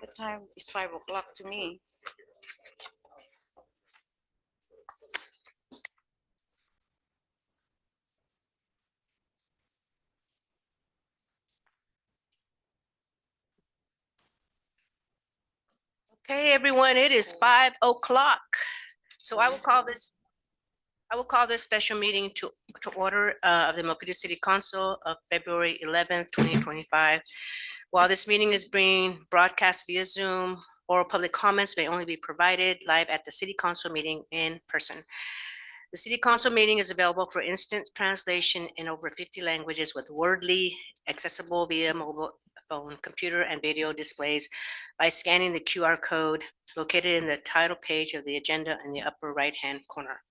The time is 5 o'clock to me. Okay, everyone, it is 5 o'clock. So I will call this special meeting to order of the Milpitas City Council of February 11th, 2025. While this meeting is being broadcast via Zoom, oral public comments may only be provided live at the City Council meeting in person. The City Council meeting is available for instant translation in over 50 languages with Wordly, accessible via mobile phone, computer, and video displays by scanning the QR code located in the title page of the agenda in the upper right-hand corner.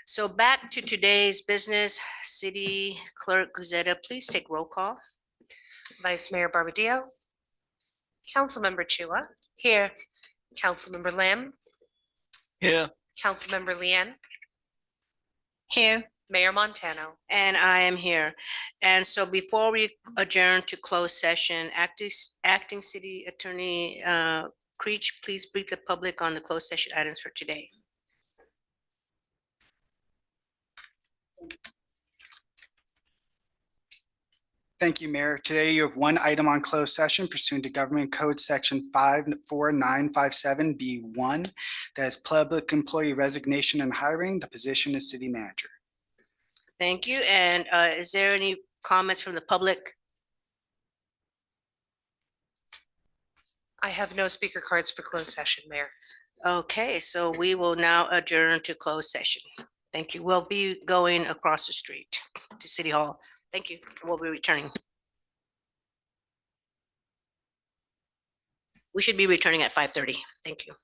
So back to today's business. City Clerk Guzetta, please take roll call. Vice Mayor Barbadillo, Councilmember Chua, Here. Councilmember Lim, Here. Councilmember Lien, Here. Mayor Montano. And I am here. And so before we adjourn to closed session, acting City Attorney Creech, please brief the public on the closed session items for today. Thank you, Mayor. Today you have one item on closed session pursuant to Government Code Section 54957B1. That is public employee resignation and hiring. The position is City Manager. Thank you. And is there any comments from the public? I have no speaker cards for closed session, Mayor. Okay, so we will now adjourn to closed session. Thank you. We'll be going across the street to City Hall. Thank you. We'll be returning. We should be returning at 5:30. Thank you.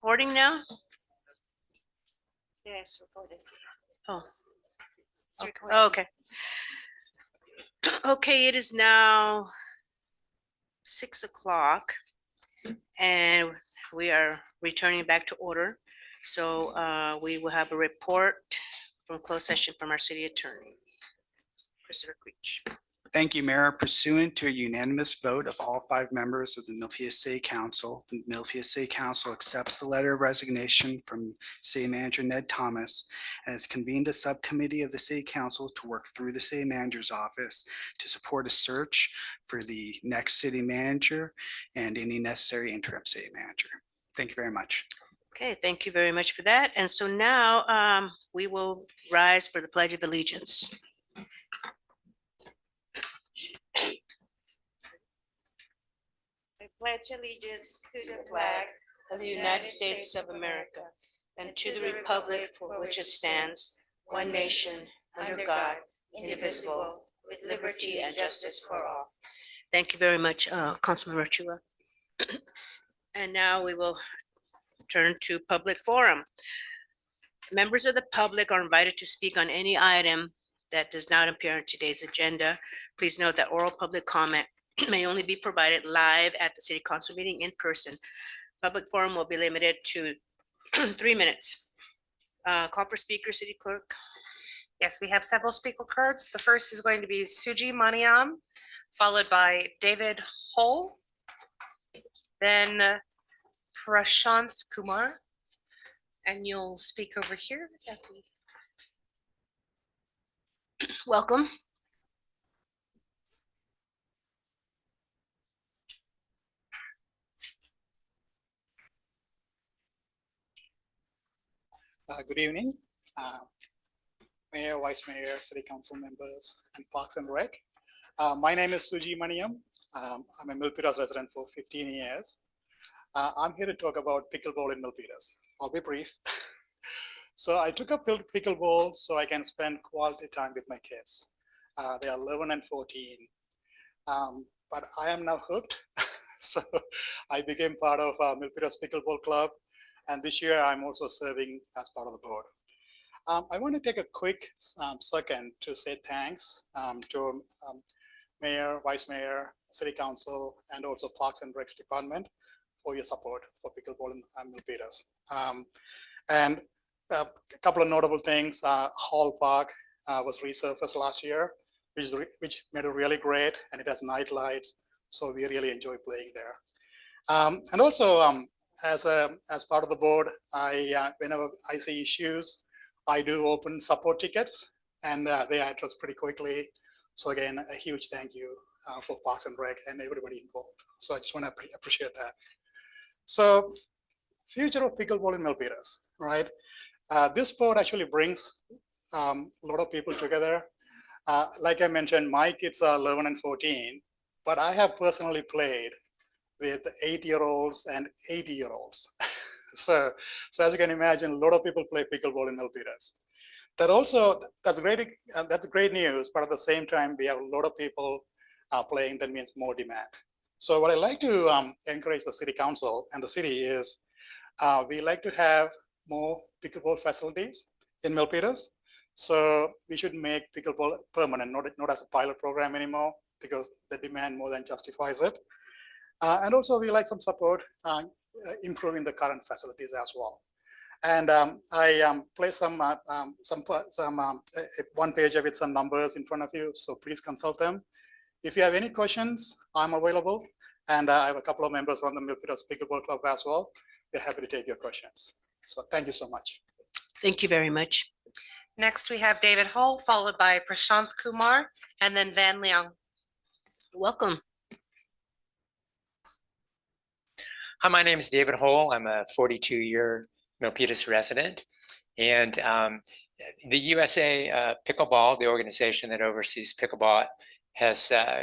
recording now? Yes, recorded. Oh, It's okay. recording. Oh, okay. Okay, it is now 6 o'clock and we are returning back to order. So we will have a report from closed session from our city attorney, Christopher Creech. Thank you, Mayor. Pursuant to a unanimous vote of all 5 members of the Milpitas City Council, the Milpitas City Council accepts the letter of resignation from City Manager Ned Thomas and has convened a subcommittee of the City Council to work through the City Manager's office to support a search for the next city manager and any necessary interim city manager. Thank you very much. Okay, thank you very much for that. And so now we will rise for the Pledge of Allegiance. I pledge allegiance to the flag Of the United States of America and to the republic for which it stands, one nation, under God, indivisible, with liberty and justice for all. Thank you very much, Councilman Rachua. And now we will turn to public forum. Members of the public are invited to speak on any item that does not appear on today's agenda. Please note that oral public comment may only be provided live at the city council meeting in person. Public forum will be limited to 3 minutes. Call for speaker, city clerk. Yes, we have several speaker cards. The first is going to be Suji Maniam, followed by David Hole, then Prashanth Kumar, and you'll speak over here. Welcome. Good evening, Mayor, Vice Mayor, City Council members, and Parks and Rec. My name is Suji Maniam. I'm a Milpitas resident for 15 years. I'm here to talk about pickleball in Milpitas. I'll be brief. So I took up pickleball so I can spend quality time with my kids. They are 11 and 14, but I am now hooked. So I became part of Milpitas Pickleball Club. And this year, I'm also serving as part of the board. I want to take a quick second to say thanks to Mayor, Vice Mayor, City Council, and also Parks and Recs Department for your support for pickleball in Milpitas. And a couple of notable things, Hall Park was resurfaced last year, which made it really great, and it has night lights, so we really enjoy playing there. And also, as part of the board, whenever I see issues, I do open support tickets, and they are addressed pretty quickly. So again, a huge thank you for Parks and Rec and everybody involved. So I just want to appreciate that. So, future of pickleball in Milpitas, right? This sport actually brings a lot of people together. Like I mentioned, my kids are 11 and 14, but I have personally played with 8-year-olds and 80-year-olds. so as you can imagine, a lot of people play pickleball in Milpitas. That's great news, but at the same time, we have a lot of people playing. That means more demand. So what I like to encourage the city council and the city is we like to have more pickleball facilities in Milpitas. So we should make pickleball permanent, not as a pilot program anymore, because the demand more than justifies it. And also we like some support improving the current facilities as well. And I place one page with some numbers in front of you, so please consult them. If you have any questions, I'm available, and I have a couple of members from the Milpitas Pickleball Club as well. We're happy to take your questions. So thank you so much. Thank you very much. Next, we have David Hole, followed by Prashanth Kumar, and then Van Leong. Welcome. Hi, my name is David Hole. I'm a 42-year Milpitas resident. And the USA Pickleball, the organization that oversees pickleball, has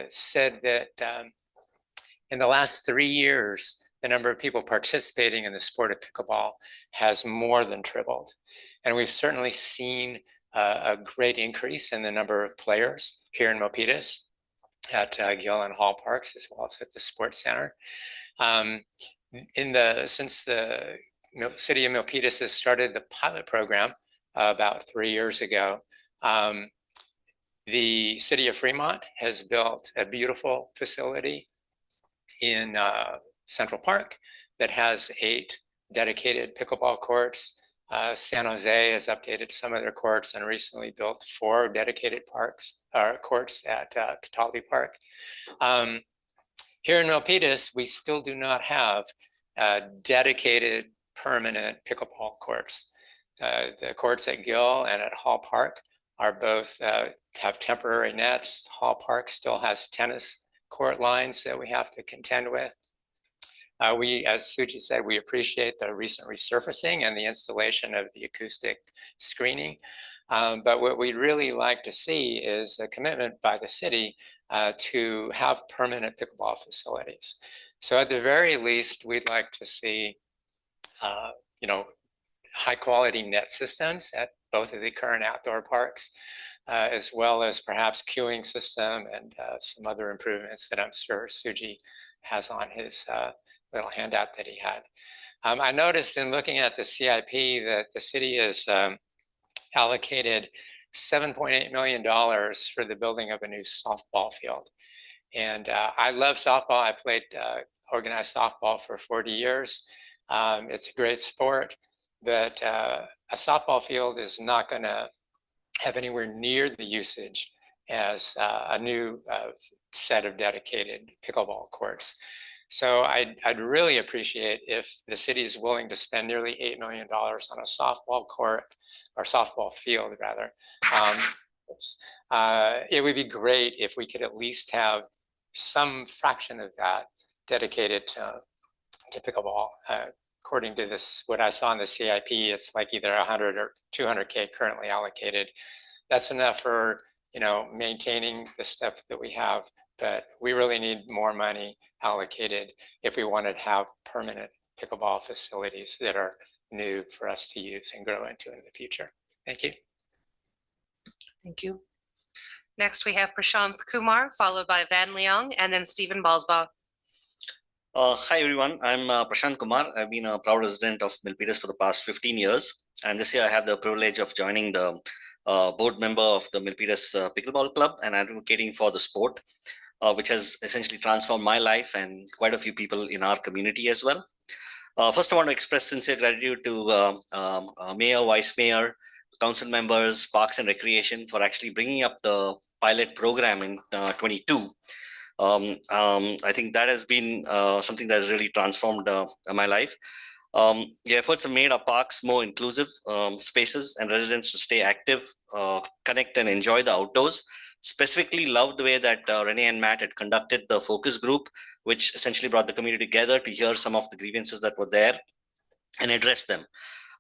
said that in the last 3 years, the number of people participating in the sport of pickleball has more than tripled. And we've certainly seen a great increase in the number of players here in Milpitas at Gill and Hall Parks, as well as at the Sports Center. Since the City of Milpitas has started the pilot program about 3 years ago. The city of Fremont has built a beautiful facility in Central Park that has 8 dedicated pickleball courts. San Jose has updated some of their courts and recently built 4 dedicated courts at Cataldi Park. Here in Milpitas, we still do not have dedicated permanent pickleball courts. The courts at Gill and at Hall Park are both have temporary nets. Hall Park still has tennis court lines that we have to contend with. We, as Suji said, we appreciate the recent resurfacing and the installation of the acoustic screening. But what we'd really like to see is a commitment by the city to have permanent pickleball facilities. So at the very least, we'd like to see, high quality net systems at both of the current outdoor parks, as well as perhaps queuing system and some other improvements that I'm sure Suji has on his little handout that he had. I noticed in looking at the CIP that the city has allocated $7.8 million for the building of a new softball field. And I love softball. I played organized softball for 40 years. It's a great sport, but a softball field is not going to have anywhere near the usage as a new set of dedicated pickleball courts. So I'd really appreciate if the city is willing to spend nearly $8 million on a softball court, or softball field rather. It would be great if we could at least have some fraction of that dedicated to pickleball. According to this, what I saw in the CIP, it's like either 100 or 200K currently allocated. That's enough for maintaining the stuff that we have, but we really need more money allocated if we want to have permanent pickleball facilities that are new for us to use and grow into in the future. Thank you. Thank you. Next, we have Prashanth Kumar, followed by Van Leong, and then Stephen Balsbaugh. Hi everyone, I'm Prashanth Kumar. I've been a proud resident of Milpitas for the past 15 years. And this year I have the privilege of joining the board member of the Milpitas Pickleball Club and advocating for the sport, which has essentially transformed my life and quite a few people in our community as well. First, I want to express sincere gratitude to Mayor, Vice Mayor, council members, Parks and Recreation for actually bringing up the pilot program in 22. I think that has been something that has really transformed my life. The efforts have made our parks more inclusive spaces and residents to stay active, connect and enjoy the outdoors. Specifically loved the way that Renee and Matt had conducted the focus group, which essentially brought the community together to hear some of the grievances that were there and address them.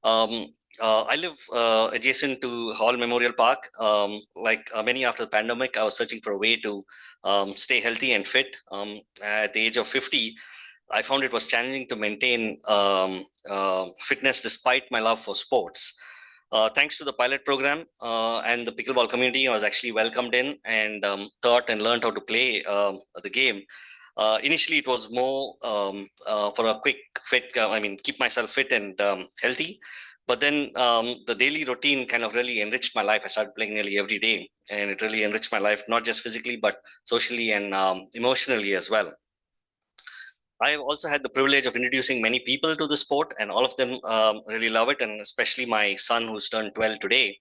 I live adjacent to Hall Memorial Park. Like many after the pandemic, I was searching for a way to stay healthy and fit. At the age of 50, I found it was challenging to maintain fitness despite my love for sports. Thanks to the pilot program and the pickleball community, I was actually welcomed in and taught and learned how to play the game. Initially, it was more for a quick fit, keep myself fit and healthy. But then the daily routine kind of really enriched my life. I started playing nearly every day, and it really enriched my life, not just physically, but socially and emotionally as well. I have also had the privilege of introducing many people to the sport, and all of them really love it, and especially my son who's turned 12 today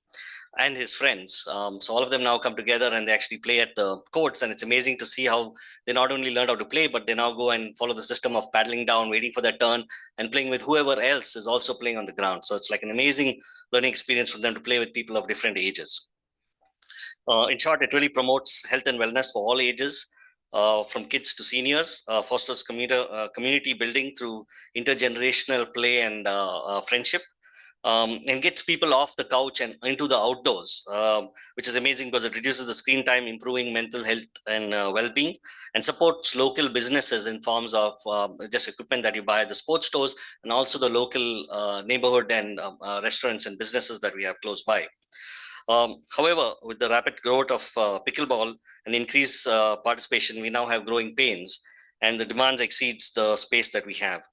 and his friends. So all of them now come together and they actually play at the courts, and it's amazing to see how they not only learned how to play, but they now go and follow the system of paddling down, waiting for their turn and playing with whoever else is also playing on the ground. So it's like an amazing learning experience for them to play with people of different ages. In short, it really promotes health and wellness for all ages. From kids to seniors, fosters community building through intergenerational play and friendship, and gets people off the couch and into the outdoors, which is amazing because it reduces the screen time, improving mental health and well-being, and supports local businesses in forms of just equipment that you buy at the sports stores, and also the local neighborhood and restaurants and businesses that we have close by. However, with the rapid growth of pickleball and increased participation, we now have growing pains, and the demands exceeds the space that we have.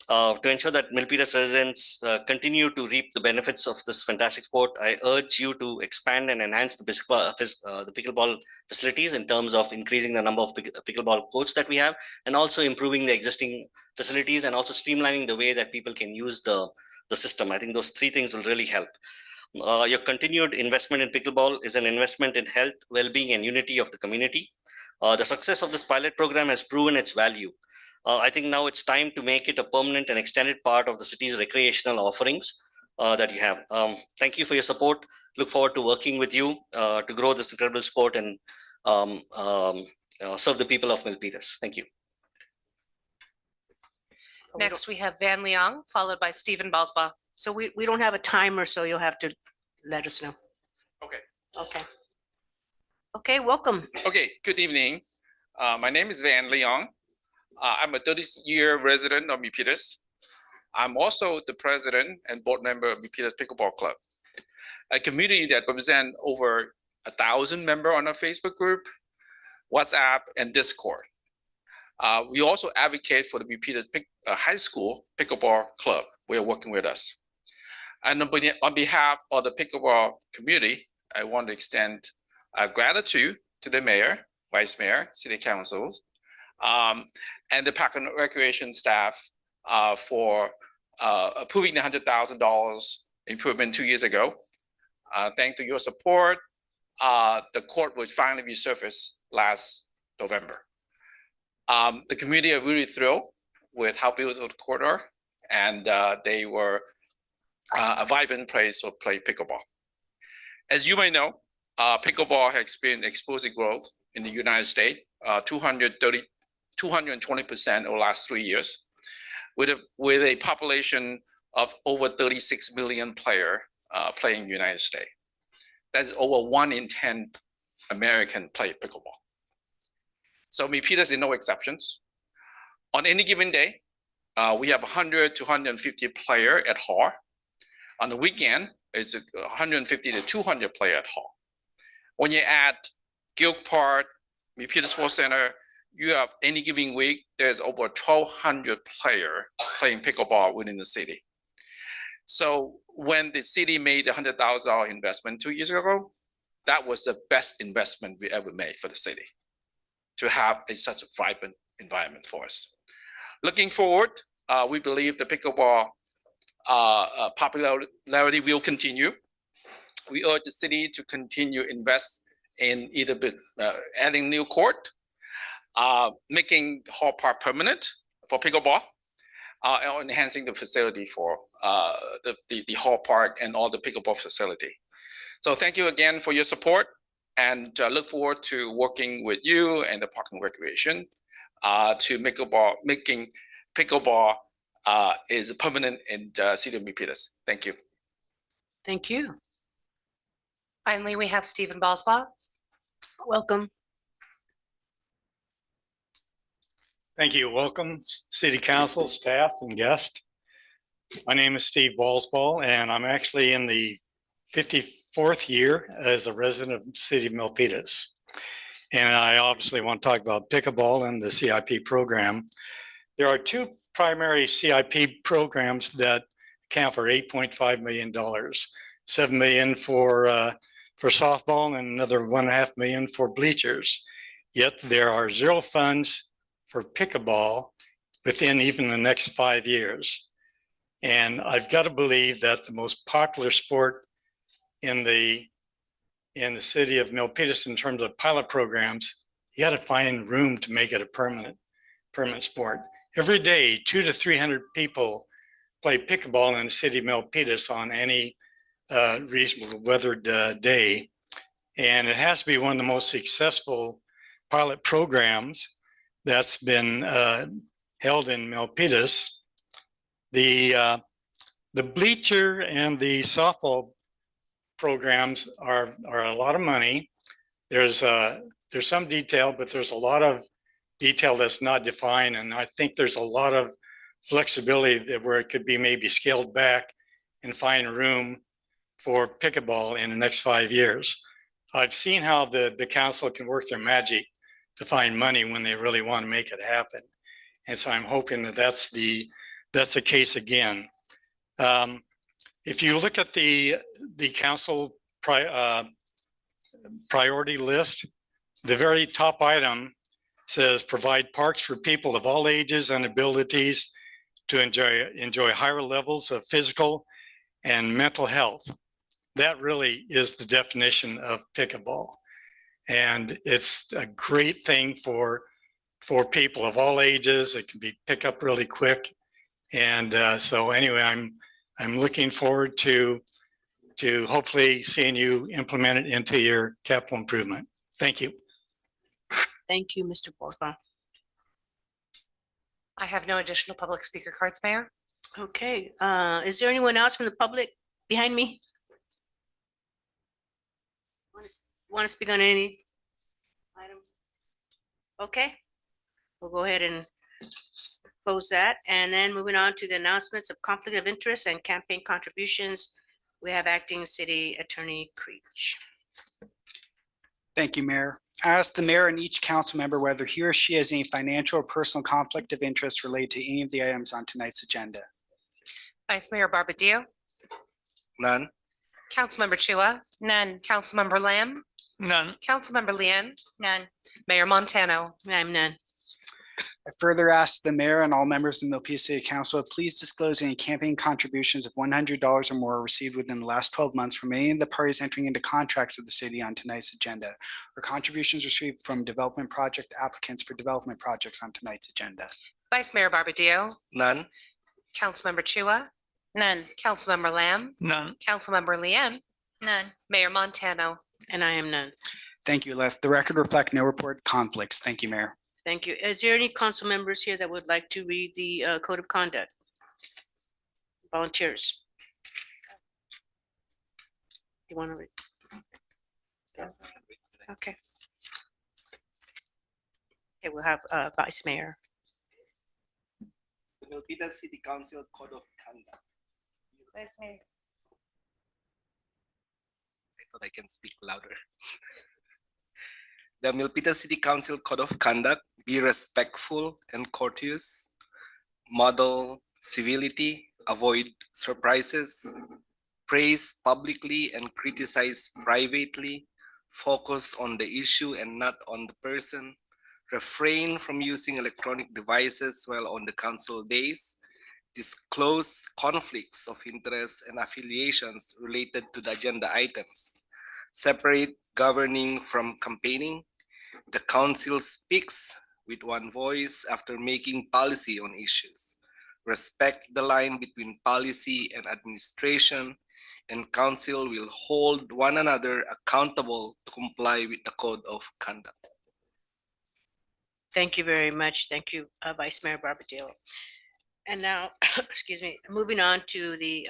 To ensure that Milpitas residents continue to reap the benefits of this fantastic sport, I urge you to expand and enhance the pickleball facilities in terms of increasing the number of pickleball courts that we have, and also improving the existing facilities and also streamlining the way that people can use the system. I think those three things will really help. Your continued investment in pickleball is an investment in health, well-being, and unity of the community. The success of this pilot program has proven its value. I think now it's time to make it a permanent and extended part of the city's recreational offerings that you have. Thank you for your support. Look forward to working with you to grow this incredible sport and serve the people of Milpitas. Thank you. Next, we have Van Leong, followed by Stephen Balsbaugh. So we don't have a timer, so you'll have to let us know. Okay. Okay. Okay, welcome. Okay, good evening. My name is Van Leong. I'm a 30-year resident of Milpitas. I'm also the president and board member of Milpitas Pickleball Club, a community that represents over 1,000 members on our Facebook group, WhatsApp, and Discord. We also advocate for the Milpitas High School Pickleball Club. They are working with us. And on behalf of the pickleball community, I want to extend gratitude to the mayor, vice mayor, city councils, and the Park and Recreation staff for approving the $100,000 improvement 2 years ago. Thanks to your support, the court was finally resurfaced last November. The community are really thrilled with how beautiful the court are, and they were a vibrant place to play pickleball. As you may know, pickleball has experienced explosive growth in the United States, 220% over the last 3 years, with a population of over 36 million players playing in the United States. That's over 1 in 10 Americans play pickleball. So Milpitas is no exceptions. On any given day, we have 100 to 150 players at Hall. On the weekend, it's 150 to 200 players at Hall. When you add Guild Park, Milpitas Sports Center, you have any given week, there's over 1,200 players playing pickleball within the city. So when the city made the $100,000 investment 2 years ago, that was the best investment we ever made for the city, to have such a vibrant environment for us. Looking forward, we believe the pickleball popularity will continue. We urge the city to continue invest in either adding new court, making Hall Park permanent for pickleball, or enhancing the facility for the Hall Park and all the pickleball facility. So thank you again for your support, and look forward to working with you and the Park and Recreation to making pickleball is permanent in the city of Milpitas. Thank you. Thank you. Finally, we have Stephen Balsbaugh. Welcome. Thank you. Welcome, City Council, staff, and guests. My name is Steve Balsbaugh, and I'm actually in the 54th year as a resident of the city of Milpitas. And I obviously want to talk about pickleball and the CIP program. There are two primary CIP programs that account for $8.5 million, $7 million for softball and another $1.5 million for bleachers. Yet there are zero funds for pickleball within even the next 5 years. And I've got to believe that the most popular sport in the city of Milpitas in terms of pilot programs, you got to find room to make it a permanent sport. Every day, 200 to 300 people play pickleball in the city of Milpitas on any reasonable weathered day. And it has to be one of the most successful pilot programs that's been held in Milpitas. The bleacher and the softball programs are a lot of money. There's some detail, but there's a lot of detail that's not defined. And I think there's a lot of flexibility where it could be maybe scaled back and find room for pickleball in the next 5 years. I've seen how the council can work their magic to find money when they really want to make it happen. And so I'm hoping that that's the that's the case again. If you look at the council priority list, the very top item says provide parks for people of all ages and abilities to enjoy higher levels of physical and mental health. That really is the definition of pickleball. And it's a great thing for people of all ages. It can be picked up really quick. And so anyway, I'm looking forward to hopefully seeing you implement it into your capital improvement. Thank you. Thank you, Mr. Borsbaum. I have no additional public speaker cards, Mayor. Okay, is there anyone else from the public behind me? Want to speak on any item? Okay, we'll go ahead and close that. And then moving on to the announcements of conflict of interest and campaign contributions. We have Acting City Attorney Creech. Thank you, Mayor. I ask the mayor and each council member whether he or she has any financial or personal conflict of interest related to any of the items on tonight's agenda. Vice Mayor Barbadillo, None. Councilmember Chua, None. Councilmember Lamb, None. Councilmember Lian, None. Mayor Montano. I'm none. I further ask the mayor and all members of the Milpitas City Council to please disclose any campaign contributions of $100 or more received within the last 12 months from any of the parties entering into contracts with the city on tonight's agenda, or contributions received from development project applicants for development projects on tonight's agenda. Vice Mayor Barbadillo, None. Councilmember Chua, None. Councilmember Lamb, None. Councilmember Lian, None. Mayor Montano. And I am none. Thank you. Let the record reflect no report conflicts. Thank you, Mayor. Thank you. Is there any council members here that would like to read the code of conduct? Volunteers? You want to read? Okay. Okay, we'll have Vice Mayor. The Milpitas City Council Code of Conduct. Vice Mayor. I thought I can speak louder. The Milpitas City Council Code of Conduct: be respectful and courteous, model civility, avoid surprises, praise publicly and criticize privately, focus on the issue and not on the person, refrain from using electronic devices while on the council days, disclose conflicts of interest and affiliations related to the agenda items, separate governing from campaigning. The council speaks with one voice after making policy on issues. Respect the line between policy and administration, and council will hold one another accountable to comply with the code of conduct. Thank you very much. Thank you, Vice Mayor Barbadillo. And now, excuse me, moving on to the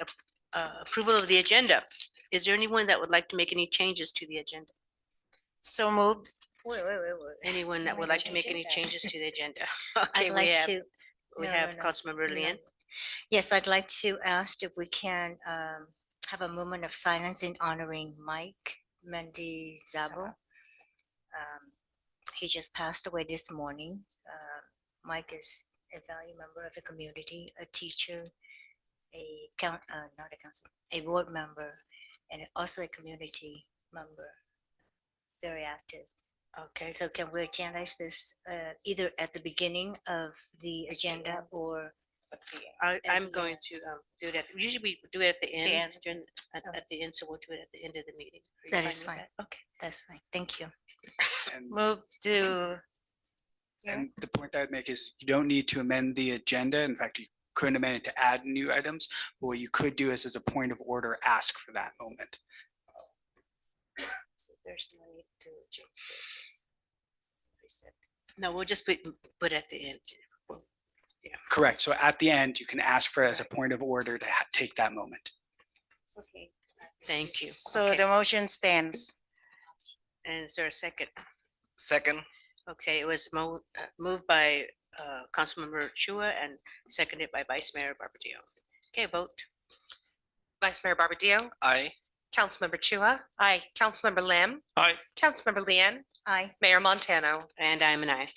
approval of the agenda. Is there anyone that would like to make any changes to the agenda? So moved. Wait. Anyone that would like to make any changes to the agenda? Okay, I'd we like have, to, we no, have no, no, Councilmember no. Lian. yes, I'd like to ask if we can have a moment of silence in honoring Mike Mendizabal. He just passed away this morning. Mike is a valued member of the community, a teacher, not a council, a board member, and also a community member, very active. Okay, So can we agendize this either at the beginning of the agenda or? I'm going to do that. Usually we do it at the end, end. at the end, so we'll do it at the end of the meeting. Are you That is with fine. Okay. That's fine. Thank you. And Move to. And the point that I'd make is you don't need to amend the agenda. In fact, you couldn't amend it to add new items. But what you could do is as a point of order, ask for that moment. So there's no need to change the agenda. Somebody said. No, we'll just put at the end. Correct. So at the end, you can ask for as a point of order to take that moment. Okay. Thank you. So Okay. the motion stands. And is there a second? Second. Okay, it was moved by Councilmember Chua and seconded by Vice Mayor Barbadillo. Okay, vote. Vice Mayor Barbadillo, Aye. Councilmember Chua, Aye. Councilmember Lamb, Aye. Councilmember Lian, Aye. Mayor Montano. And I'm an aye.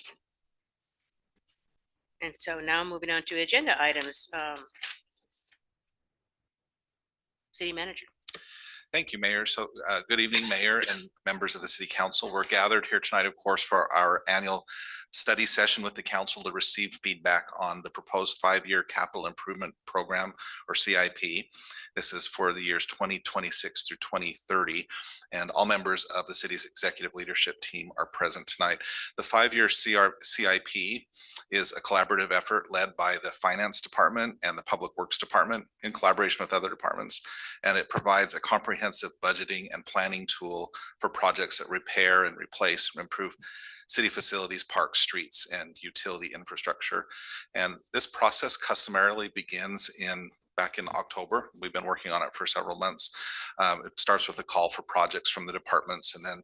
And so now moving on to agenda items. City Manager. Thank you, Mayor. So good evening, Mayor and members of the City Council. We're gathered here tonight, of course, for our annual study session with the council to receive feedback on the proposed 5-year capital improvement program, or CIP. This is for the years 2026 through 2030, and all members of the city's executive leadership team are present tonight. The 5-year CIP is a collaborative effort led by the Finance Department and the Public Works Department in collaboration with other departments, and it provides a comprehensive budgeting and planning tool for projects that repair and replace and improve city facilities, parks, streets, and utility infrastructure. And this process customarily begins back in October. We've been working on it for several months. It starts with a call for projects from the departments, and then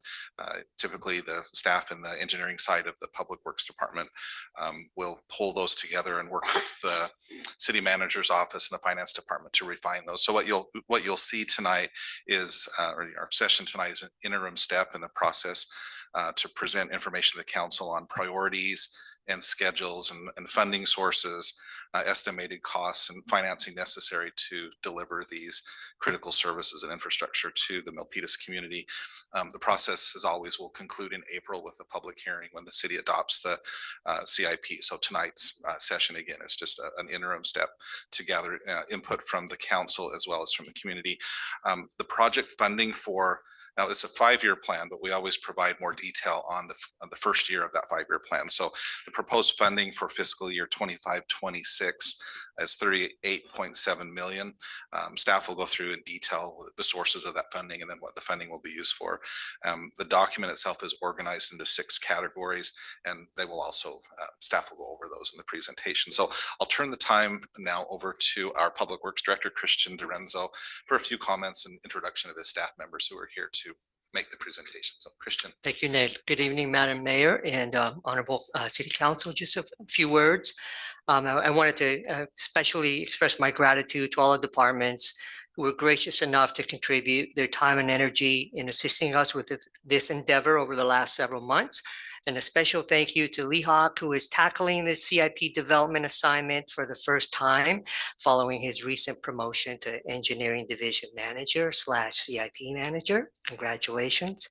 typically the staff in the engineering side of the Public Works Department will pull those together and work with the city manager's office and the finance department to refine those. So what you'll see tonight is, or our session tonight is an interim step in the process to present information to the council on priorities and schedules and funding sources, estimated costs and financing necessary to deliver these critical services and infrastructure to the Milpitas community. The process, as always, will conclude in April with a public hearing when the city adopts the CIP. So tonight's session, again, is just an interim step to gather input from the council as well as from the community. The project funding now it's a 5-year plan, but we always provide more detail on the first year of that 5-year plan. So the proposed funding for fiscal year 25-26 is $38.7 million. Staff will go through in detail the sources of that funding and then what the funding will be used for. The document itself is organized into 6 categories, and they will also, staff will go over those in the presentation. So I'll turn the time now over to our Public Works Director, Christian Dorenzo, for a few comments and introduction of his staff members who are here to make the presentation. So Christian. Thank you, Ned. Good evening, Madam Mayor and Honorable City Council. Just a few words. I wanted to especially express my gratitude to all the departments who were gracious enough to contribute their time and energy in assisting us with this endeavor over the last several months. And a special thank you to Lee Hawk, who is tackling the CIP development assignment for the first time following his recent promotion to Engineering Division Manager / CIP Manager. Congratulations.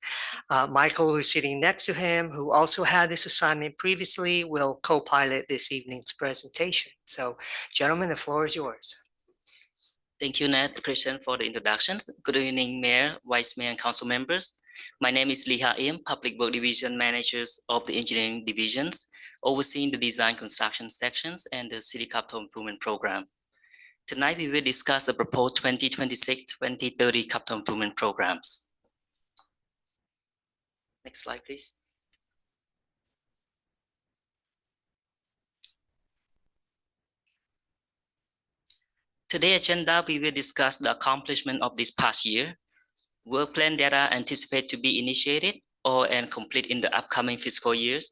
Michael, who's sitting next to him, who also had this assignment previously, will co-pilot this evening's presentation. So, gentlemen, the floor is yours. Thank you, Ned, Christian, for the introductions. Good evening, Mayor, Vice Mayor, and Council members. My name is Lee Ha-im, Public Work Division Managers of the Engineering Divisions, overseeing the Design Construction sections and the City Capital Improvement Program. Tonight, we will discuss the proposed 2026-2030 Capital Improvement Programs. Next slide, please. Today's agenda, we will discuss the accomplishment of this past year, work plan that are anticipated to be initiated and complete in the upcoming fiscal years,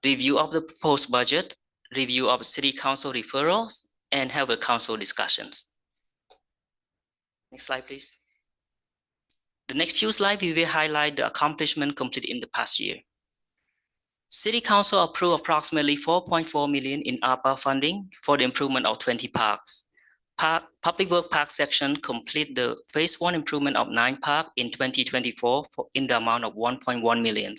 review of the proposed budget, review of City Council referrals, and have a council discussions. Next slide, please. The next few slides, we will highlight the accomplishment completed in the past year. City Council approved approximately $4.4 million in ARPA funding for the improvement of 20 parks. Public Work Park section complete the phase 1 improvement of 9 parks in 2024 in the amount of $1.1 million.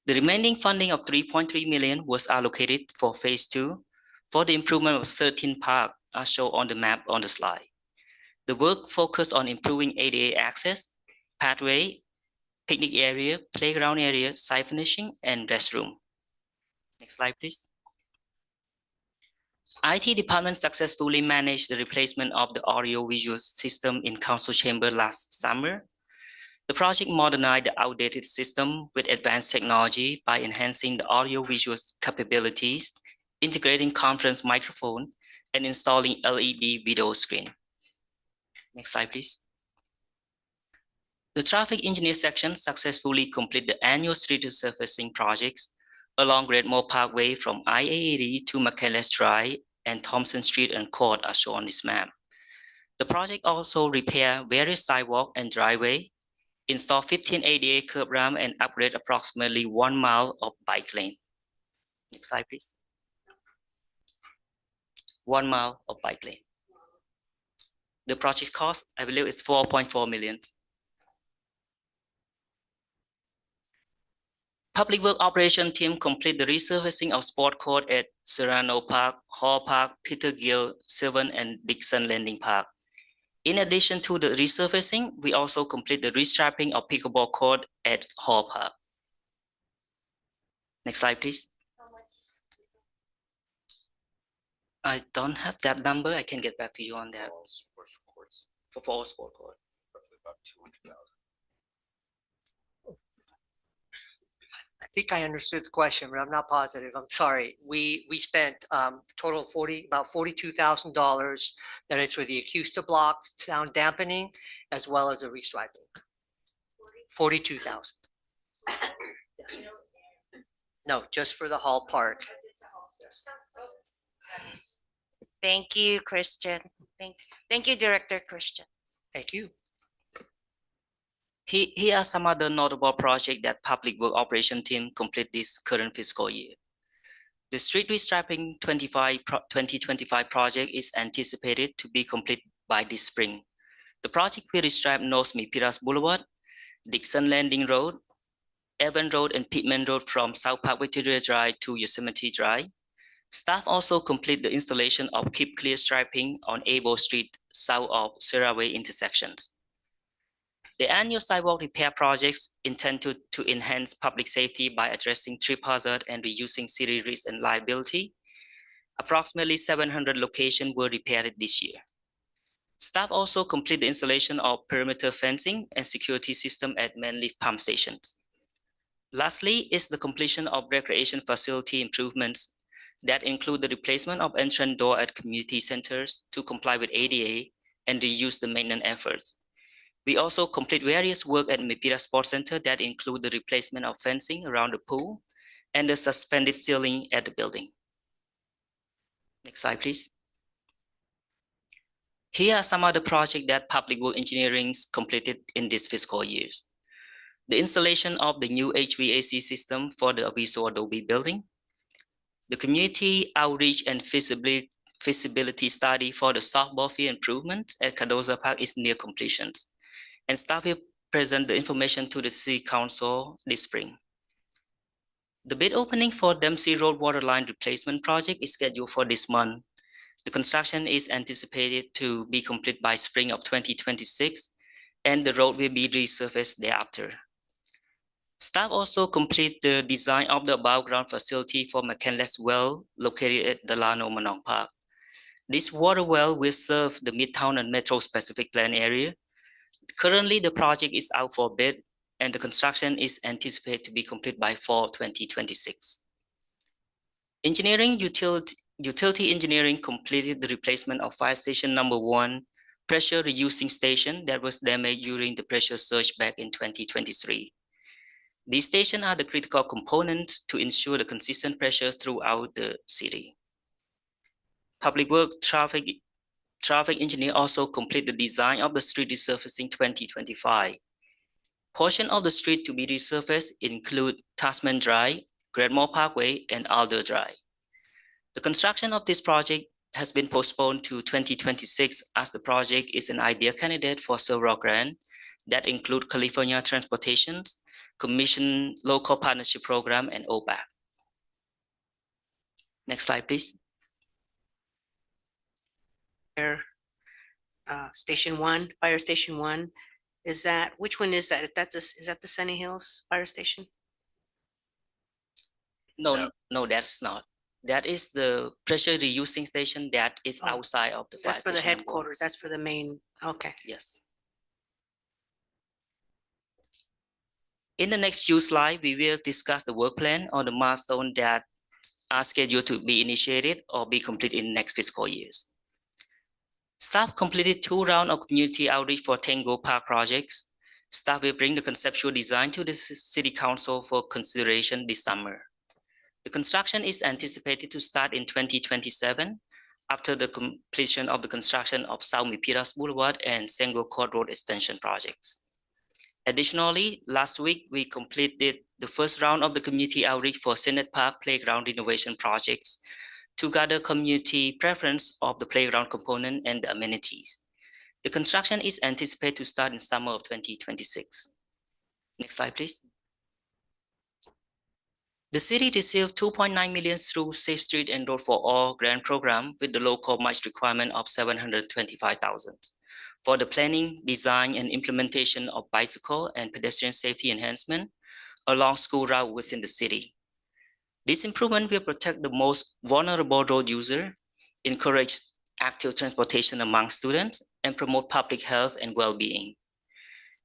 The remaining funding of $3.3 million was allocated for phase 2 for the improvement of 13 parks as shown on the map on the slide. The work focused on improving ADA access, pathway, picnic area, playground area, site finishing, and restroom. Next slide, please. IT department successfully managed the replacement of the audio-visual system in council chamber last summer. The project modernized the outdated system with advanced technology by enhancing the audio-visual capabilities, integrating conference microphone, and installing LED video screen. Next slide, please. The traffic engineer section successfully completed the annual street resurfacing projects along Redmore Parkway from I-80 to McKellis Drive and Thompson Street and Court as shown on this map. The project also repaired various sidewalk and driveway, install 15 ADA curb ramp, and upgrade approximately 1 mile of bike lane. Next slide, please. 1 mile of bike lane. The project cost, I believe, is 4.4 million. Public Work Operation Team complete the resurfacing of sport court at Serrano Park, Hall Park, Peter Gill, Sylvan, and Dixon Landing Park. In addition to the resurfacing, we also complete the restriping of pickleball court at Hall Park. Next slide, please. I don't have that number. I can get back to you on that. For all sport court. I think I understood the question, but I'm not positive. I'm sorry. We spent total about $42,000. That is for the acoustic block, sound dampening, as well as a restriping. 42,000. Yes. No, just for the Hall Park. Thank you, Christian. Thank you, Director Christian. Thank you. Here are some other notable projects that Public Work Operation Team complete this current fiscal year. The street restriping 2025 project is anticipated to be complete by this spring. The project will restripe North Milpitas Boulevard, Dixon Landing Road, Evan Road, and Pittman Road from South Park Victoria Drive to Yosemite Drive. Staff also complete the installation of keep clear striping on Abo Street south of Sierra Way intersections. The annual sidewalk repair projects intend to enhance public safety by addressing trip hazard and reducing city risk and liability. Approximately 700 locations were repaired this year. Staff also complete the installation of perimeter fencing and security system at Manleaf pump stations. Lastly is the completion of recreation facility improvements that include the replacement of entrance door at community centers to comply with ADA and reduce the maintenance efforts. We also complete various work at Milpitas Sports Center that include the replacement of fencing around the pool and the suspended ceiling at the building. Next slide, please. Here are some other projects that Public Work Engineering completed in this fiscal years. The installation of the new HVAC system for the Aviso Adobe building, the community outreach and feasibility study for the softball field improvement at Cardozo Park is near completion, and staff will present the information to the City Council this spring. The bid opening for Dempsey Road waterline replacement project is scheduled for this month. The construction is anticipated to be complete by spring of 2026, and the road will be resurfaced thereafter. Staff also complete the design of the above ground facility for McKinley's well located at Delano Manong Park. This water well will serve the Midtown and Metro Pacific Plan area. Currently, the project is out for bid, and the construction is anticipated to be complete by fall 2026. Engineering utility engineering completed the replacement of fire station number 1 pressure reducing station that was damaged during the pressure surge back in 2023. These stations are the critical components to ensure the consistent pressure throughout the city. Public Work Traffic Engineer also complete the design of the street resurfacing 2025. Portion of the street to be resurfaced include Tasman Drive, Granmore Parkway, and Alder Drive. The construction of this project has been postponed to 2026 as the project is an ideal candidate for several grants that include California Transportation's Commission Local Partnership Program and OPAC. Next slide, please. Station 1, Fire Station 1. Is that, which one is that? Is that the Sunny Hills Fire Station? No, that's not. That is the pressure reducing station that is outside of the fire That's for station. the headquarters. That's for the main. Okay. Yes. In the next few slides, we will discuss the work plan or the milestone that are scheduled to be initiated or be completed in next fiscal years. Staff completed 2 rounds of community outreach for Tango Park projects. Staff will bring the conceptual design to the City Council for consideration this summer. The construction is anticipated to start in 2027 after the completion of the construction of South Milpitas Boulevard and Sengo Court Road extension projects. Additionally, last week, we completed the first round of the community outreach for Senate Park Playground renovation projects to gather community preference of the playground component and the amenities. The construction is anticipated to start in summer of 2026. Next slide, please. The city received 2.9 million through Safe Street and Road for All grant program with the local match requirement of 725,000 for the planning, design, and implementation of bicycle and pedestrian safety enhancement along school route within the city. This improvement will protect the most vulnerable road user, encourage active transportation among students, and promote public health and well-being.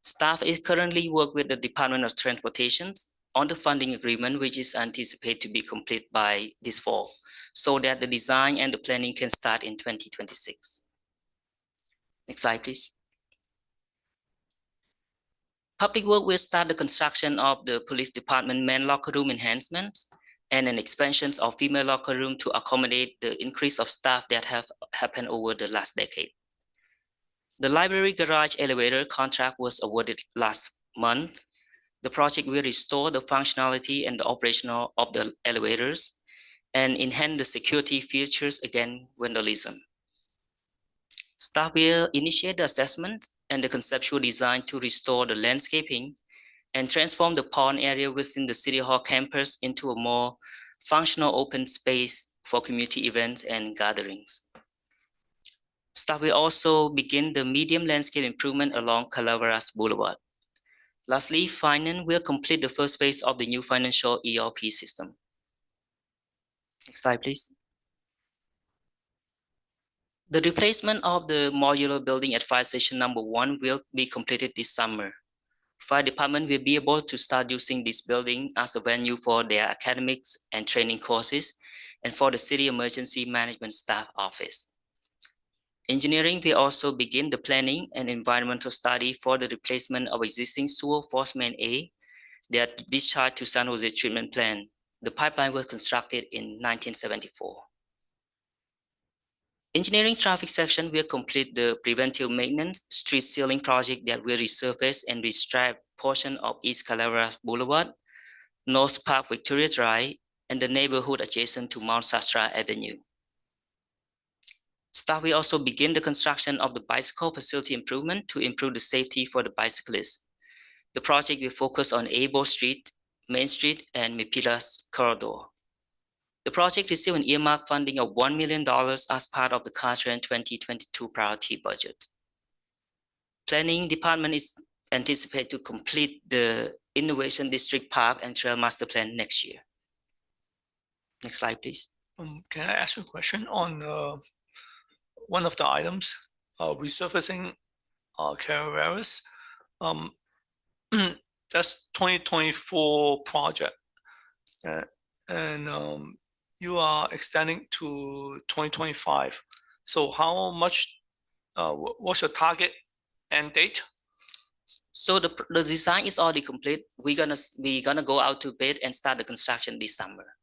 Staff is currently work with the Department of Transportation on the funding agreement, which is anticipated to be complete by this fall, so that the design and the planning can start in 2026. Next slide, please. Public Works will start the construction of the police department main locker room enhancements and an expansion of female locker room to accommodate the increase of staff that have happened over the last decade. The library garage elevator contract was awarded last month. The project will restore the functionality and the operational of the elevators and enhance the security features against vandalism. Staff will initiate the assessment and the conceptual design to restore the landscaping and transform the pond area within the City Hall campus into a more functional open space for community events and gatherings. Staff will also begin the medium landscape improvement along Calaveras Boulevard. Lastly, Finance will complete the first phase of the new financial ERP system. Next slide, please. The replacement of the modular building at Fire Station number 1 will be completed this summer. Fire department will be able to start using this building as a venue for their academics and training courses and for the city emergency management staff office. Engineering will also begin the planning and environmental study for the replacement of existing sewer force main A that discharged to San Jose treatment plant. The pipeline was constructed in 1974. Engineering traffic section will complete the preventive maintenance street sealing project that will resurface and restripe portion of East Calaveras Boulevard, North Park Victoria Drive, and the neighborhood adjacent to Mount Shasta Avenue. Staff will also begin the construction of the bicycle facility improvement to improve the safety for the bicyclists. The project will focus on Abo Street, Main Street, and Milpitas corridor. The project received an earmark funding of $1 million as part of the Caltrans 2022 priority budget. Planning department is anticipated to complete the Innovation District Park and Trail Master Plan next year. Next slide, please. Can I ask you a question on one of the items, resurfacing Calaveras? That's 2024 project, and you are extending to 2025. So how much? What's your target end date? So the design is already complete. We're gonna go out to bid and start the construction this summer.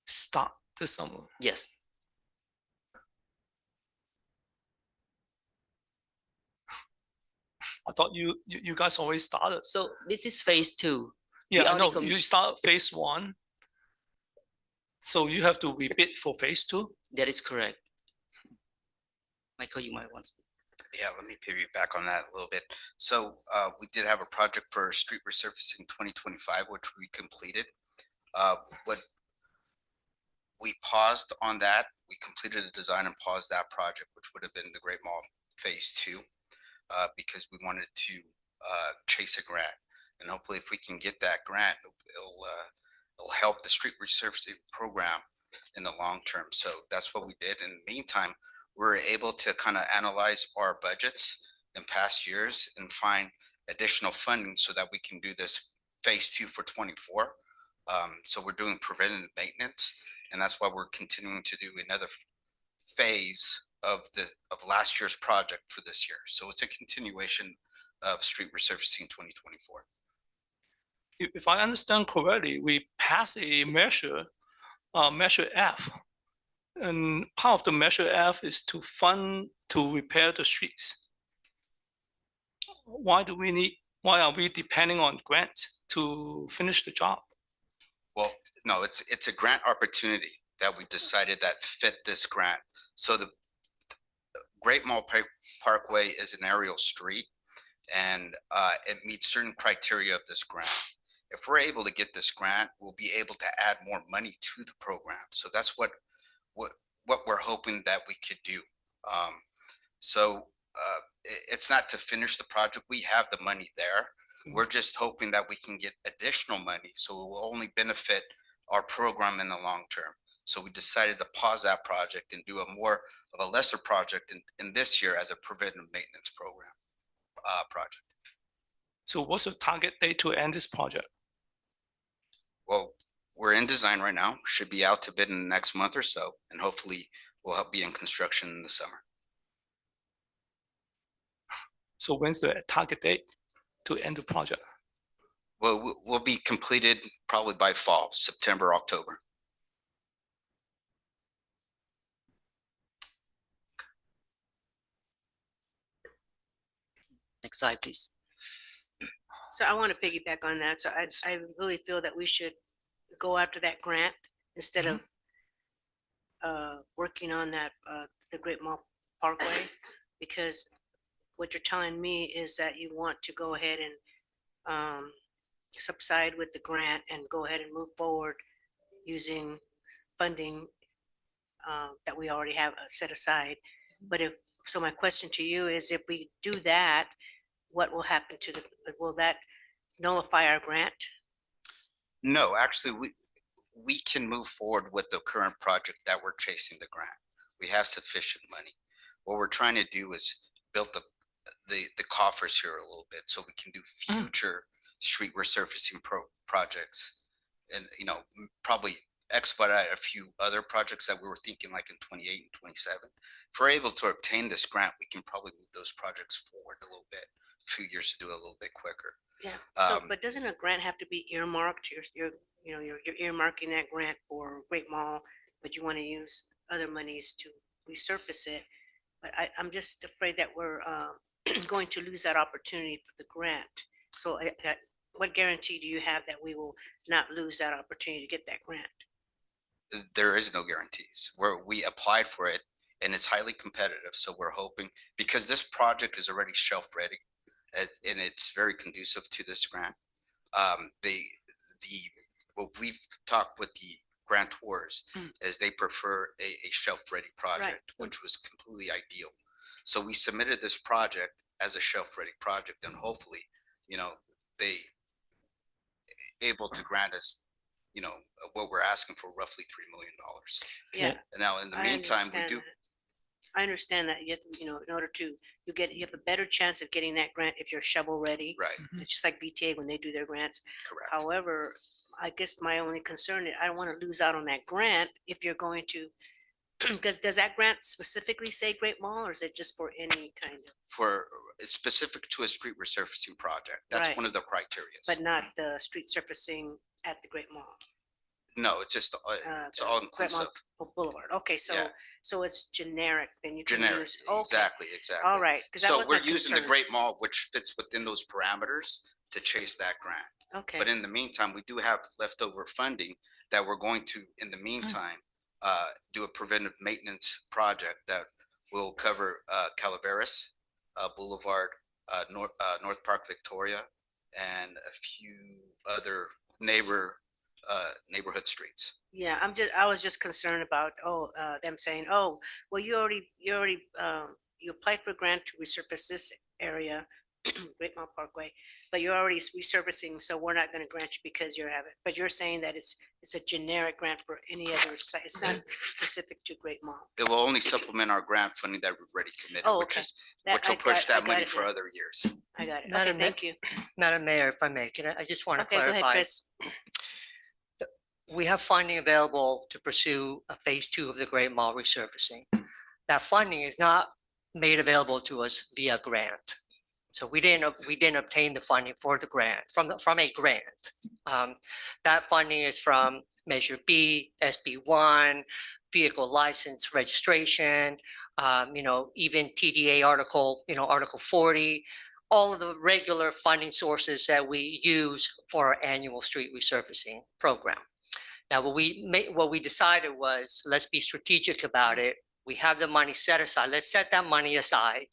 Start this summer. Yes. I thought you guys already started. So this is phase 2. Yeah, I know. You start phase 1. So you have to rebid for phase 2? That is correct. Michael, you might want to speak. Yeah, let me piggyback on that a little bit. So we did have a project for street resurfacing 2025, which we completed. What we paused on that, we completed the design and paused that project, which would have been the Great Mall phase 2, because we wanted to chase a grant. And hopefully if we can get that grant, it'll help the street resurfacing program in the long term. So that's what we did. In the meantime, we were able to kind of analyze our budgets in past years and find additional funding so that we can do this phase 2 for 24. So we're doing preventative maintenance, and that's why we're continuing to do another phase of last year's project for this year. So it's a continuation of street resurfacing 2024. If I understand correctly, we passed a measure F, and part of the measure F is to fund to repair the streets. Why are we depending on grants to finish the job? Well, No, it's a grant opportunity that we decided that fit this grant. So the Great Mall Parkway is an aerial street, and it meets certain criteria of this grant. If we're able to get this grant, we'll be able to add more money to the program. So that's what we're hoping that we could do. It's not to finish the project. We have the money there. We're just hoping that we can get additional money, so it will only benefit our program in the long term. So we decided to pause that project and do a lesser project in this year as a preventive maintenance program project. So what's the target date to end this project? Well, we're in design right now, should be out to bid in the next month or so, and hopefully we'll be in construction in the summer. So when's the target date to end the project? Well, we'll be completed probably by fall, September, October. Next slide, please. So I want to piggyback on that. So I really feel that we should go after that grant instead of working on that, the Great Mall Parkway, because what you're telling me is that you want to go ahead and subside with the grant and go ahead and move forward using funding that we already have set aside. But so my question to you is, if we do that, what will happen to will that nullify our grant? No, actually, we can move forward with the current project that we're chasing the grant. We have sufficient money. What we're trying to do is build the coffers here a little bit so we can do future street resurfacing projects, and probably expedite a few other projects that we were thinking like in 28 and 27. If we're able to obtain this grant, we can probably move those projects forward a little bit, a few years to do it a little bit quicker. Yeah. So, but doesn't a grant have to be earmarked? You're earmarking that grant for Great Mall, but you want to use other monies to resurface it. But I'm just afraid that we're going to lose that opportunity for the grant. So what guarantee do you have that we will not lose that opportunity to get that grant? There is no guarantees. We applied for it and it's highly competitive. So we're hoping, because this project is already shelf ready and it's very conducive to this grant. What we've talked with the grantors is they prefer a shelf ready project, which was completely ideal. So we submitted this project as a shelf ready project, and hopefully, they able to grant us, what we're asking for, roughly $3 million. Yeah. And now in the meantime, we do. I understand that in order to you have a better chance of getting that grant if you're shovel ready. Right. It's just like VTA when they do their grants. Correct. However, I guess my only concern is I don't want to lose out on that grant if you're going to, because does that grant specifically say Great Mall, or is it just for any kind of? It's specific to a street resurfacing project. That's one of the criteria. But not the street surfacing at the Great Mall. No, it's just it's all inclusive. Boulevard. Okay, so it's generic. Then you can Generic. use. Okay. Exactly. All right. So we're using the Great Mall, which fits within those parameters, to chase that grant. Okay. But in the meantime, we do have leftover funding that we're going to, in the meantime, do a preventive maintenance project that will cover Calaveras Boulevard, North Park, Victoria, and a few other neighborhood streets. Yeah, I was just concerned about them saying, oh, well, you applied for a grant to resurface this area, Great Mall Parkway, but you're already resurfacing, so we're not going to grant you because you have it. But you're saying that it's a generic grant for any other site. It's not specific to Great Mall. It will only supplement our grant funding that we've already committed, which will push that money for other years. I got it. Okay, thank you. Madam Mayor, if I may, I just want to Okay, go ahead, clarify. Chris. We have funding available to pursue a phase 2 of the Great Mall resurfacing. That funding is not made available to us via grant. So we didn't obtain the funding for the grant from a grant. That funding is from Measure B, SB1, vehicle license registration, even TDA article, Article 40, all of the regular funding sources that we use for our annual street resurfacing program. Now, what we decided was, let's be strategic about it. We have the money set aside. Let's set that money aside.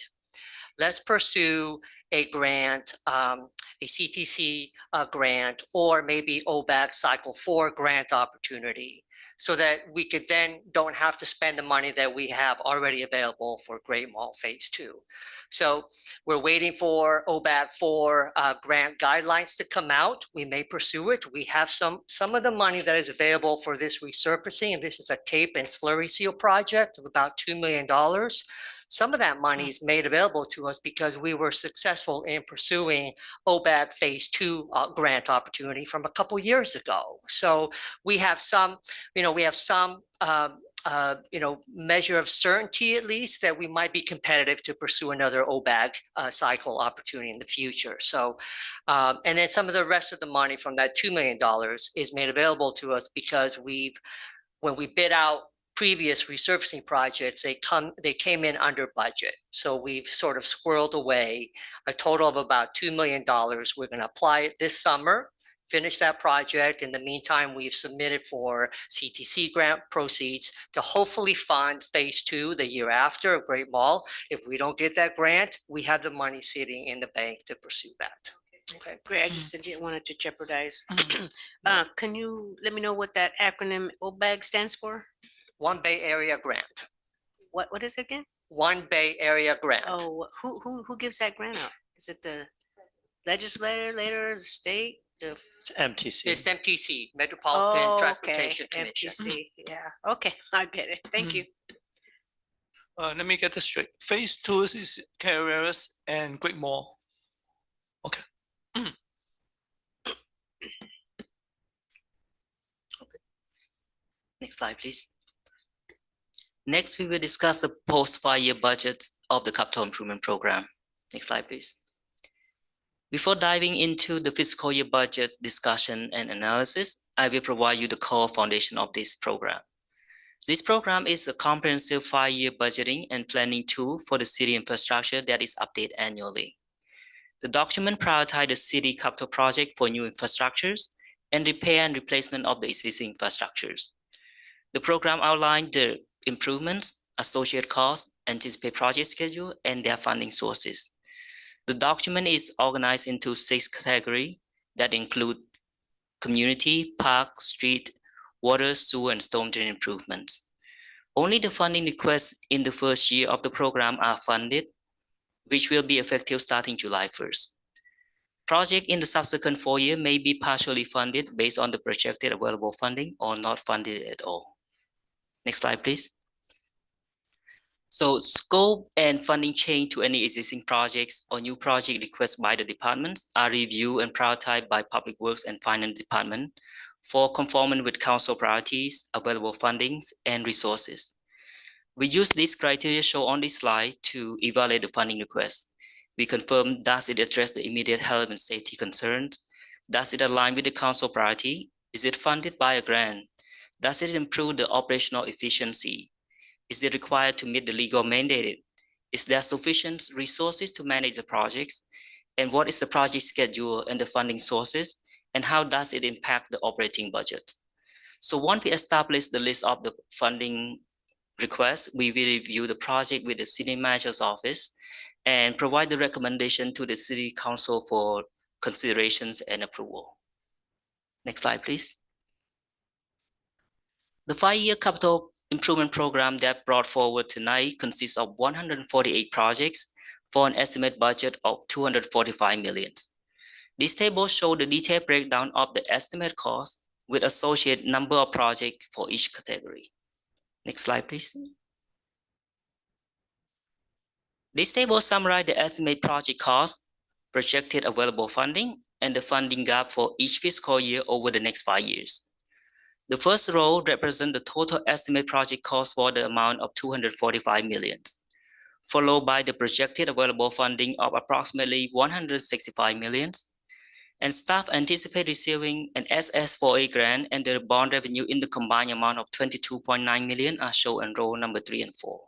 Let's pursue a grant, a CTC grant, or maybe OBAC Cycle 4 grant opportunity, so that we could then don't have to spend the money that we have already available for Great Mall Phase 2. So we're waiting for OBAC 4 grant guidelines to come out. We may pursue it. We have some of the money that is available for this resurfacing, and this is a tape and slurry seal project of about $2 million. Some of that money is made available to us because we were successful in pursuing OBAC Phase 2 grant opportunity from a couple years ago. So we have some, measure of certainty at least that we might be competitive to pursue another OBAC cycle opportunity in the future. So, and then some of the rest of the money from that $2 million is made available to us because when we bid out previous resurfacing projects, they came in under budget. So we've sort of squirreled away a total of about $2 million. We're going to apply it this summer, finish that project. In the meantime, we've submitted for CTC grant proceeds to hopefully fund Phase 2 the year after of Great Mall. If we don't get that grant, we have the money sitting in the bank to pursue that. Okay. Great, I just didn't want it to jeopardize. Can you let me know what that acronym OBAG stands for? One Bay Area Grant. What is it again? One Bay Area Grant. Oh, who gives that grant out? Is it the legislator, the state? It's MTC. It's MTC, Metropolitan Transportation Commission. MTC, yeah, okay, I get it, thank you. Let me get this straight. Phase 2 is Carriers and Great Mall. Okay. Next slide, please. Next, we will discuss the post-5-year budgets of the capital improvement program. Next slide, please. Before diving into the fiscal year budgets discussion and analysis, I will provide you the core foundation of this program. This program is a comprehensive 5-year budgeting and planning tool for the city infrastructure that is updated annually. The document prioritizes the city capital project for new infrastructures and repair and replacement of the existing infrastructures. The program outlined the improvements, associated costs, anticipated project schedule, and their funding sources. The document is organized into 6 categories that include community, park, street, water, sewer, and storm drain improvements. Only the funding requests in the first year of the program are funded, which will be effective starting July 1st. Projects in the subsequent 4 years may be partially funded based on the projected available funding or not funded at all. Next slide, please. So scope and funding change to any existing projects or new project requests by the departments are reviewed and prioritized by Public Works and Finance Department for conforming with council priorities, available fundings, and resources. We use these criteria shown on this slide to evaluate the funding request. We confirm, does it address the immediate health and safety concerns? Does it align with the council priority? Is it funded by a grant? Does it improve the operational efficiency? Is it required to meet the legal mandate? Is there sufficient resources to manage the projects? And what is the project schedule and the funding sources? And how does it impact the operating budget? So once we establish the list of the funding requests, we will review the project with the city manager's office and provide the recommendation to the city council for considerations and approval. Next slide, please. The 5-year capital improvement program that brought forward tonight consists of 148 projects for an estimated budget of $245 million. This table shows the detailed breakdown of the estimated cost with associated number of projects for each category. Next slide, please. This table summarizes the estimated project cost, projected available funding, and the funding gap for each fiscal year over the next 5 years. The first row represents the total estimated project cost for the amount of $245 million, followed by the projected available funding of approximately $165 million, and staff anticipate receiving an SS4A grant and the bond revenue in the combined amount of $22.9 million are shown in row number 3 and 4.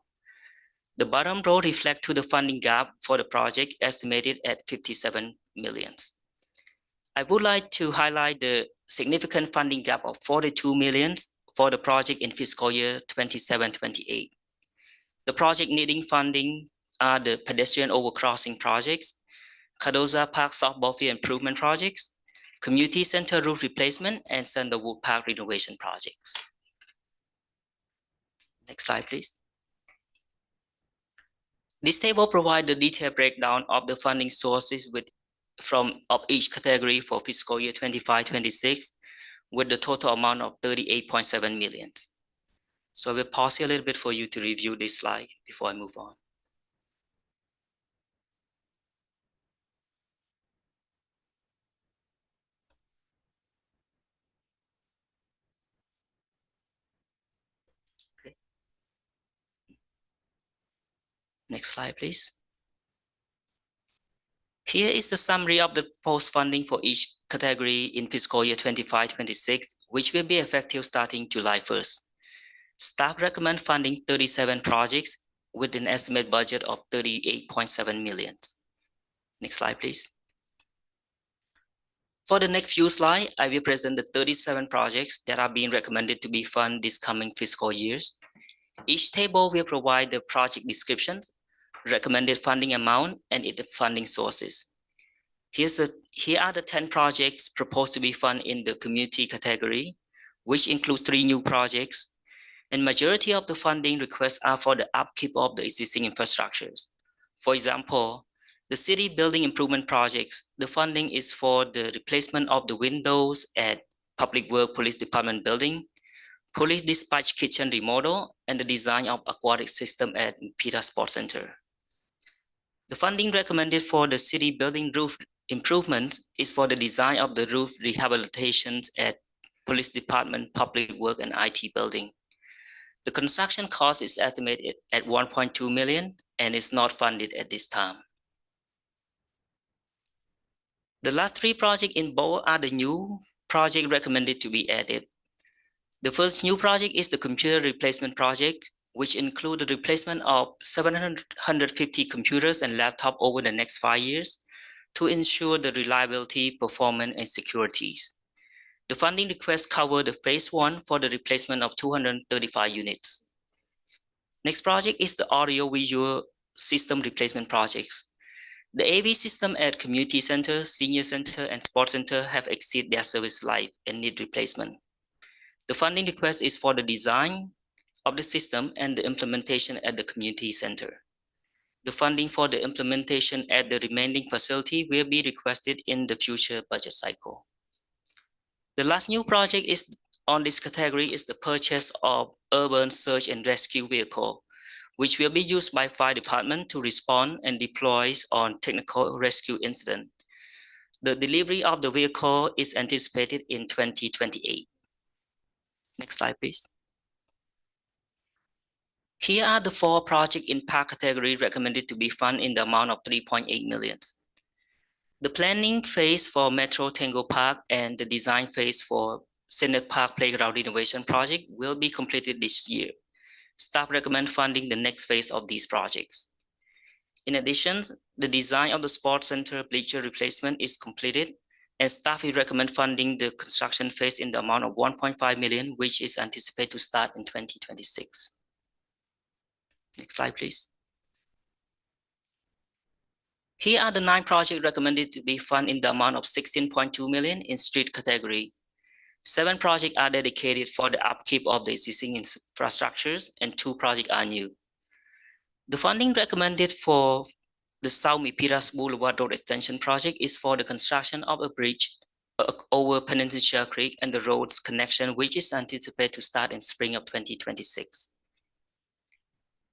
The bottom row reflects to the funding gap for the project estimated at $57 million. I would like to highlight the significant funding gap of 42 million for the project in fiscal year 27-28. The project needing funding are the pedestrian overcrossing projects, Cardoza Park softball field improvement projects, community center roof replacement, and Sandalwood Park renovation projects. Next slide, please. This table provides the detailed breakdown of the funding sources of each category for fiscal year 25-26 with the total amount of 38.7 million. So we'll pause here a little bit for you to review this slide before I move on. Okay. Next slide, please. Here is the summary of the proposed funding for each category in fiscal year 25-26, which will be effective starting July 1st. Staff recommend funding 37 projects with an estimated budget of 38.7 million. Next slide, please. For the next few slides, I will present the 37 projects that are being recommended to be funded this coming fiscal years. Each table will provide the project descriptions, recommended funding amount, and its funding sources. Here are the 10 projects proposed to be funded in the community category, which includes 3 new projects, and majority of the funding requests are for the upkeep of the existing infrastructures. For example, the city building improvement projects, the funding is for the replacement of the windows at Public Works Police Department building, Police Dispatch Kitchen remodel, and the design of aquatic system at Milpitas Sports Center. The funding recommended for the city building roof improvement is for the design of the roof rehabilitations at Police Department, Public Works, and IT building. The construction cost is estimated at 1.2 million and is not funded at this time. The last 3 projects in bold are the new project recommended to be added. The first new project is the computer replacement project, which includes the replacement of 750 computers and laptops over the next 5 years to ensure the reliability, performance, and securities. The funding requests cover the phase 1 for the replacement of 235 units. Next project is the audio-visual system replacement projects. The AV system at community center, senior center, and sports center have exceeded their service life and need replacement. The funding request is for the design of the system and the implementation at the community center. The funding for the implementation at the remaining facility will be requested in the future budget cycle. The last new project on this category is the purchase of urban search and rescue vehicle, which will be used by fire department to respond and deploy on technical rescue incident. The delivery of the vehicle is anticipated in 2028. Next slide, please. Here are the 4 projects in park category recommended to be funded in the amount of 3.8 million. The planning phase for Metro Tango Park and the design phase for Senate Park Playground Renovation Project will be completed this year. Staff recommend funding the next phase of these projects. In addition, the design of the sports center bleacher replacement is completed, and staff will recommend funding the construction phase in the amount of 1.5 million, which is anticipated to start in 2026. Next slide, please. Here are the 9 projects recommended to be funded in the amount of 16.2 million in street category. 7 projects are dedicated for the upkeep of the existing infrastructures, and 2 projects are new. The funding recommended for the South Milpitas Boulevard Road Extension project is for the construction of a bridge over Peninsula Creek and the road's connection, which is anticipated to start in spring of 2026.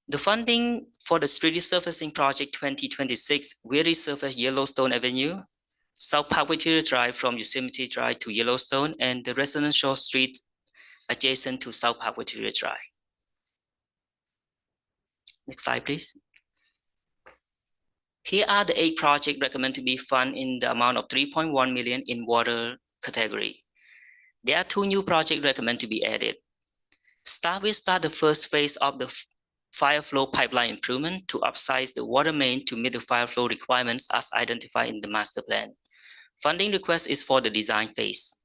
The funding for the street resurfacing project 2026 will resurface Yellowstone Avenue, South Park Victoria Drive from Yosemite Drive to Yellowstone, and the residential street adjacent to South Park Victoria Drive. Next slide, please. Here are the 8 projects recommended to be funded in the amount of 3.1 million in water category. There are 2 new projects recommended to be added. Staff will start the first phase of the fire flow pipeline improvement to upsize the water main to meet the fire flow requirements as identified in the master plan. Funding request is for the design phase.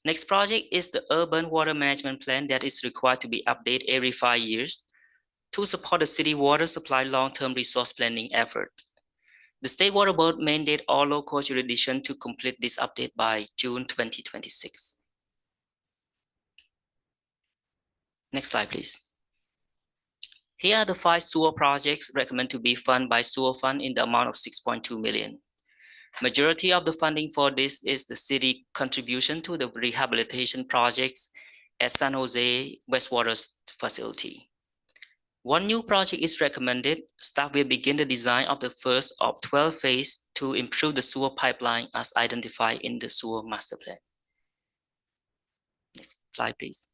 Next project is the urban water management plan that is required to be updated every 5 years to support the city water supply long-term resource planning effort. The State Water Board mandate all local jurisdictions to complete this update by June 2026. Next slide, please. Here are the 5 sewer projects recommended to be funded by Sewer Fund in the amount of 6.2 million. Majority of the funding for this is the city contribution to the rehabilitation projects at San Jose wastewater facility. One new project is recommended. Staff will begin the design of the first of 12 phases to improve the sewer pipeline as identified in the sewer master plan. Next slide, please.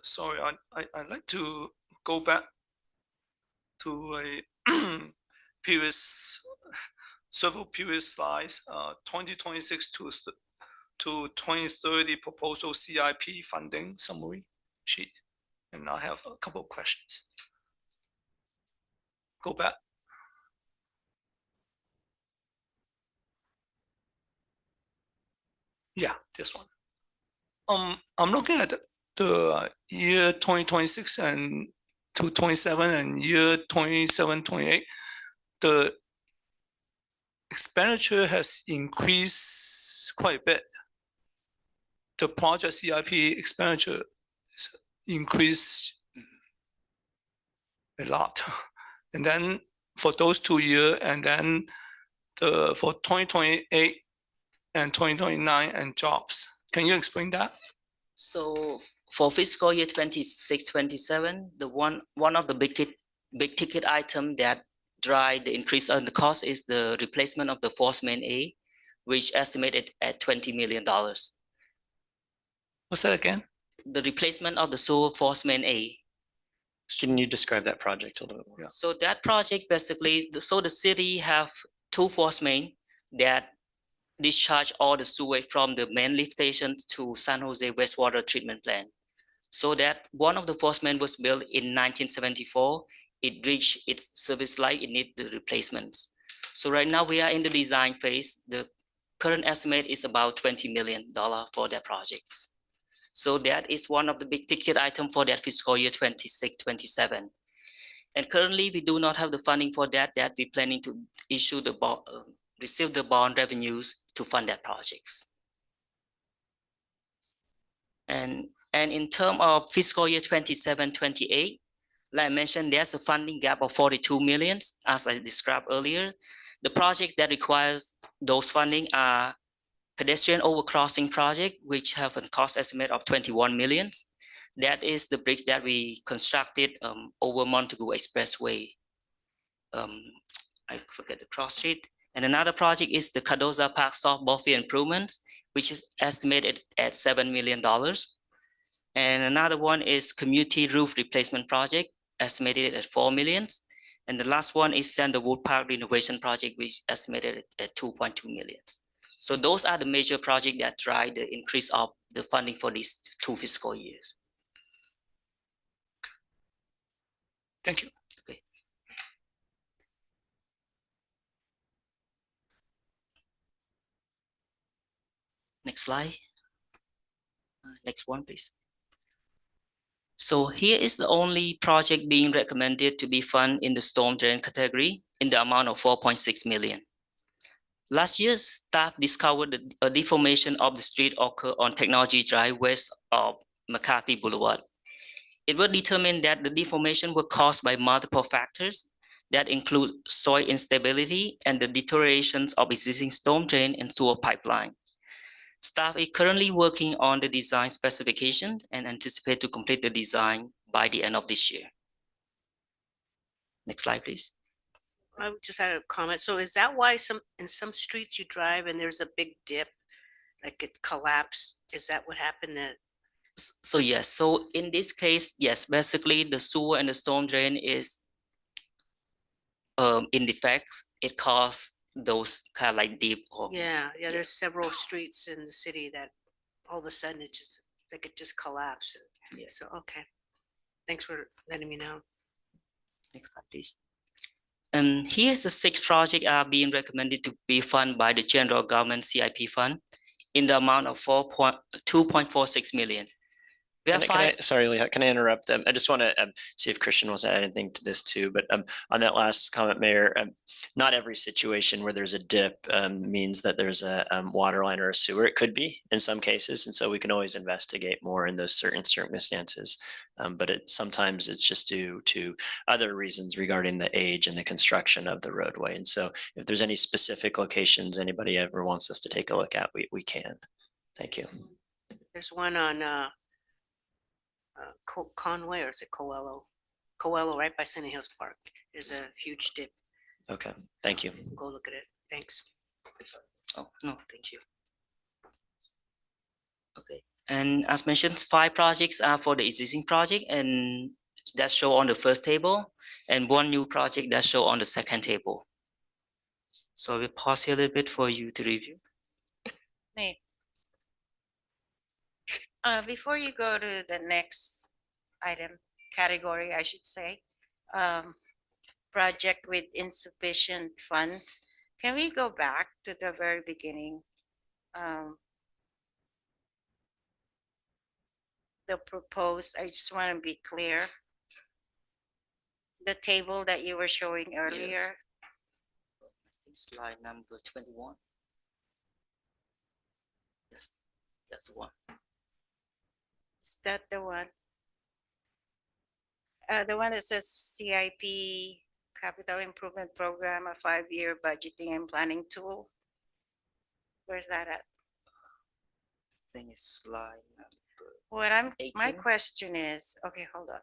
Sorry, I'd like to go back to a several previous slides, 2026 to 2030 proposal CIP funding summary sheet. And I have a couple of questions. Go back. Yeah, this one. I'm looking at the year 2026 and 227 and year 27-28. The expenditure has increased quite a bit. The project CIP expenditure increased a lot. And then for those 2 years, and then for 2028 and 2029 and jobs. Can you explain that? So for fiscal year 26-27, the one of the big ticket item that drive the increase on the cost is the replacement of the force main A, which estimated at $20 million. What's that again? The replacement of the sewer force main A. Can you describe that project a little bit more? Yeah. So that project basically, so the city have 2 force main that discharge all the sewage from the main lift station to San Jose wastewater treatment plant. So that one of the force main was built in 1974. It reached its service life, it needs the replacements. So right now we are in the design phase. The current estimate is about $20 million for that projects. So that is one of the big ticket item for that fiscal year 26-27. And currently we do not have the funding for that we're planning to issue the bond, receive the bond revenues to fund that projects. And in terms of fiscal year 27-28, like I mentioned, there's a funding gap of 42 million, as I described earlier. The projects that requires those funding are pedestrian overcrossing project, which have a cost estimate of 21 million. That is the bridge that we constructed over Montague Expressway. I forget the cross street. And another project is the Cardoza Park softball field improvements, which is estimated at $7 million. And another one is community roof replacement project, estimated at 4 million. And the last one is Sandalwood Park renovation project, which is estimated at 2.2 million. So those are the major projects that drive the increase of the funding for these 2 fiscal years. Thank you. Okay. Next slide. Next one, please. So here is the only project being recommended to be funded in the storm drain category in the amount of 4.6 million. Last year, staff discovered a deformation of the street occur on Technology Drive west of McCarthy Boulevard. It was determined that the deformation was caused by multiple factors that include soil instability and the deteriorations of existing storm drain and sewer pipeline. Staff is currently working on the design specifications and anticipate to complete the design by the end of this year. Next slide, please. I just had a comment. So is that why in some streets you drive and there's a big dip, like it collapsed? Is that what happened? So yes, so in this case, yes, basically the sewer and the storm drain is in defects. It caused those kind of like deep. Yeah, there's several streets in the city that all of a sudden it just, like it just collapsed. Yeah. So, okay. Thanks for letting me know. Next slide, please. Here's the 6 projects are being recommended to be funded by the general government CIP fund in the amount of 2.46 million. We have Sorry, Leah, can I interrupt? I just want to see if Christian wants to add anything to this too, but on that last comment, Mayor, not every situation where there's a dip means that there's a water line or a sewer. It could be in some cases, and so we can always investigate more in those certain circumstances. But sometimes it's just due to other reasons regarding the age and the construction of the roadway. And so if there's any specific locations anybody ever wants us to take a look at, we can. Thank you. There's one on Conway, or is it Coelho? Coelho, right by Sunny Hills Park. There's a huge dip. Okay, thank you. Go look at it. Thanks. Oh, no, thank you. Okay, and as mentioned, 5 projects are for the existing project, and that show on the first table, and 1 new project that show on the second table. So I will pause here a little bit for you to review. Nate. Before you go to the next item, category, I should say, project with insufficient funds, can we go back to the very beginning? The proposed, I just want to be clear. The table that you were showing earlier. Yes. Slide number 21. Yes, that's the one. Is that the one? The one that says CIP Capital Improvement Program, a 5-year budgeting and planning tool. Where's that at? I think it's slide number. What my 18. question is, okay, hold on.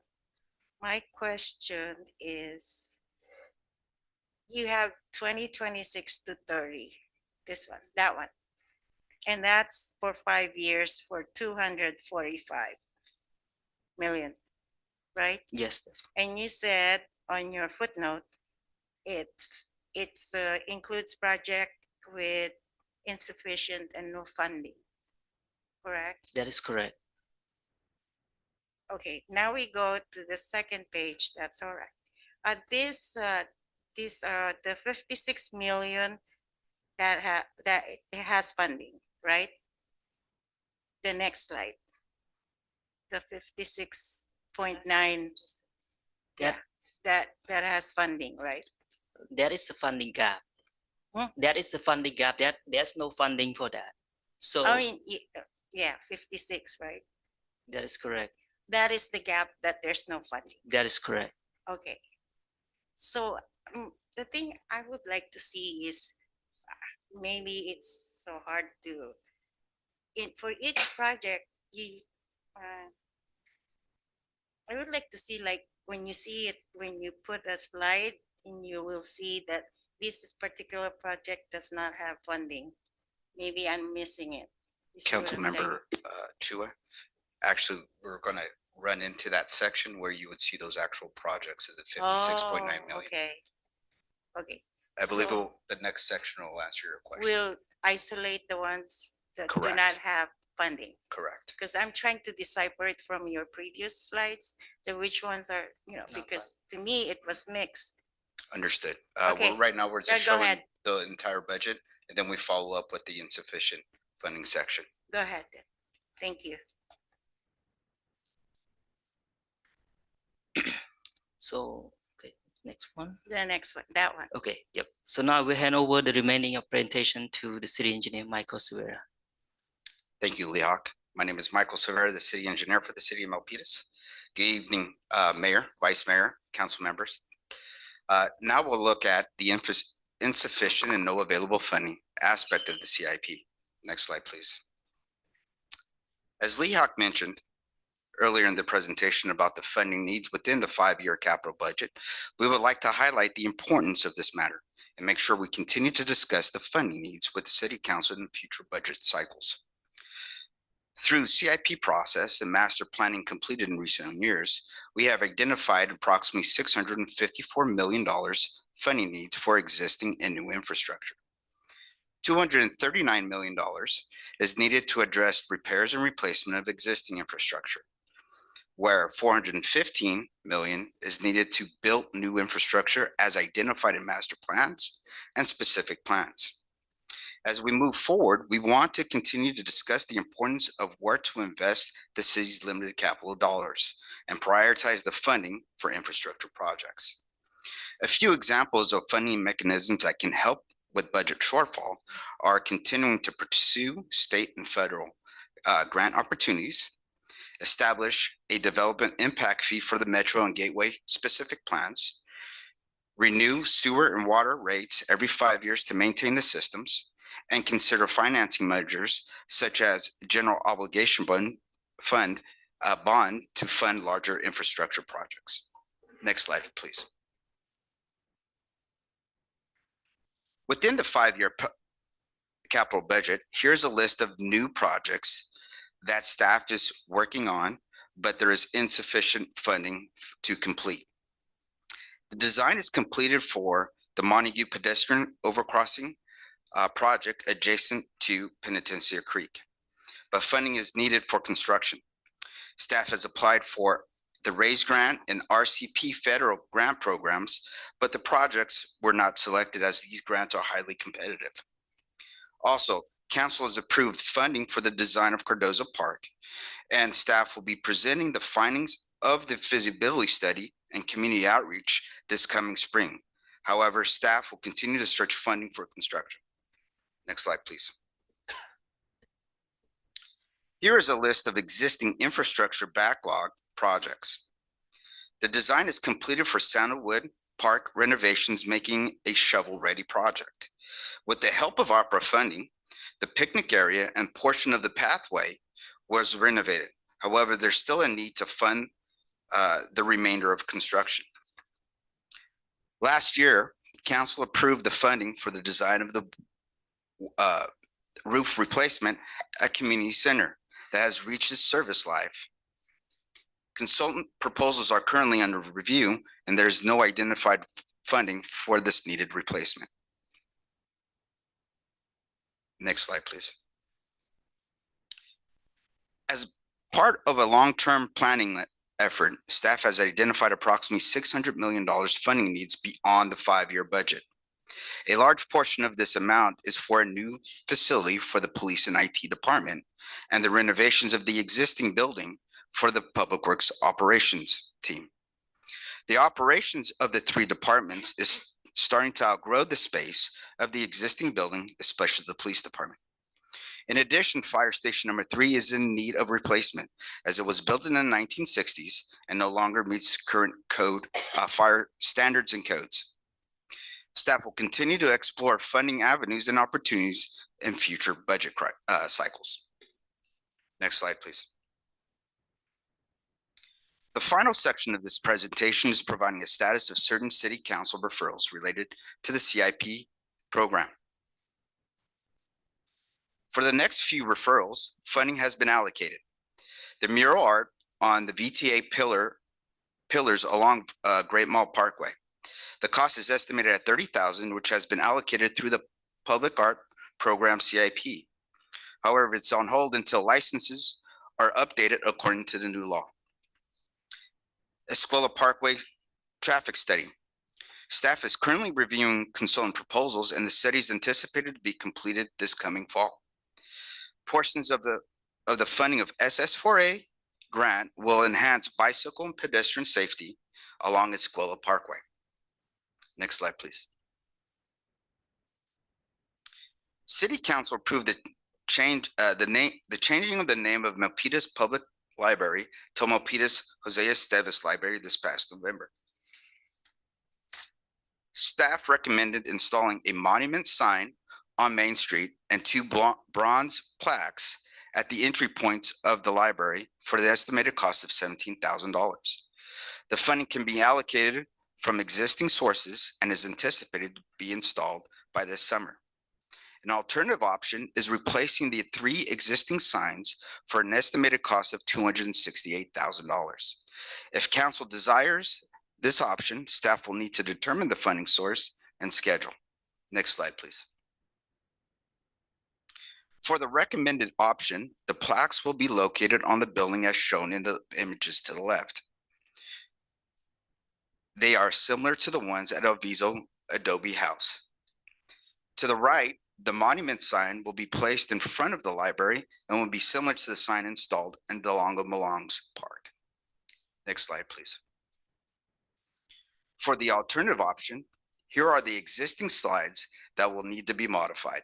My question is, you have 2026 to 30, this one, that one. And that's for 5 years for 245 million, right? Yes, that's correct. And you said on your footnote, it's includes project with insufficient and no funding, correct? That is correct. Okay, now we go to the second page. That's all right. This the 56 million that has funding, right? The next slide. The 56.9. Yeah, that has funding, right? That is the funding gap. That is the funding gap. There's no funding for that. So I mean, yeah, 56, right? that is correct. That is the gap that there's no funding. That is correct. Okay. So the thing I would like to see is maybe it's so hard to for each project I would like to see, like, when you see it, when you put a slide and you will see that this particular project does not have funding. Maybe I'm missing it. You see what I'm saying? Councilmember Chua, actually, we're gonna run into that section where you would see those actual projects of the 56.9 million. Okay. Okay. I believe So the next section will answer your question. we'll isolate the ones that do Correct. not have funding. Correct. Because I'm trying to decipher it from your previous slides, so which ones are, because to me it was mixed. Understood. Okay. Right now, we're Yeah, just go showing ahead. the entire budget, and then we follow up with the insufficient funding section. Go ahead then. Thank you. So okay, next one. The next one, that one. Okay, yep. So now we hand over the remaining of presentation to the city engineer, Michael Silvera. Thank you, Leoc. My name is Michael Silvera, the city engineer for the city of Milpitas. Good evening, Mayor, Vice Mayor, council members. Now we'll look at the insufficient and no available funding aspect of the CIP. Next slide, please. As Leoc mentioned earlier in the presentation about the funding needs within the 5-year capital budget, we would like to highlight the importance of this matter and make sure we continue to discuss the funding needs with the city council in future budget cycles. Through CIP process and master planning completed in recent years, we have identified approximately $654 million funding needs for existing and new infrastructure. $239 million is needed to address repairs and replacement of existing infrastructure. where 415 million is needed to build new infrastructure as identified in master plans and specific plans. As we move forward, we want to continue to discuss the importance of where to invest the city's limited capital dollars and prioritize the funding for infrastructure projects. A few examples of funding mechanisms that can help with budget shortfall are continuing to pursue state and federal grant opportunities, establish a development impact fee for the Metro and Gateway specific plans, renew sewer and water rates every 5 years to maintain the systems, and consider financing measures such as general obligation bond to fund larger infrastructure projects. Next slide, please. Within the 5-year capital budget, here's a list of new projects that staff is working on, but there is insufficient funding to complete. The design is completed for the Montague pedestrian overcrossing project adjacent to Penitencia Creek, but funding is needed for construction. Staff has applied for the RAISE grant and RCP federal grant programs, but the projects were not selected as these grants are highly competitive. Also, council has approved funding for the design of Cardozo Park, and staff will be presenting the findings of the feasibility study and community outreach this coming spring. However, staff will continue to search funding for construction. Next slide, please. Here is a list of existing infrastructure backlog projects. The design is completed for Sandalwood Park renovations, making a shovel-ready project. With the help of ARPA funding, the picnic area and portion of the pathway was renovated. However, there's still a need to fund the remainder of construction. Last year, council approved the funding for the design of the roof replacement at Community Center that has reached its service life. Consultant proposals are currently under review, and there's no identified funding for this needed replacement. Next slide, please. As part of a long-term planning effort, staff has identified approximately $600 million funding needs beyond the 5-year budget. A large portion of this amount is for a new facility for the police and IT department and the renovations of the existing building for the Public Works operations team. The operations of the 3 departments is starting to outgrow the space of the existing building, especially the police department. In addition, fire station number 3 is in need of replacement as it was built in the 1960s and no longer meets current code, fire standards and codes. Staff will continue to explore funding avenues and opportunities in future budget cycles. Next slide, please. The final section of this presentation is providing a status of certain city council referrals related to the CIP program. For the next few referrals, funding has been allocated. The mural art on the VTA pillars along Great Mall Parkway. The cost is estimated at $30,000, which has been allocated through the Public Art Program CIP. However, it's on hold until licenses are updated according to the new law. Escuela Parkway traffic study. Staff is currently reviewing consultant proposals, and the study is anticipated to be completed this coming fall. Portions of the funding of SS4A grant will enhance bicycle and pedestrian safety along Escuela Parkway. Next slide, please. City Council approved the changing of the name of Milpitas Public Library to Milpitas Jose Esteves Library this past November. Staff recommended installing a monument sign on Main Street and 2 bronze plaques at the entry points of the library for the estimated cost of $17,000. The funding can be allocated from existing sources and is anticipated to be installed by this summer. An alternative option is replacing the 3 existing signs for an estimated cost of $268,000. If council desires this option, staff will need to determine the funding source and schedule. Next slide, please. For the recommended option, the plaques will be located on the building as shown in the images to the left. They are similar to the ones at Aviso Adobe House. To the right, the monument sign will be placed in front of the library and will be similar to the sign installed in Delongo Malongs Park. Next slide, please. For the alternative option, here are the existing slides that will need to be modified.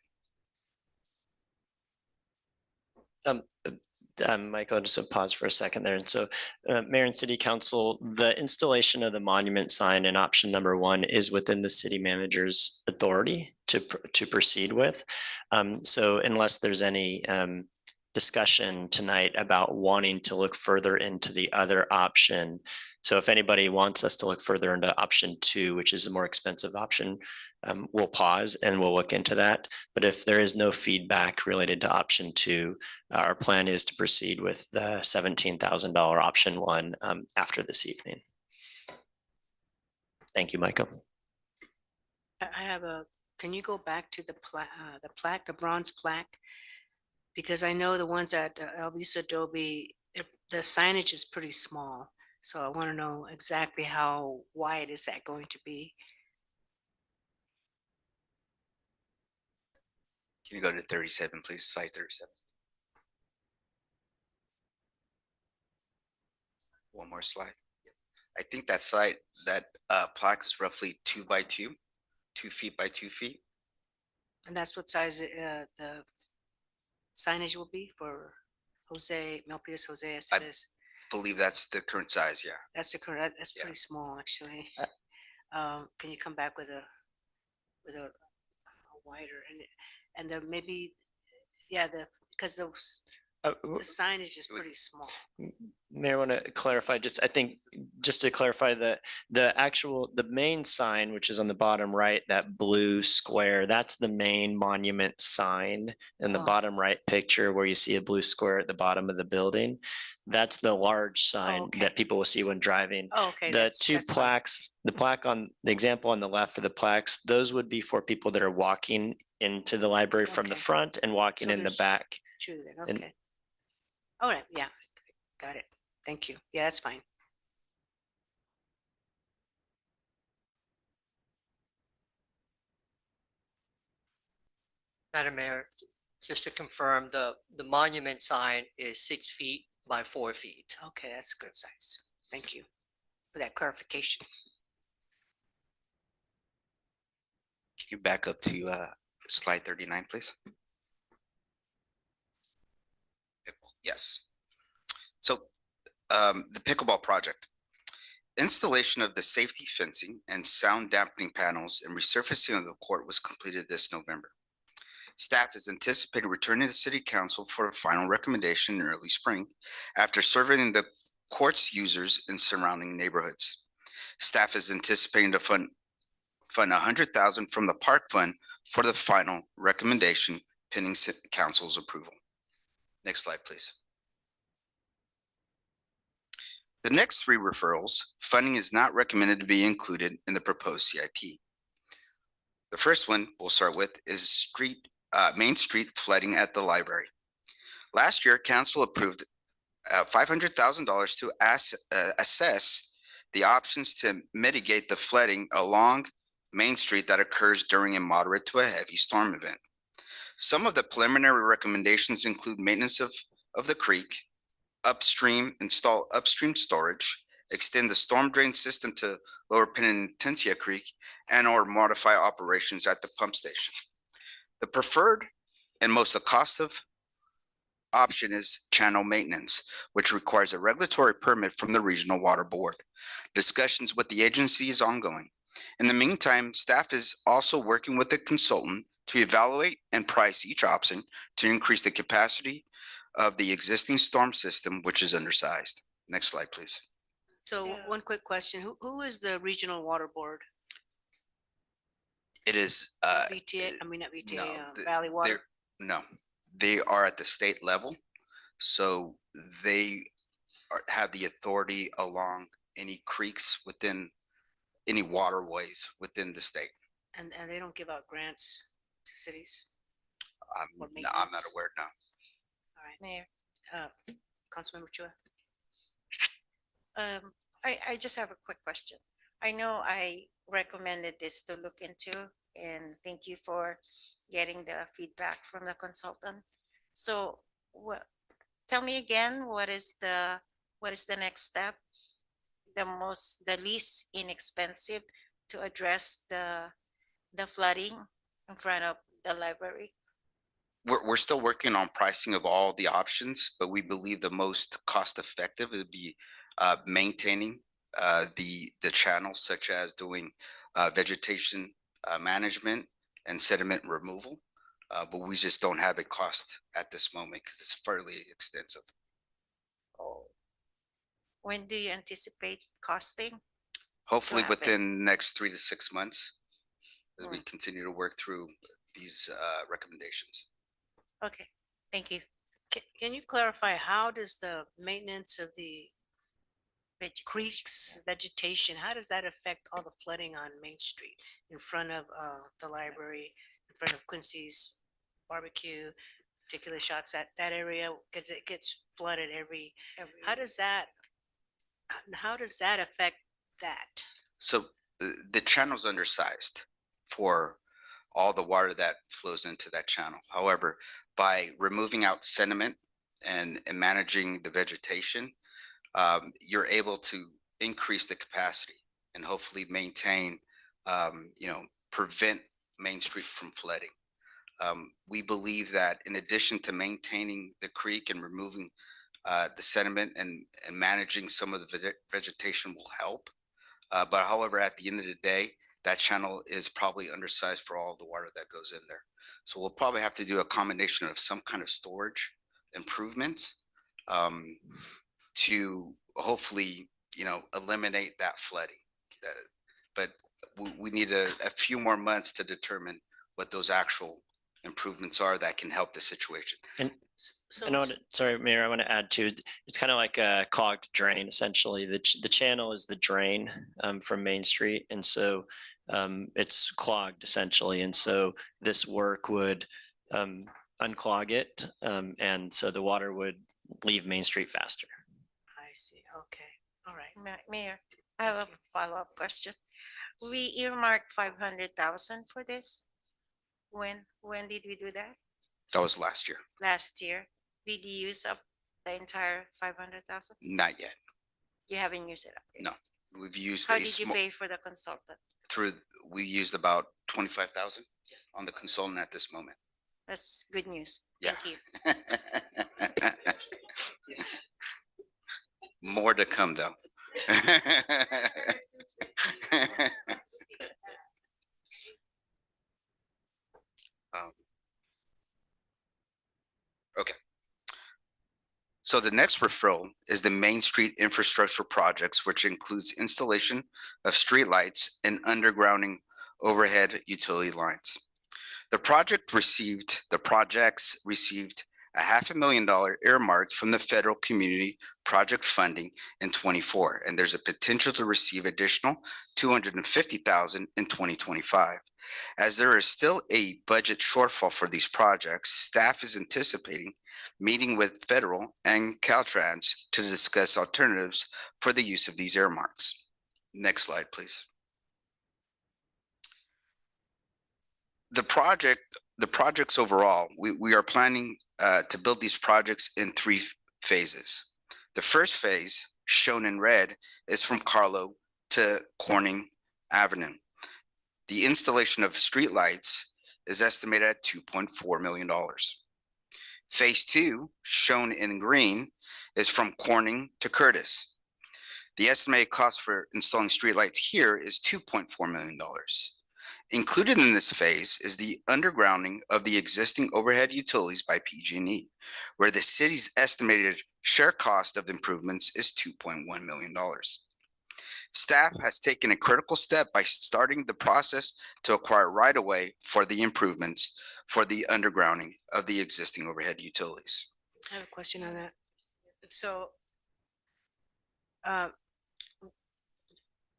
Michael, just a pause for a second there. And so, Mayor and City Council, the installation of the monument sign in option number 1 is within the city manager's authority to proceed with. So unless there's any discussion tonight about wanting to look further into the other option. So if anybody wants us to look further into option 2, which is a more expensive option, we'll pause and we'll look into that. But if there is no feedback related to option 2, our plan is to proceed with the $17,000 option 1 after this evening. Thank you, Michael. I have a, can you go back to the plaque, the bronze plaque? Because I know the ones at Aviso Adobe, the signage is pretty small. So I want to know exactly how wide is that going to be? Can you go to 37, please? Slide 37. One more slide. I think that slide, that plaque is roughly 2 by 2, 2 feet by 2 feet. And that's what size the signage will be for Milpitas Jose Estevez? Believe that's the current size, yeah. That's the current, that's pretty small, actually. Can you come back with a wider, and there maybe, yeah, because those, the signage is pretty small. Mayor, I want to clarify, I think, just to clarify the main sign, which is on the bottom right, that blue square, that's the main monument sign in the bottom right picture where you see a blue square at the bottom of the building. That's the large sign that people will see when driving. The two plaques, the plaque on the example on the left for the plaques, those would be for people that are walking into the library from the front and walking in the back. True, then, okay. All right, yeah, got it. Thank you. Yeah, that's fine. Madam Mayor, just to confirm, the monument sign is 6 feet by 4 feet. Okay, that's good size. Thank you for that clarification. Can you back up to slide 39, please? Yes. So the pickleball project. Installation of the safety fencing and sound dampening panels and resurfacing of the court was completed this November. Staff is anticipating returning to City Council for a final recommendation in early spring after surveying the court's users in surrounding neighborhoods. Staff is anticipating to fund $100,000 from the park fund for the final recommendation pending Council's approval. Next slide, please. The next 3 referrals, funding is not recommended to be included in the proposed CIP. The first one we'll start with is Main Street flooding at the library. Last year, Council approved $500,000 to assess the options to mitigate the flooding along Main Street that occurs during a moderate to a heavy storm event. Some of the preliminary recommendations include maintenance of the creek, install upstream storage, extend the storm drain system to Lower Penitencia Creek, and/or modify operations at the pump station. The preferred and most cost-effective option is channel maintenance, which requires a regulatory permit from the Regional Water Board. Discussions with the agency is ongoing. In the meantime, staff is also working with the consultant to evaluate and price each option to increase the capacity of the existing storm system, which is undersized. Next slide, please. So one quick question, who is the Regional Water Board? It is VTA, I mean, not VTA, Valley Water? No, they are at the state level. So they have the authority along any creeks within any waterways within the state. And they don't give out grants to cities? Or I'm not maintenance? aware, no. All right, Mayor. Councilmember Chua. I just have a quick question. I know I recommended this to look into, and thank you for getting the feedback from the consultant. So what, tell me again, what is the next step? The least inexpensive to address the flooding in front of the library? We're still working on pricing of all the options, but we believe the most cost effective would be maintaining the channels, such as doing vegetation management and sediment removal. But we just don't have a cost at this moment because it's fairly extensive. Oh. When do you anticipate costing? Hopefully have it. within the next 3 to 6 months, as we Hmm. continue to work through these recommendations. Okay, thank you. Can you clarify, how does the maintenance of the creeks, vegetation, how does that affect all the flooding on Main Street in front of the library, in front of Quincy's barbecue, particular shots, that area, because it gets flooded how does that affect that? So the channel's undersized for all the water that flows into that channel. However, by removing out sediment and managing the vegetation, you're able to increase the capacity and hopefully maintain, prevent Main Street from flooding. We believe that in addition to maintaining the creek and removing the sediment and managing some of the vegetation will help. But however, at the end of the day, that channel is probably undersized for all of the water that goes in there. So we'll probably have to do a combination of some kind of storage improvements to hopefully, eliminate that flooding. But we need a few more months to determine what those actual improvements are that can help the situation. And So I know, sorry, Mayor, I want to add to, it's kind of like a clogged drain, essentially. The channel is the drain from Main Street. And so it's clogged essentially. And so this work would unclog it. And so the water would leave Main Street faster. I see, okay, all right. Mayor, I have a follow-up question. We earmarked 500,000 for this. When did we do that? That was last year. Last year. Did you use up the entire 500,000? Not yet. You haven't used it up? yet? No, we've used How a did you small pay for the consultant? we used about 25,000 on the consultant at this moment. That's good news. Yeah. Thank you. More to come though. Okay. So the next referral is the Main Street infrastructure projects, which includes installation of streetlights and undergrounding overhead utility lines. The projects received $500,000 earmarked from the federal community project funding in 24, and there's a potential to receive additional $250,000 in 2025. As there is still a budget shortfall for these projects, staff is anticipating meeting with federal and Caltrans to discuss alternatives for the use of these earmarks. Next slide, please. The projects overall, we are planning to build these projects in 3 phases. The first phase, shown in red, is from Carlo to Corning Avenue. The installation of streetlights is estimated at $2.4 million. Phase 2, shown in green, is from Corning to Curtis. The estimated cost for installing streetlights here is $2.4 million. Included in this phase is the undergrounding of the existing overhead utilities by PG&E, where the city's estimated share cost of improvements is $2.1 million. Staff has taken a critical step by starting the process to acquire right-of-way for the improvements for the undergrounding of the existing overhead utilities. I have a question on that. So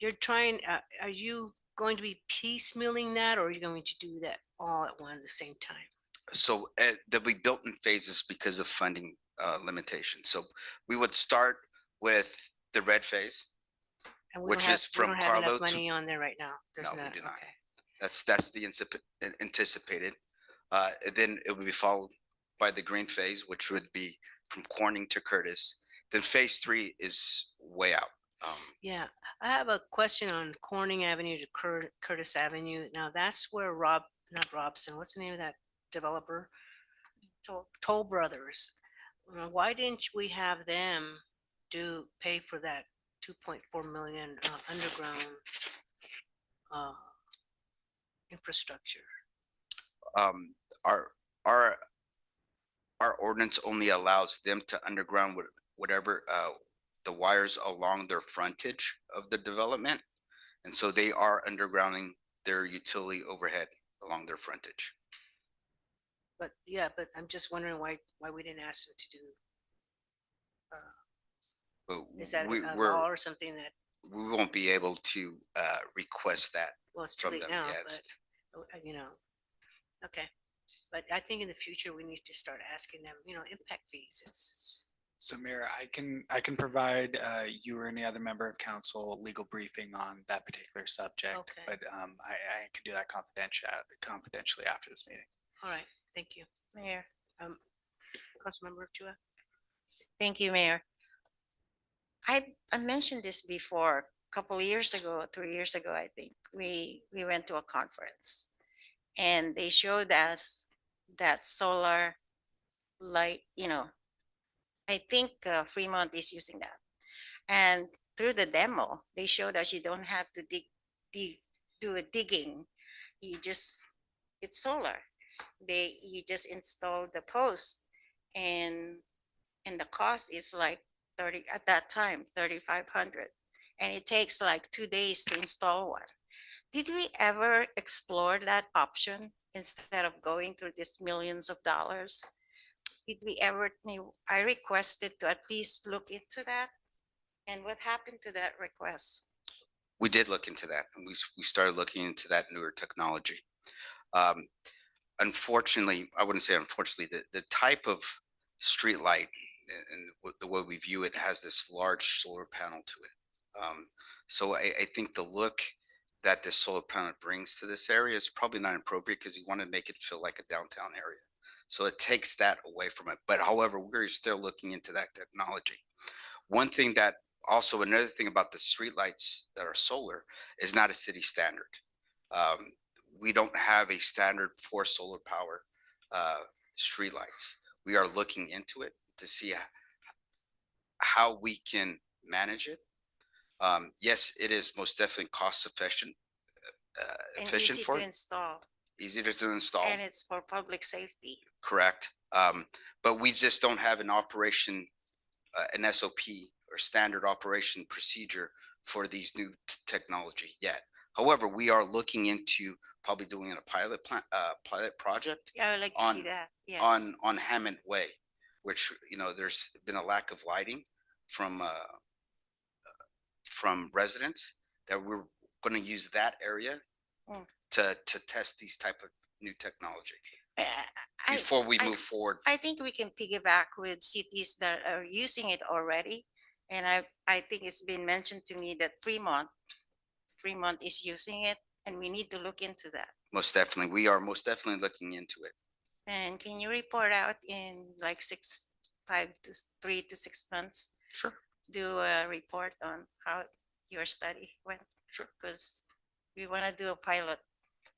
you're trying, are you going to be piecemealing that, or are you going to do that all at the same time? So they'll be built in phases because of funding limitations. So we would start with the red phase. And we Which don't have, is we from don't have enough Carlo to- money on there right now. There's No, we not, do not. okay. That's the anticipated. Then it would be followed by the green phase, which would be from Corning to Curtis. Then phase 3 is way out. Yeah, I have a question on Corning Avenue to Curtis Avenue. Now that's where not Robson, what's the name of that developer? Toll Brothers. Why didn't we have them pay for that 2.4 million underground infrastructure? Our our our ordinance only allows them to underground whatever the wires along their frontage of the development. And so they are undergrounding their utility overhead along their frontage. But yeah, but I'm just wondering why we didn't ask them to do. But Is that a we're, law or something that, we won't be able to request that well, it's too from late them now, yet. but you know, okay. But I think in the future, we need to start asking them, impact fees. It's, So Mayor, I can provide you or any other member of council legal briefing on that particular subject. Okay. But I can do that confidentially after this meeting. all right, thank you. Mayor. Councilmember Chua? Thank you, Mayor. I mentioned this before, a couple of years ago, 3 years ago, I think. We went to a conference and they showed us that solar light, I think Fremont is using that. And through the demo, they showed us you don't have to do a digging. It's solar. You just install the post and the cost is like 30, at that time, 3,500. And it takes like 2 days to install one. Did we ever explore that option instead of going through these millions of dollars? Did we ever, I requested to at least look into that. And what happened to that request? We did look into that, and we started looking into that newer technology. Unfortunately, I wouldn't say unfortunately, the type of street light and the way we view it has this large solar panel to it. So I think the look that this solar panel brings to this area is probably not appropriate because you want to make it feel like a downtown area. So it takes that away from it. But however, we're still looking into that technology. One thing that also, another thing about the streetlights that are solar is not a city standard. We don't have a standard for solar power streetlights. We are looking into it to see how we can manage it. Yes, it is most definitely cost efficient And efficient easy for to install. easy to install. And it's for public safety. Correct. But we just don't have an operation, an SOP or standard operation procedure for these new technology yet. However, we are looking into probably doing a pilot project. Yeah, I would like to see that. Yes. On Hammond Way, which, there's been a lack of lighting from residents, that we're going to use that area to test these type of new technology before we move forward. I think we can piggyback with cities that are using it already. And I think it's been mentioned to me that Fremont is using it, and we need to look into that. Most definitely. We are most definitely looking into it. And can you report out in like 3 to 6 months? Sure. Do a report on how your study went? Sure. Because we want to do a pilot.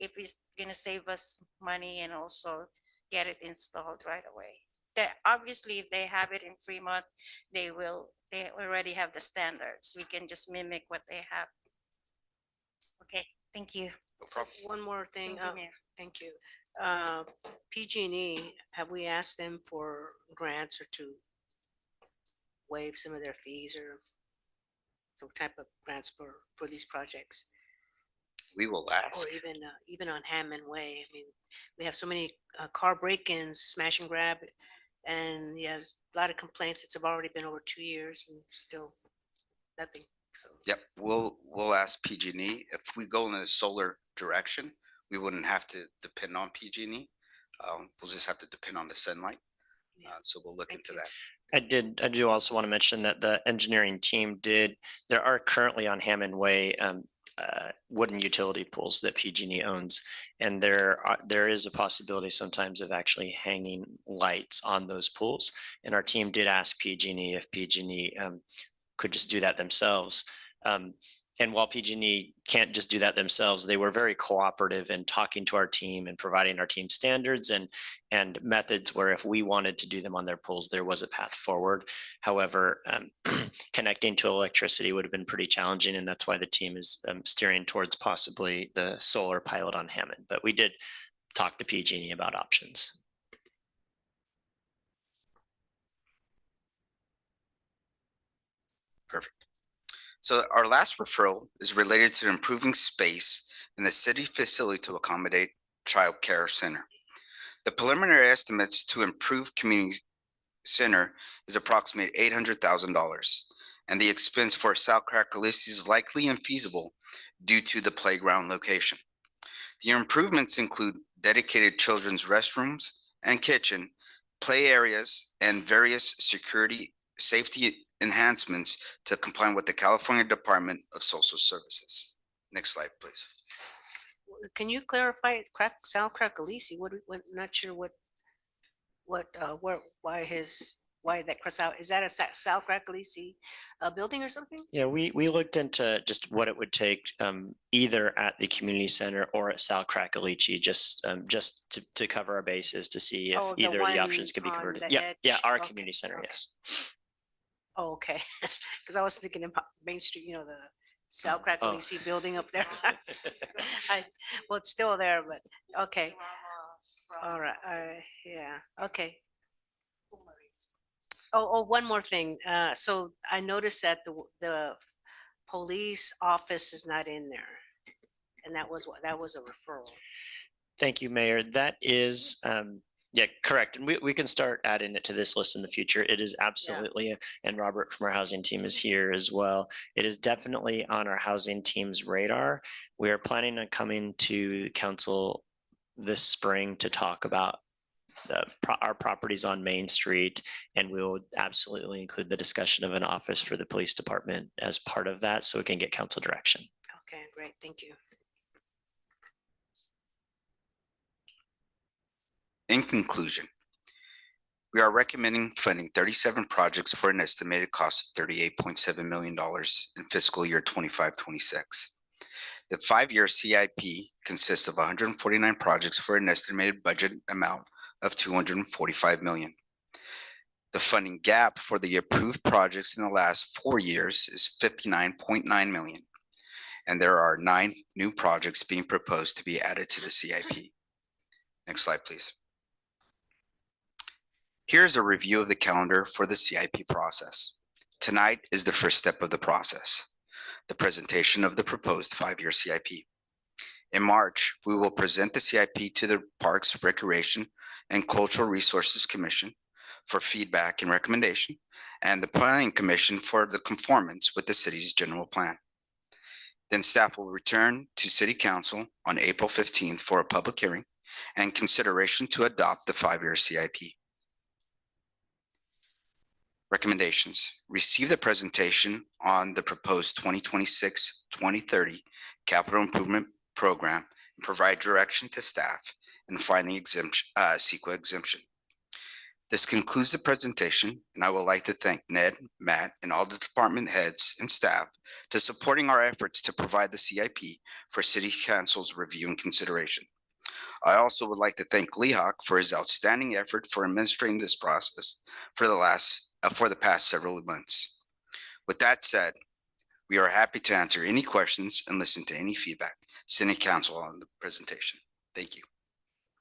If it's gonna save us money and also get it installed right away. Obviously, if they have it in Fremont, they already have the standards. We can just mimic what they have. Okay, thank you. No problem. One more thing. Thank you, Mayor. Thank you. PG&E, have we asked them for grants or to waive some of their fees or some type of grants for these projects? We will ask. Or even on Hammond Way. I mean, we have so many car break-ins, smash and grab, and yeah, a lot of complaints. It's already been over 2 years and still nothing. So Yep, we'll ask PG&E. If we go in a solar direction, we wouldn't have to depend on PG&E. We'll just have to depend on the sunlight. So we'll look into that. I do also want to mention that the engineering team there are currently on Hammond Way wooden utility poles that PG&E owns. And there is a possibility sometimes of actually hanging lights on those poles. And our team did ask PG&E if PG&E could just do that themselves. And while PG&E can't just do that themselves, they were very cooperative in talking to our team and providing our team standards and methods where if we wanted to do them on their poles, there was a path forward. However, connecting to electricity would have been pretty challenging, and that's why the team is steering towards possibly the solar pilot on Hammond. But we did talk to PG&E about options. Perfect. So our last referral is related to improving space in the city facility to accommodate child care center. The preliminary estimates to improve community center is approximately $800,000, and the expense for South Cracolisi is likely infeasible due to the playground location. The improvements include dedicated children's restrooms and kitchen, play areas, and various safety enhancements to comply with the California Department of Social Services. Next slide, please. Can you clarify South Cracolisi? Not sure why that cross out? Is that a South Cracolisi building or something? Yeah, we looked into just what it would take either at the community center or at South Cracolisi, just to cover our bases to see if either of the options could be converted. Yeah, our community center, yes. Oh, okay. Because I was thinking in Main Street, the South Cracolisi building up there. Well, it's still there, but okay. All right. Yeah. Okay. Oh, one more thing. So I noticed that the police office is not in there, and that was a referral. Thank you, Mayor. That is, yeah, correct. And we can start adding it to this list in the future. It is absolutely, and Robert from our housing team is here as well. It is definitely on our housing team's radar. We are planning on coming to council this spring to talk about our properties on Main Street, and we will absolutely include the discussion of an office for the police department as part of that, so we can get council direction. Okay, great. Thank you. In conclusion, we are recommending funding 37 projects for an estimated cost of $38.7 million in fiscal year 25-26. The 5-year CIP consists of 149 projects for an estimated budget amount of $245 million. The funding gap for the approved projects in the last 4 years is $59.9 million, and there are 9 new projects being proposed to be added to the CIP. Next slide, please. Here's a review of the calendar for the CIP process. Tonight is the first step of the process, the presentation of the proposed 5-year CIP. In March, we will present the CIP to the Parks, Recreation, and Cultural Resources Commission for feedback and recommendation, and the Planning Commission for the conformance with the city's general plan. Then staff will return to City Council on April 15th for a public hearing and consideration to adopt the 5-year CIP. Recommendations: receive the presentation on the proposed 2026-2030 capital improvement program and provide direction to staff and find the exemption, CEQA exemption. This concludes the presentation, and I would like to thank Ned, Matt, and all the department heads and staff to supporting our efforts to provide the CIP for City Council's review and consideration. I also would like to thank Lehawk for his outstanding effort for administering this process for the past several months. With that said, we are happy to answer any questions and listen to any feedback. City Council on the presentation. Thank you.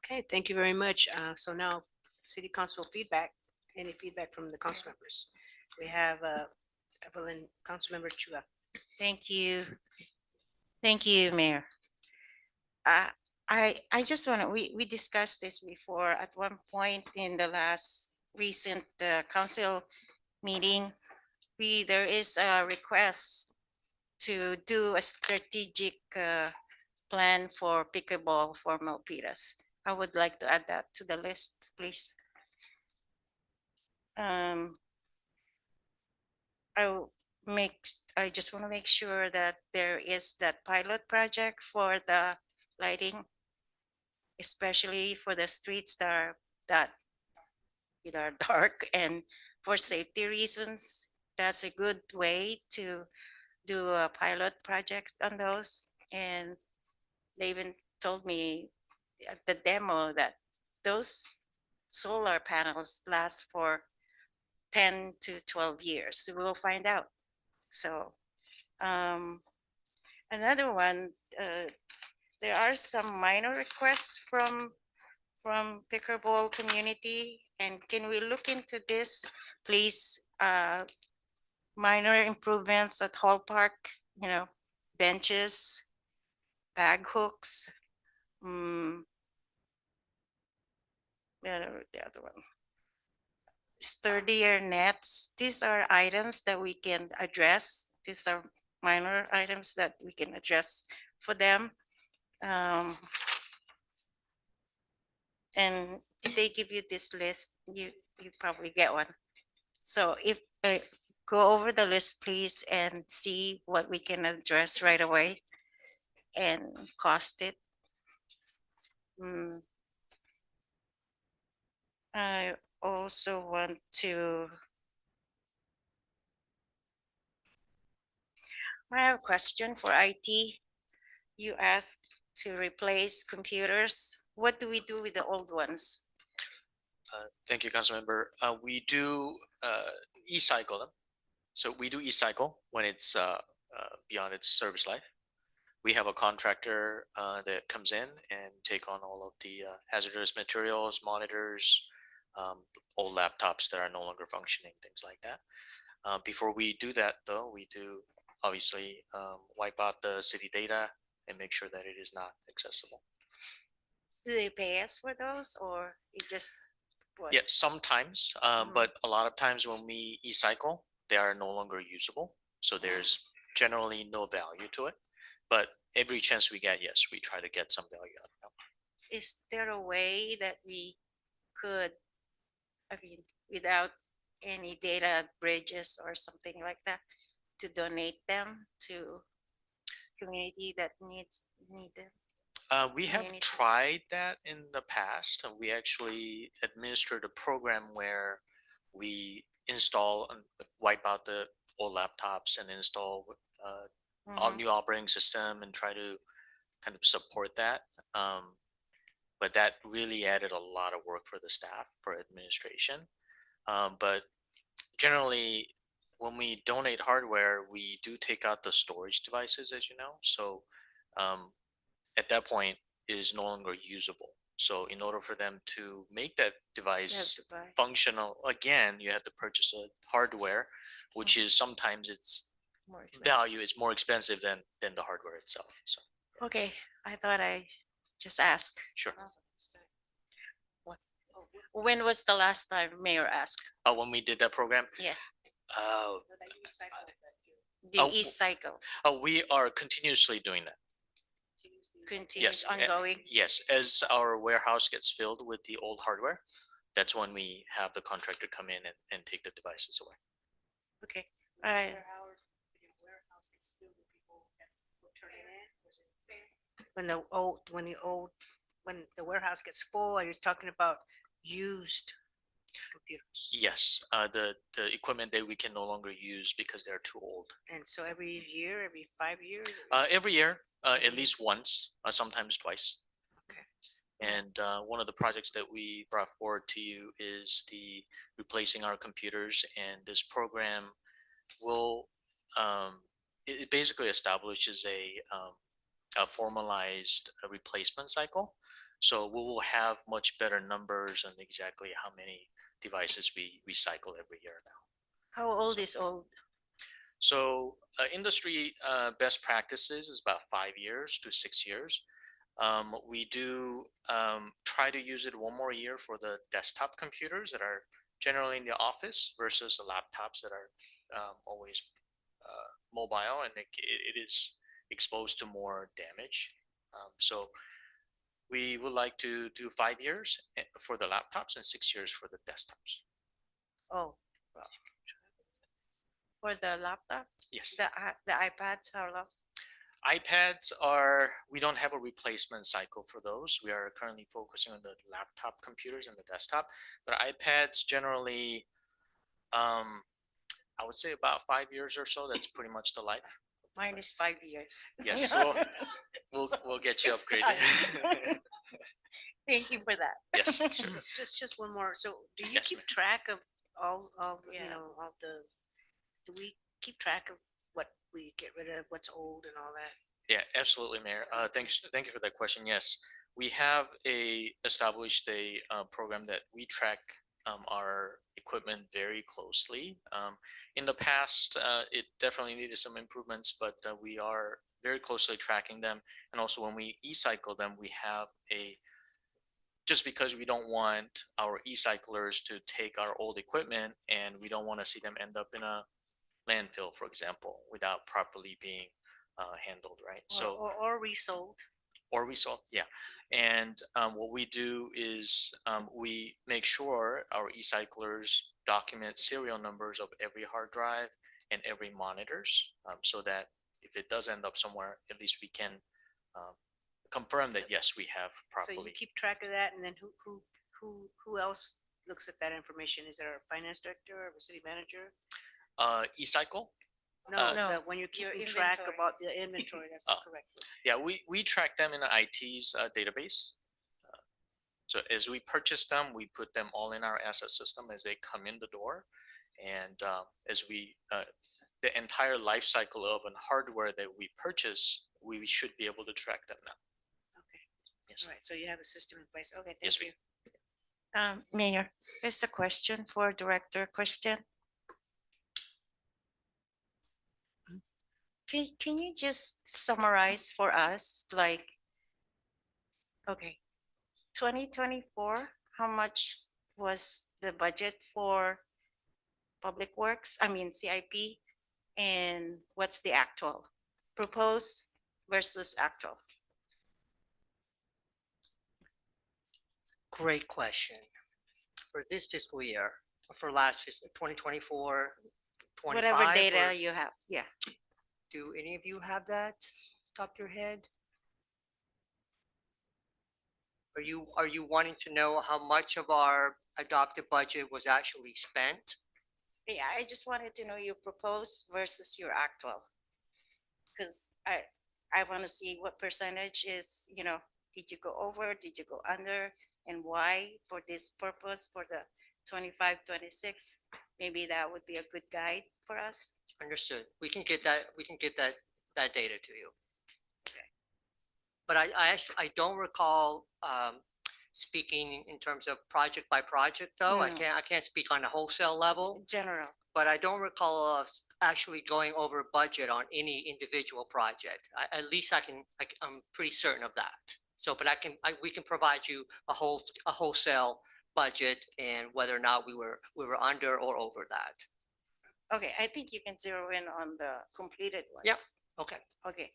Okay, thank you very much. So now City Council feedback, any feedback from the council members? We have Evelyn, Councilmember Chua. Thank you. Thank you, Mayor. I just want to, we discussed this before at one point in the last recent council meeting. There is a request to do a strategic plan for pickleball for Milpitas. I would like to add that to the list, please. I just want to make sure that there is that pilot project for the lighting, especially for the streets that are dark, and for safety reasons. That's a good way to do a pilot project on those. And they even told me at the demo that those solar panels last for 10 to 12 years. We'll find out. So another one, there are some minor requests from pickleball community, and can we look into this, please? Minor improvements at Hall Park, benches, bag hooks, the other one, sturdier nets. These are items that we can address. These are minor items that we can address for them. And if they give you this list, you probably get one. So if go over the list, please, and see what we can address right away and cost it. I also want to, I have a question for IT. You asked to replace computers. What do we do with the old ones? Thank you, Councilmember. We do e-cycle them. So we do e-cycle when it's beyond its service life. We have a contractor that comes in and take on all of the hazardous materials, monitors, old laptops that are no longer functioning, things like that. Before we do that, though, we do obviously wipe out the city data and make sure that it is not accessible. Do they pay us for those, or it just what? Yeah, sometimes, but a lot of times when we e-cycle, they are no longer usable. So there's generally no value to it. But every chance we get, yes, we try to get some value out of them. Is there a way that we could, without any data bridges or something like that, to donate them to community that need them? We have tried that in the past. We actually administered a program where we install and wipe out the old laptops and install all new operating system and try to kind of support that. But that really added a lot of work for the staff, for administration. But generally, when we donate hardware, we do take out the storage devices, as you know. So at that point, it is no longer usable. So in order for them to make that device functional again, you have to purchase a hardware, which is sometimes its value is more expensive than the hardware itself. So okay, I thought I just asked. Sure. When was the last time Mayor asked? When we did that program? Yeah. The e-cycle. We are continuously doing that. Continuous, ongoing. Yes, as our warehouse gets filled with the old hardware, that's when we have the contractor come in and take the devices away. Okay. When the warehouse gets full, are you talking about used computers? Yes, the equipment that we can no longer use because they're too old. And so every year, every 5 years? Every year, at least once, sometimes twice. Okay. And one of the projects that we brought forward to you is the replacing our computers, and this program will it basically establishes a formalized replacement cycle. So we will have much better numbers on exactly how many devices we recycle every year now. How old is old? So industry best practices is about 5 years to 6 years. We do try to use it one more year for the desktop computers that are generally in the office versus the laptops that are always mobile, and it is exposed to more damage. So We would like to do 5 years for the laptops and 6 years for the desktops. Oh. well, For the laptop, Yes. the iPads, how long? iPads are, we don't have a replacement cycle for those. We are currently focusing on the laptop computers and the desktop, but iPads generally, I would say about 5 years or so. That's pretty much the life. Mine is 5 years. Yes, we'll get you it's upgraded. Thank you for that. Yes, sure. Just one more. So do you Yes, keep ma'am. track of all you Yeah. know, all the, do we keep track of what we get rid of, what's old and all that? Yeah, absolutely, Mayor. Thank you for that question. Yes, we have established a program that we track our equipment very closely. In the past, it definitely needed some improvements, but we are very closely tracking them. And also when we e-cycle them, we have just because we don't want our e-cyclers to take our old equipment and we don't want to see them end up in a landfill, for example, without properly being handled, right? Or resold. Or resold, yeah. And what we do is we make sure our e-cyclers document serial numbers of every hard drive and every monitors, so that if it does end up somewhere, at least we can confirm that yes, we have So you properly. keep track of that, and then who else looks at that information? Is there a finance director or a city manager? E-cycle. No, No, when you're your keeping track inventory. about the inventory, that's correct. Yeah, we track them in the IT's database. So as we purchase them, we put them all in our asset system as they come in the door. And as we, the entire life cycle of an hardware that we purchase, we should be able to track them now. Okay. Yes. All right, so you have a system in place. Okay, Yes, thank we you. Mayor, here's a question for Director Christian. Can you just summarize for us, like, okay, 2024, how much was the budget for Public Works, I mean CIP, and what's the actual proposed versus actual? Great question. For this fiscal year, for last fiscal, 2024, 25? Whatever data or- you have, yeah. Do any of you have that top of your head? Are you wanting to know how much of our adopted budget was actually spent? Yeah, I just wanted to know your proposed versus your actual. Because I want to see what percentage is, did you go over, did you go under, and why for this purpose for the 25, 26? Maybe that would be a good guide for us. Understood. We can get that data to you. But I don't recall speaking in terms of project by project, though. I can't speak on a wholesale level, General. but I don't recall us actually going over budget on any individual project. At least I'm pretty certain of that. So, but we can provide you a wholesale budget and whether or not we were under or over that. Okay, I think you can zero in on the completed ones. Yep. Okay. Okay.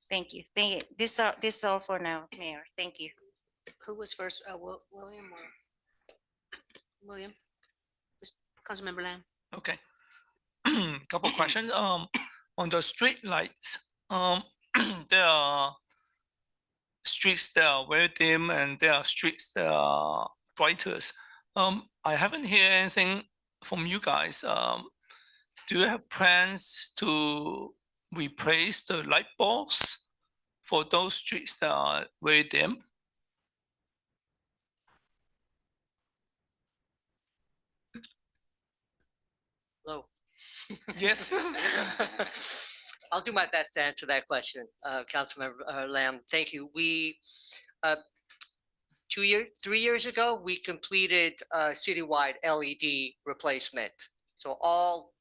Thank you. Thank you. This is all for now, Mayor. Thank you. Who was first? William or William? Councilmember Lamb. Okay. Couple questions. On the street lights, there are streets that are very dim and there are streets that are brighter. I haven't heard anything from you guys. Do you have plans to replace the light bulbs for those streets that are very dim? Hello. Yes. I'll do my best to answer that question, Councilmember Lamb. Thank you. We 3 years ago, we completed citywide LED replacement. So all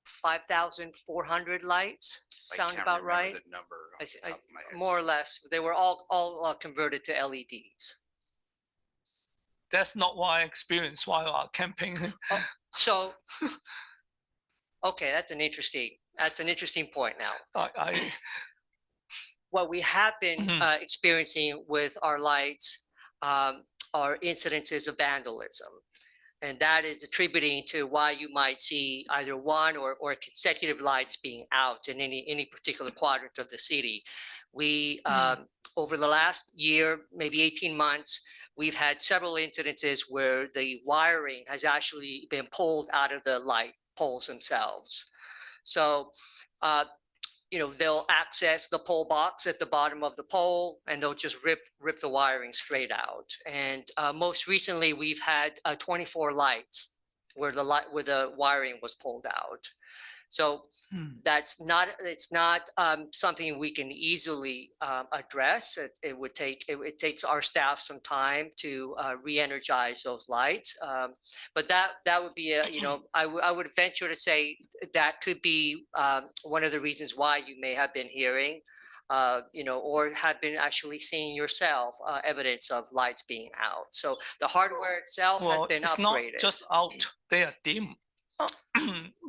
5,400 lights sound about right. The number off the top of my head. More or less, they were all converted to LEDs. That's not what I experienced while I camping. So, okay, that's an interesting point now. what we have been experiencing with our lights are incidences of vandalism. And that is attributing to why you might see either one or consecutive lights being out in any particular quadrant of the city. We, over the last year, maybe 18 months, we've had several incidences where the wiring has actually been pulled out of the light poles themselves. So, you know, they'll access the pole box at the bottom of the pole and they'll just rip the wiring straight out. And most recently, we've had 24 lights where the wiring was pulled out. So it's not something we can easily address. It takes our staff some time to re-energize those lights. But that would be I would venture to say that could be one of the reasons why you may have been hearing, or have been actually seeing yourself evidence of lights being out. So the hardware itself has been it's upgraded. not just out; they are dim.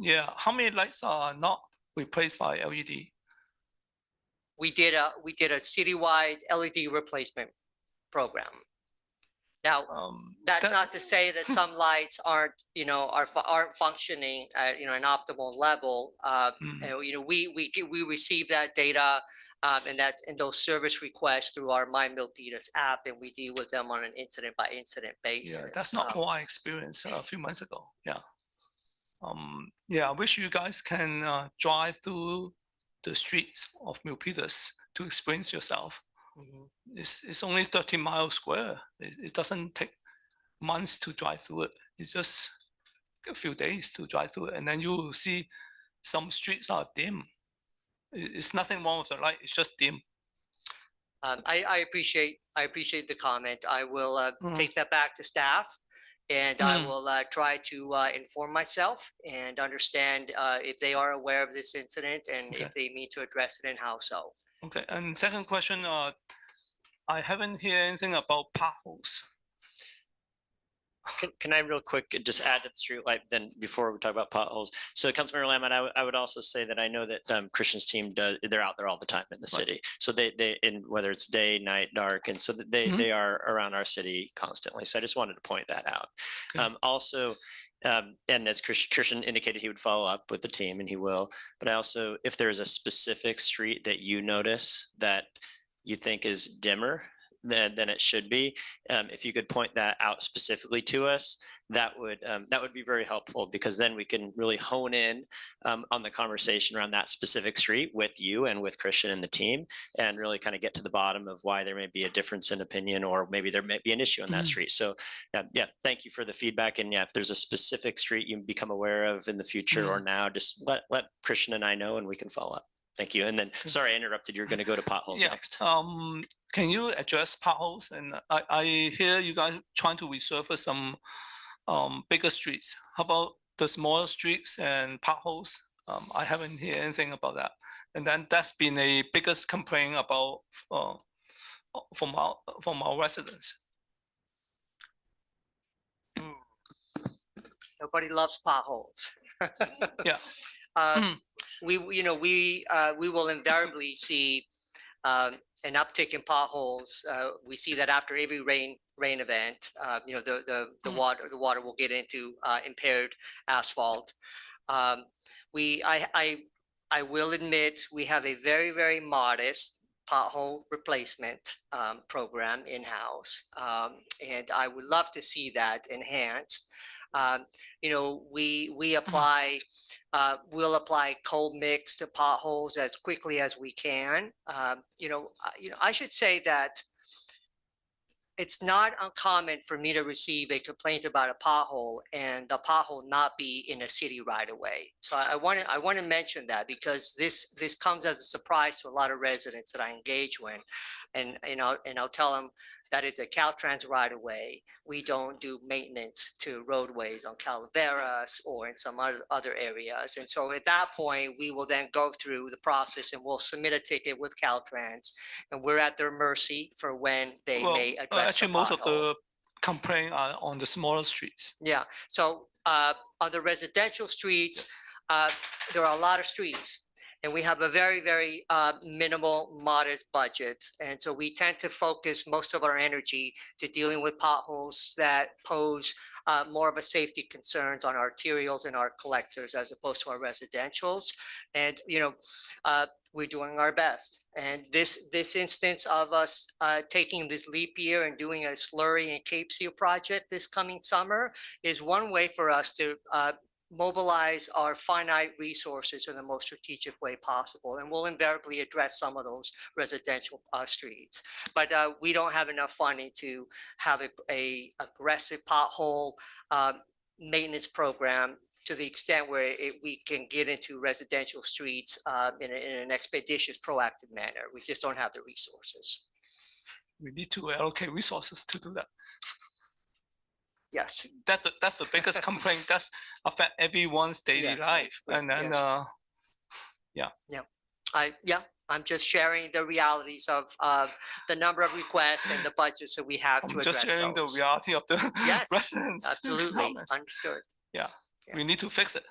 Yeah, how many lights are not replaced by LED? We did a citywide LED replacement program. Now, that's not to say that some lights aren't functioning at an optimal level. We receive that data and those service requests through our My Milpitas app, and we deal with them on an incident by incident basis. Yeah, that's not what I experienced a few months ago. Yeah. I wish you guys can drive through the streets of Milpitas to experience yourself. It's only 30 miles square. It doesn't take months to drive through it. It's just a few days to drive through it. And then you will see some streets are dim. It's nothing wrong with the light. It's just dim. I appreciate the comment. I will take that back to staff. And I will try to inform myself and understand if they are aware of this incident and if they need to address it and how so. Okay, and second question, I haven't heard anything about potholes. Can I real quick just add to the street light then before we talk about potholes? So Councilmember Lamont, I would also say that I know that Christian's team they're out there all the time in the city. So they in whether it's day, night, dark, and so they are around our city constantly. So I just wanted to point that out. Also, and as Christian indicated, he would follow up with the team, and he will. But I also, if there's a specific street that you notice that you think is dimmer than it should be, if you could point that out specifically to us, that would be very helpful, because then we can really hone in on the conversation around that specific street with you and with Christian and the team, and really kind of get to the bottom of why there may be a difference in opinion, or maybe there may be an issue on that street. So thank you for the feedback. And if there's a specific street you become aware of in the future or now, just let Christian and I know and we can follow up. Thank you. And then, sorry, I interrupted. You're going to go to potholes next. Can you address potholes? And I hear you guys trying to resurface some bigger streets. How about the smaller streets and potholes? I haven't heard anything about that. And then that's been a biggest complaint about from our residents. Nobody loves potholes. Yeah. We will invariably see an uptick in potholes. We see that after every rain event. The water will get into impaired asphalt. I will admit we have a very, very modest pothole replacement program in-house, and I would love to see that enhanced. We apply, we'll apply cold mix to potholes as quickly as we can. I should say that it's not uncommon for me to receive a complaint about a pothole and the pothole not be in a city right away. So I want to mention that, because this comes as a surprise to a lot of residents that I engage with, and I'll tell them that it's a Caltrans right away. We don't do maintenance to roadways on Calaveras or in some other areas. And so at that point, we will then go through the process and we'll submit a ticket with Caltrans, and we're at their mercy for when they may address actually, most of the complaints are on the smaller streets. Yeah. So on the residential streets, there are a lot of streets. And we have a very, very minimal, modest budget. And so we tend to focus most of our energy to dealing with potholes that pose more of a safety concerns on arterials and our collectors as opposed to our residentials. And, we're doing our best. And this instance of us taking this leap year and doing a slurry and Cape Seal project this coming summer is one way for us to mobilize our finite resources in the most strategic way possible. And we'll invariably address some of those residential streets. But we don't have enough funding to have a aggressive pothole maintenance program to the extent where we can get into residential streets in an expeditious, proactive manner. We just don't have the resources. We need to allocate resources to do that. Yes. That's the biggest complaint. That's affect everyone's daily life. And then, I'm just sharing the realities of the number of requests and the budgets that we have to I'm address just sharing those. the reality of the Yes, residents. absolutely, comments. understood. Yeah, we need to fix it.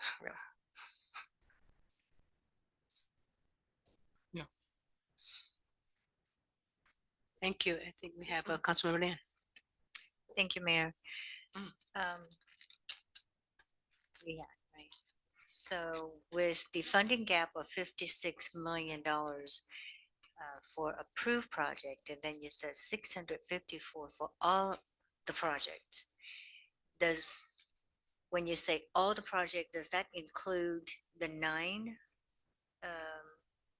Thank you. I think we have a Councilmember Lin. Thank you, Mayor. Yeah, right. So with the funding gap of $56 million for approved project, and then you said 654 for all the projects. When you say all the project, does that include the 9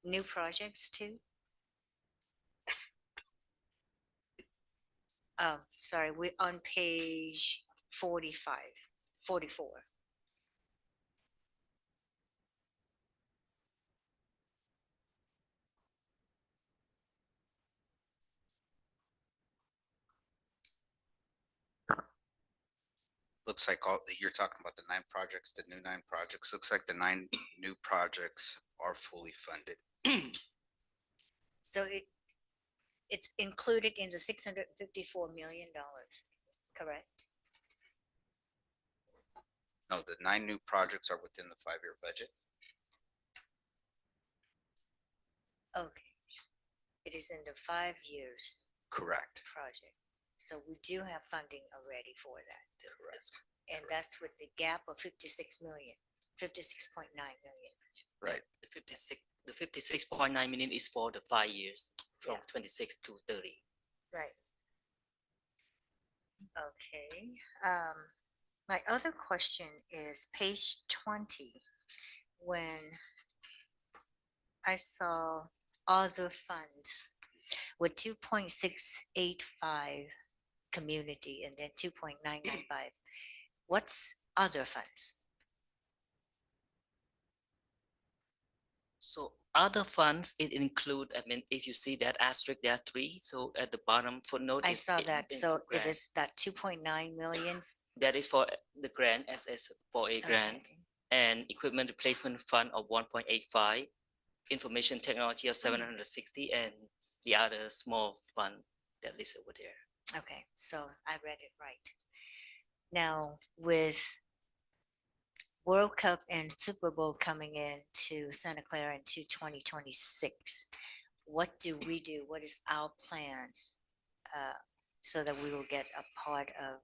new projects too? Oh, sorry, we're on page 44. Looks like you're talking about the 9 projects, the new 9 projects. Looks like the 9 new projects are fully funded. So it's included in the $654 million, correct? No, the 9 new projects are within the 5-year budget. Okay. It is in the 5 years. Correct. Project. So we do have funding already for that. Correct. And that's with the gap of 56 million, 56.9 million. Right. The 56.9 million is for the 5 years from 26 to 30. Right. Okay. My other question is page 20, when I saw other funds with 2.685 community and then 2.995. What's other funds? So other funds, it include, if you see that asterisk, there are 3. So at the bottom footnote. I saw that. So it is that 2.9 million. That is for the grant, SS for a grant, and equipment replacement fund of 1.85, information technology of 760, and the other small fund that is over there. Okay, so I read it right. Now with World Cup and Super Bowl coming in to Santa Clara into 2026, what do we do? What is our plan so that we will get a part of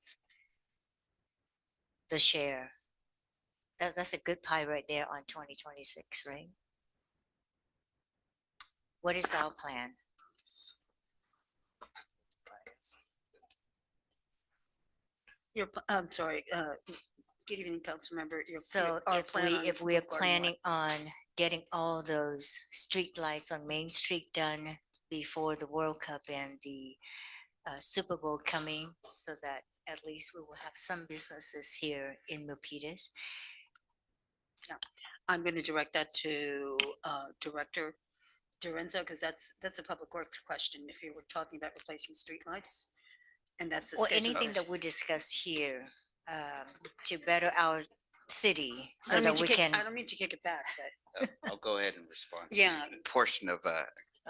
the share? That's a good pie right there on 2026, right? What is our plan? I'm sorry, good evening, council member. So if we are planning on getting all those street lights on Main Street done before the World Cup and the Super Bowl coming, so that at least we will have some businesses here in Milpitas. Yeah, I'm going to direct that to Director Dorenzo, because that's a public works question. If you were talking about replacing streetlights, and that's a Or schedule. anything that we discuss here to better our city, so that we can. I don't mean to kick it back, but I'll go ahead and respond. to Yeah. a portion of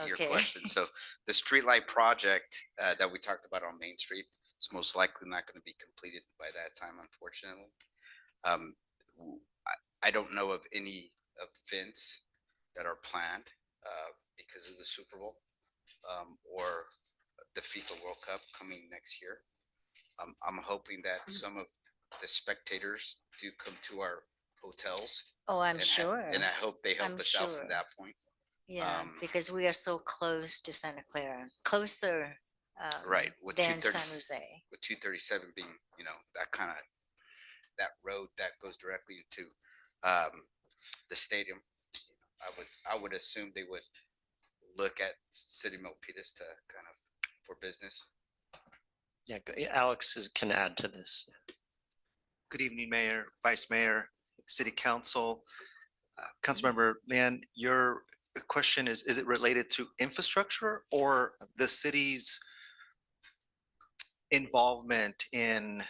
your Okay. question. So the streetlight project that we talked about on Main Street is most likely not going to be completed by that time, unfortunately. I don't know of any events that are planned because of the Super Bowl or the FIFA World Cup coming next year. I'm hoping that some of the spectators do come to our hotels. Oh, I'm and sure. And I hope they help I'm us out sure. from that point. Yeah, because we are so close to Santa Clara, closer Right, with than 230 San Jose. with 237 being, you know, that road that goes directly into the stadium. I would assume they would look at City of Milpitas to kind of for business. Yeah, Alex can add to this. Good evening, Mayor, Vice Mayor, City Council. Councilmember Lian, your question is it related to infrastructure or the city's involvement in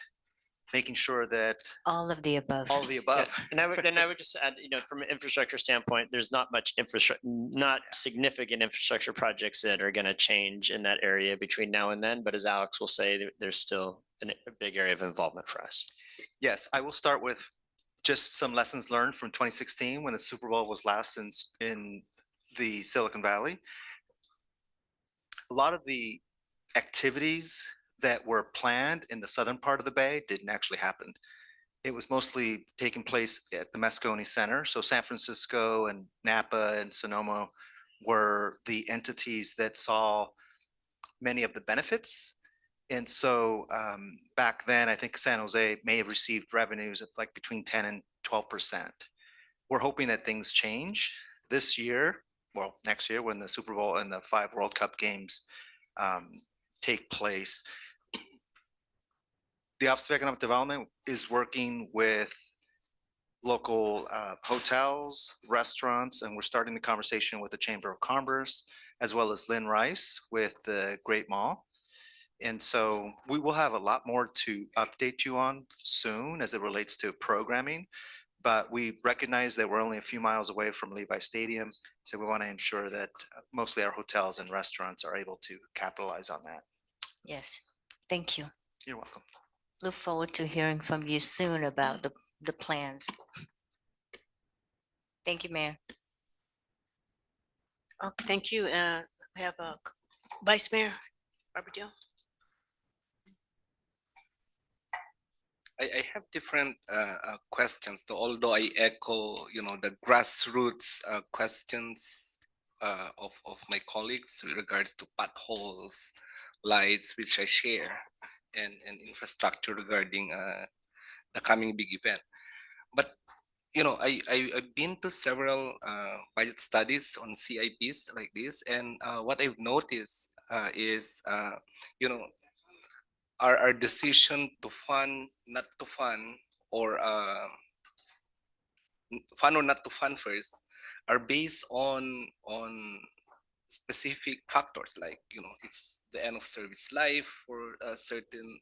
making sure that All of the above. all of the Yeah, above? and I would just add, from an infrastructure standpoint, there's not much infrastructure, not significant infrastructure projects that are going to change in that area between now and then. But as Alex will say, there's still a big area of involvement for us. Yes, I will start with just some lessons learned from 2016 when the Super Bowl was last in the Silicon Valley. A lot of the activities that were planned in the southern part of the bay didn't actually happen. It was mostly taking place at the Moscone Center. So San Francisco and Napa and Sonoma were the entities that saw many of the benefits. And so back then, I think San Jose may have received revenues of like between 10 and 12%. We're hoping that things change this year, well, next year when the Super Bowl and the 5 World Cup games take place. The Office of Economic Development is working with local hotels, restaurants, and we're starting the conversation with the Chamber of Commerce, as well as Lynn Rice with the Great Mall. And so we will have a lot more to update you on soon as it relates to programming. But we recognize that we're only a few miles away from Levi Stadium. So we want to ensure that mostly our hotels and restaurants are able to capitalize on that. Yes, thank you. You're welcome. Look forward to hearing from you soon about the plans. Thank you, Mayor. Okay, thank you. We have Vice Mayor Robert Dale. I have different questions. So although I echo, the grassroots questions of my colleagues with regards to potholes, lights, which I share, and infrastructure regarding the coming big event. But I've been to several budget studies on CIPs like this, and what I've noticed is, our decision to fund, not to fund, or fund or not to fund first, are based on specific factors like it's the end of service life for certain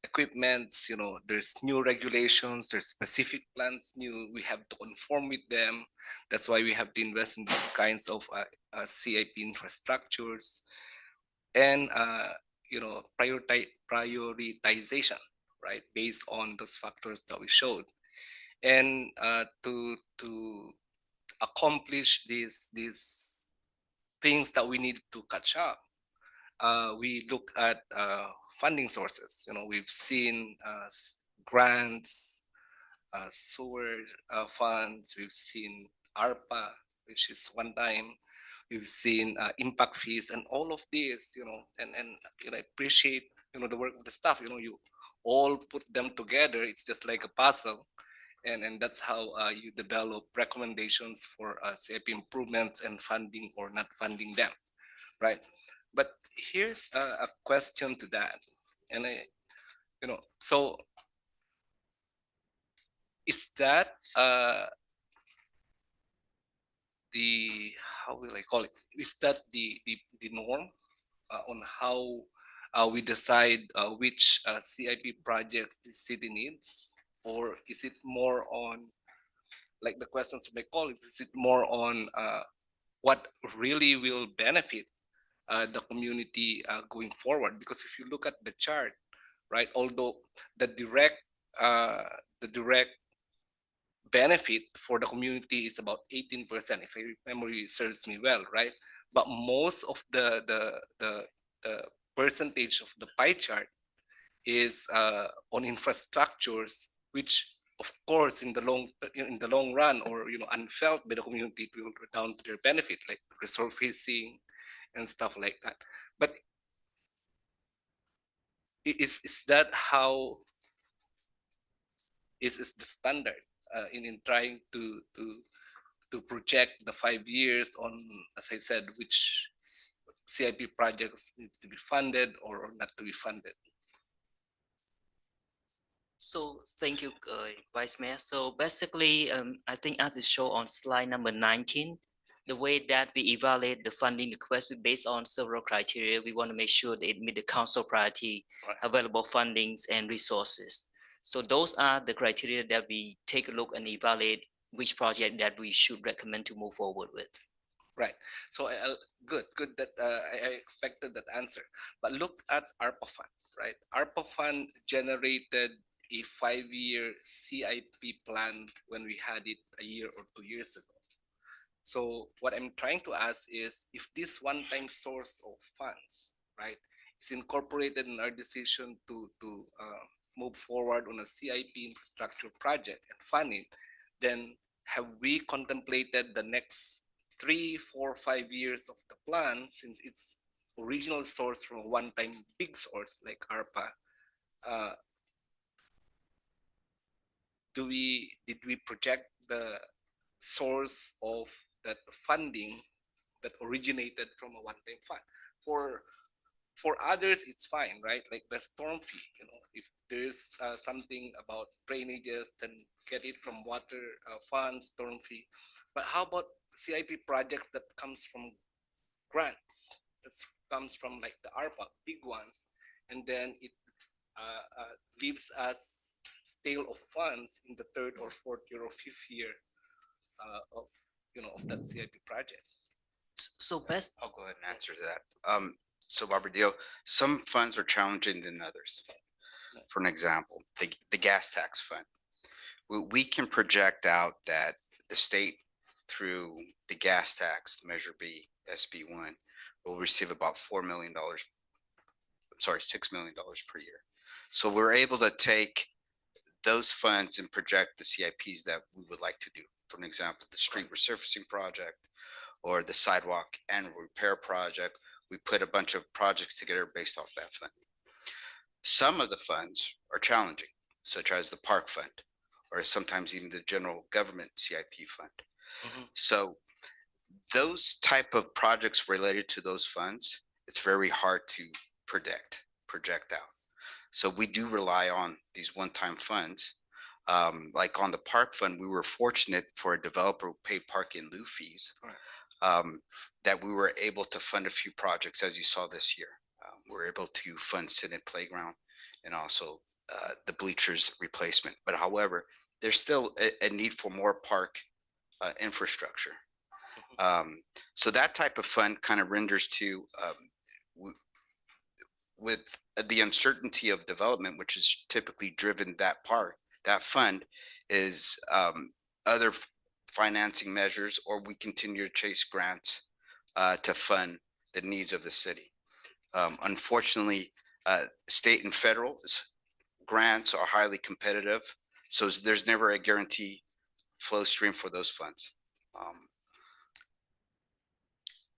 equipments. There's new regulations, there's specific plans new, we have to conform with them. That's why we have to invest in these kinds of CIP infrastructures and prioritization, right, based on those factors that we showed. And to accomplish these things that we need to catch up, we look at funding sources. We've seen grants, sewer funds, we've seen ARPA, which is one time, we've seen impact fees, and all of this, and I appreciate, the work of the staff. You all put them together. It's just like a puzzle, and that's how you develop recommendations for CIP improvements and funding or not funding them, right? But here's a question to that, and so is that the, how will I call it? Is that the norm on how we decide which CIP projects the city needs, or is it more on, like the questions of my colleagues, is it more on what really will benefit the community going forward? Because if you look at the chart, right, although the direct benefit for the community is about 18%, if my memory serves me well, right? But most of the percentage of the pie chart is on infrastructures, which of course in the long run, or unfelt by the community, it will go down to their benefit, like resurfacing and stuff like that. But is that how is the standard in trying to project the 5 years on, as I said, which CIP projects needs to be funded or not to be funded? So thank you, Vice Mayor. So basically, I think as it shown on slide number 19, the way that we evaluate the funding request is based on several criteria. We want to make sure that it meet the council priority, available fundings and resources. So those are the criteria that we take a look and evaluate which project that we should recommend to move forward with. Right. So good that I expected that answer. But look at ARPA fund, right? ARPA fund generated a 5-year CIP plan when we had it a year or 2 years ago. So what I'm trying to ask is if this one-time source of funds, right, is incorporated in our decision to move forward on a CIP infrastructure project and fund it, then have we contemplated the next 3, 4, 5 years of the plan, since its original source from a one-time big source like ARPA? Did we project the source of that funding that originated from a one-time fund? For others, it's fine, right? Like the storm fee, if there is something about drainages, then get it from water fund, storm fee. But how about CIP projects that comes from grants, that comes from like the ARPA, big ones, and then it leaves us stale of funds in the 3rd or 4th year or 5th year of that CIP project? So best. I'll go ahead and answer to that. So Barbadillo, some funds are challenging than others. For an example, the gas tax fund. We can project out that the state through the gas tax, Measure B, SB1, will receive about $6 million per year. So we're able to take those funds and project the CIPs that we would like to do. For an example, the street resurfacing project or the sidewalk and repair project, we put a bunch of projects together based off that fund. Some of the funds are challenging, such as the park fund, or sometimes even the general government CIP fund. So those type of projects related to those funds, it's very hard to project out. So we do rely on these one-time funds. Like on the park fund, we were fortunate for a developer who paid park in lieu fees, that we were able to fund a few projects, as you saw this year. We're able to fund Senate Playground and also the bleachers replacement. But however, there's still a need for more park infrastructure. So that type of fund kind of renders to, with the uncertainty of development, which is typically driven that fund is other financing measures, or we continue to chase grants to fund the needs of the city. Unfortunately, state and federal grants are highly competitive, so there's never a guarantee flow stream for those funds.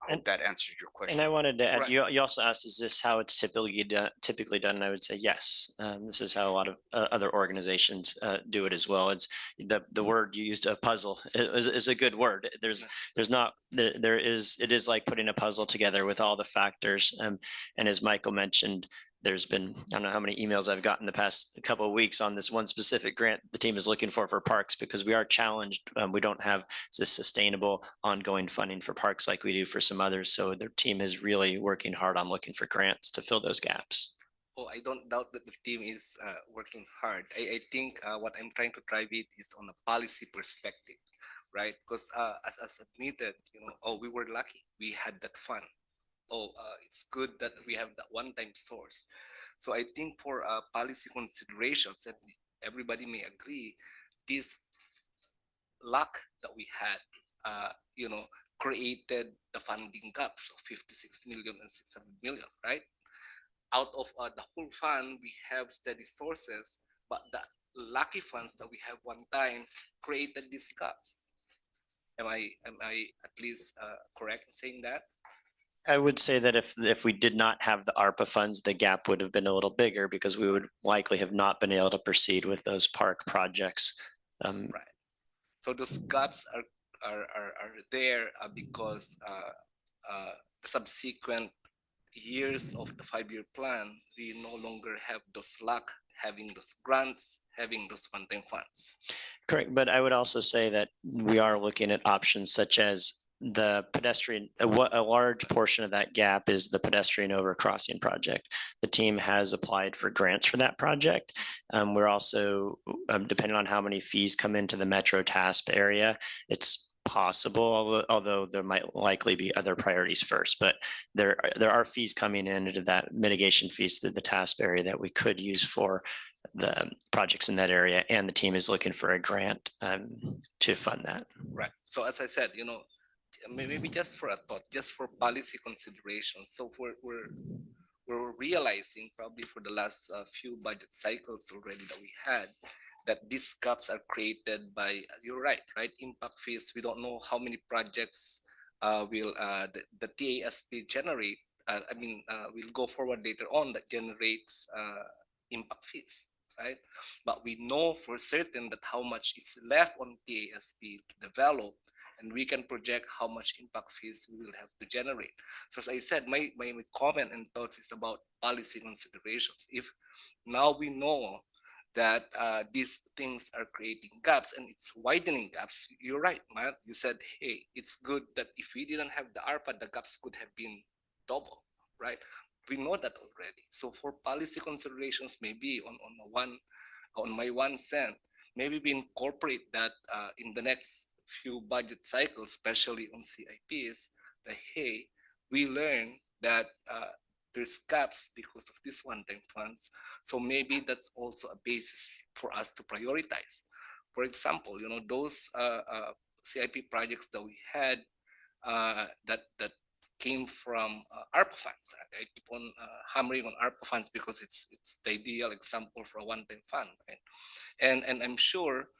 I hope that answered your question. And I wanted to add, Right. you also asked, is this how it's typically done? And I would say yes. This is how a lot of other organizations do it as well. It's the word you used, a puzzle, is a good word. It is like putting a puzzle together with all the factors. And as Michael mentioned, there's been, I don't know how many emails I've gotten the past couple of weeks on this one specific grant the team is looking for parks, because we are challenged. We don't have this sustainable ongoing funding for parks like we do for some others. So their team is really working hard on looking for grants to fill those gaps. Oh, I don't doubt that the team is working hard. I think what I'm trying to drive it is on a policy perspective, right? Because as admitted, we were lucky. We had that fund. It's good that we have that one-time source. So I think for policy considerations, that everybody may agree, this luck that we had, created the funding gaps of 56 million and 600 million, right? Out of the whole fund, we have steady sources, but the lucky funds that we have one time created these gaps. Am I at least correct in saying that? I would say that if we did not have the ARPA funds, the gap would have been a little bigger because we would likely have not been able to proceed with those park projects. Right. So those gaps are there because the subsequent years of the 5-year plan, we no longer have those luck having those grants, having those one-time funds. Correct, but I would also say that we are looking at options such as the pedestrian, a large portion of that gap is the pedestrian overcrossing project. The team has applied for grants for that project. We're also, depending on how many fees come into the Metro TASP area, it's possible, although there might likely be other priorities first, but there are fees coming into that mitigation fees through the TASP area that we could use for the projects in that area, and the team is looking for a grant to fund that. Right. So as I said, maybe just for a thought, just for policy considerations. So we're realizing probably for the last few budget cycles already that we had, that these gaps are created by, you're right, impact fees. We don't know how many projects will the TASP generate. We'll go forward later on that generates impact fees, right? But we know for certain that how much is left on TASP to develop, and we can project how much impact fees we will have to generate. So as I said, my comment and thoughts is about policy considerations. If now we know that these things are creating gaps and it's widening gaps, you're right, Matt. You said, hey, it's good that if we didn't have the ARPA, the gaps could have been double, right? We know that already. So for policy considerations, maybe on my 1 cent, maybe we incorporate that in the next few budget cycles, especially on CIPs, that hey, we learn that there's gaps because of this one-time funds. So maybe that's also a basis for us to prioritize. For example, those CIP projects that we had that came from ARPA funds. I keep on hammering on ARPA funds because it's the ideal example for a one-time fund, right? And I'm sure,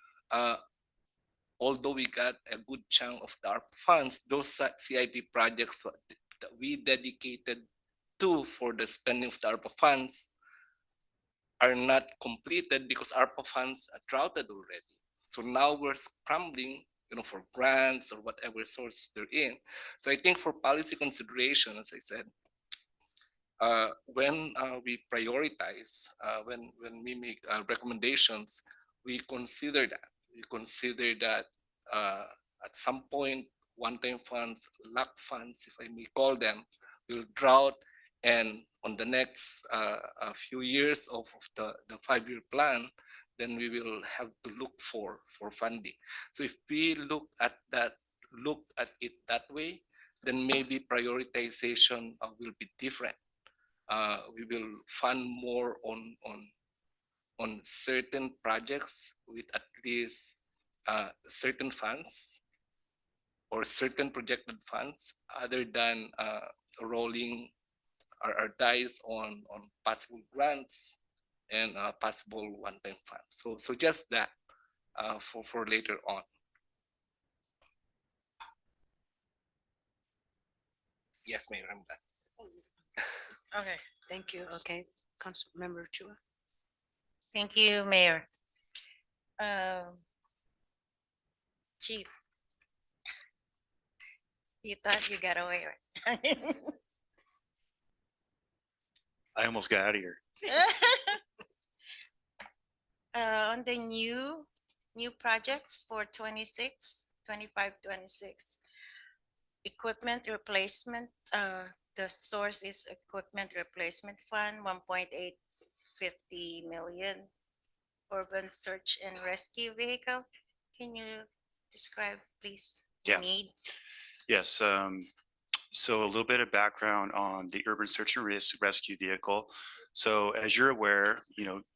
although we got a good chunk of the ARPA funds, those CIP projects that we dedicated to for the spending of the ARPA funds are not completed because ARPA funds are droughted already. So now we're scrambling, for grants or whatever sources they're in. So I think for policy consideration, as I said, when we prioritize, when we make recommendations, we consider that. We consider that at some point, one-time funds, luck funds, if I may call them, will drought, and on the next few years of the 5-year plan, then we will have to look for funding. So if we look at it that way, then maybe prioritization will be different. We will fund more on certain projects with at least certain funds or certain projected funds, other than rolling our dice on possible grants and possible one-time funds. So just that for later on. Yes, Mayor, I'm done. Okay, thank you. Okay, Council Member Chua. Thank you, Mayor. Chief. You thought you got away, right? I almost got out of here. On the new projects for 26, 25, 26, equipment replacement, the source is equipment replacement fund, 1.850 million. Urban search and rescue vehicle. Can you describe, please, the Yeah. need? Yes, So a little bit of background on the urban search and rescue vehicle. So as you're aware,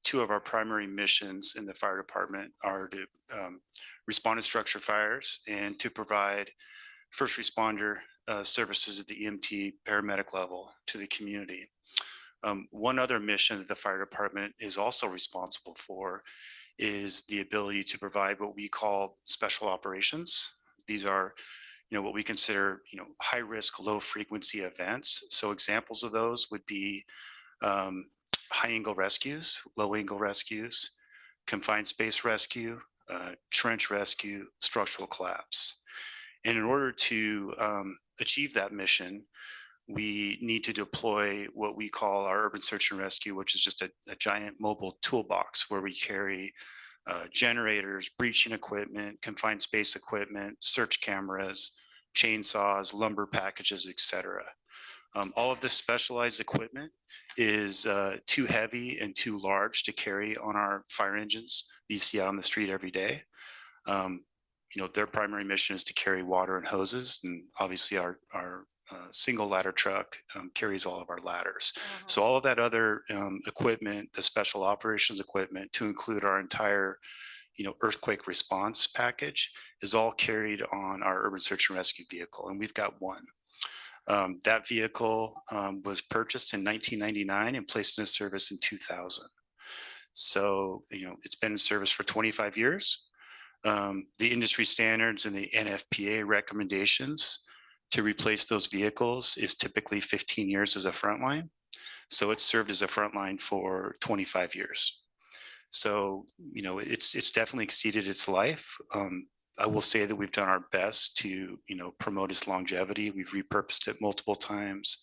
two of our primary missions in the fire department are to respond to structure fires and to provide first responder services at the EMT paramedic level to the community. One other mission that the fire department is also responsible for is the ability to provide what we call special operations. These are what we consider, high risk, low frequency events. So examples of those would be high angle rescues, low angle rescues, confined space rescue, trench rescue, structural collapse. And in order to achieve that mission, we need to deploy what we call our urban search and rescue, which is just a giant mobile toolbox where we carry generators, breaching equipment, confined space equipment, search cameras, chainsaws, lumber packages, etc. All of this specialized equipment is too heavy and too large to carry on our fire engines that you see out on the street every day. Their primary mission is to carry water and hoses, and obviously our single ladder truck carries all of our ladders. So all of that other equipment, the special operations equipment, to include our entire earthquake response package, is all carried on our urban search and rescue vehicle, and we've got one. That vehicle was purchased in 1999 and placed into service in 2000. So it's been in service for 25 years. The industry standards and the NFPA recommendations to replace those vehicles is typically 15 years as a frontline. So it's served as a frontline for 25 years. So, it's definitely exceeded its life. I will say that we've done our best to, promote its longevity. We've repurposed it multiple times.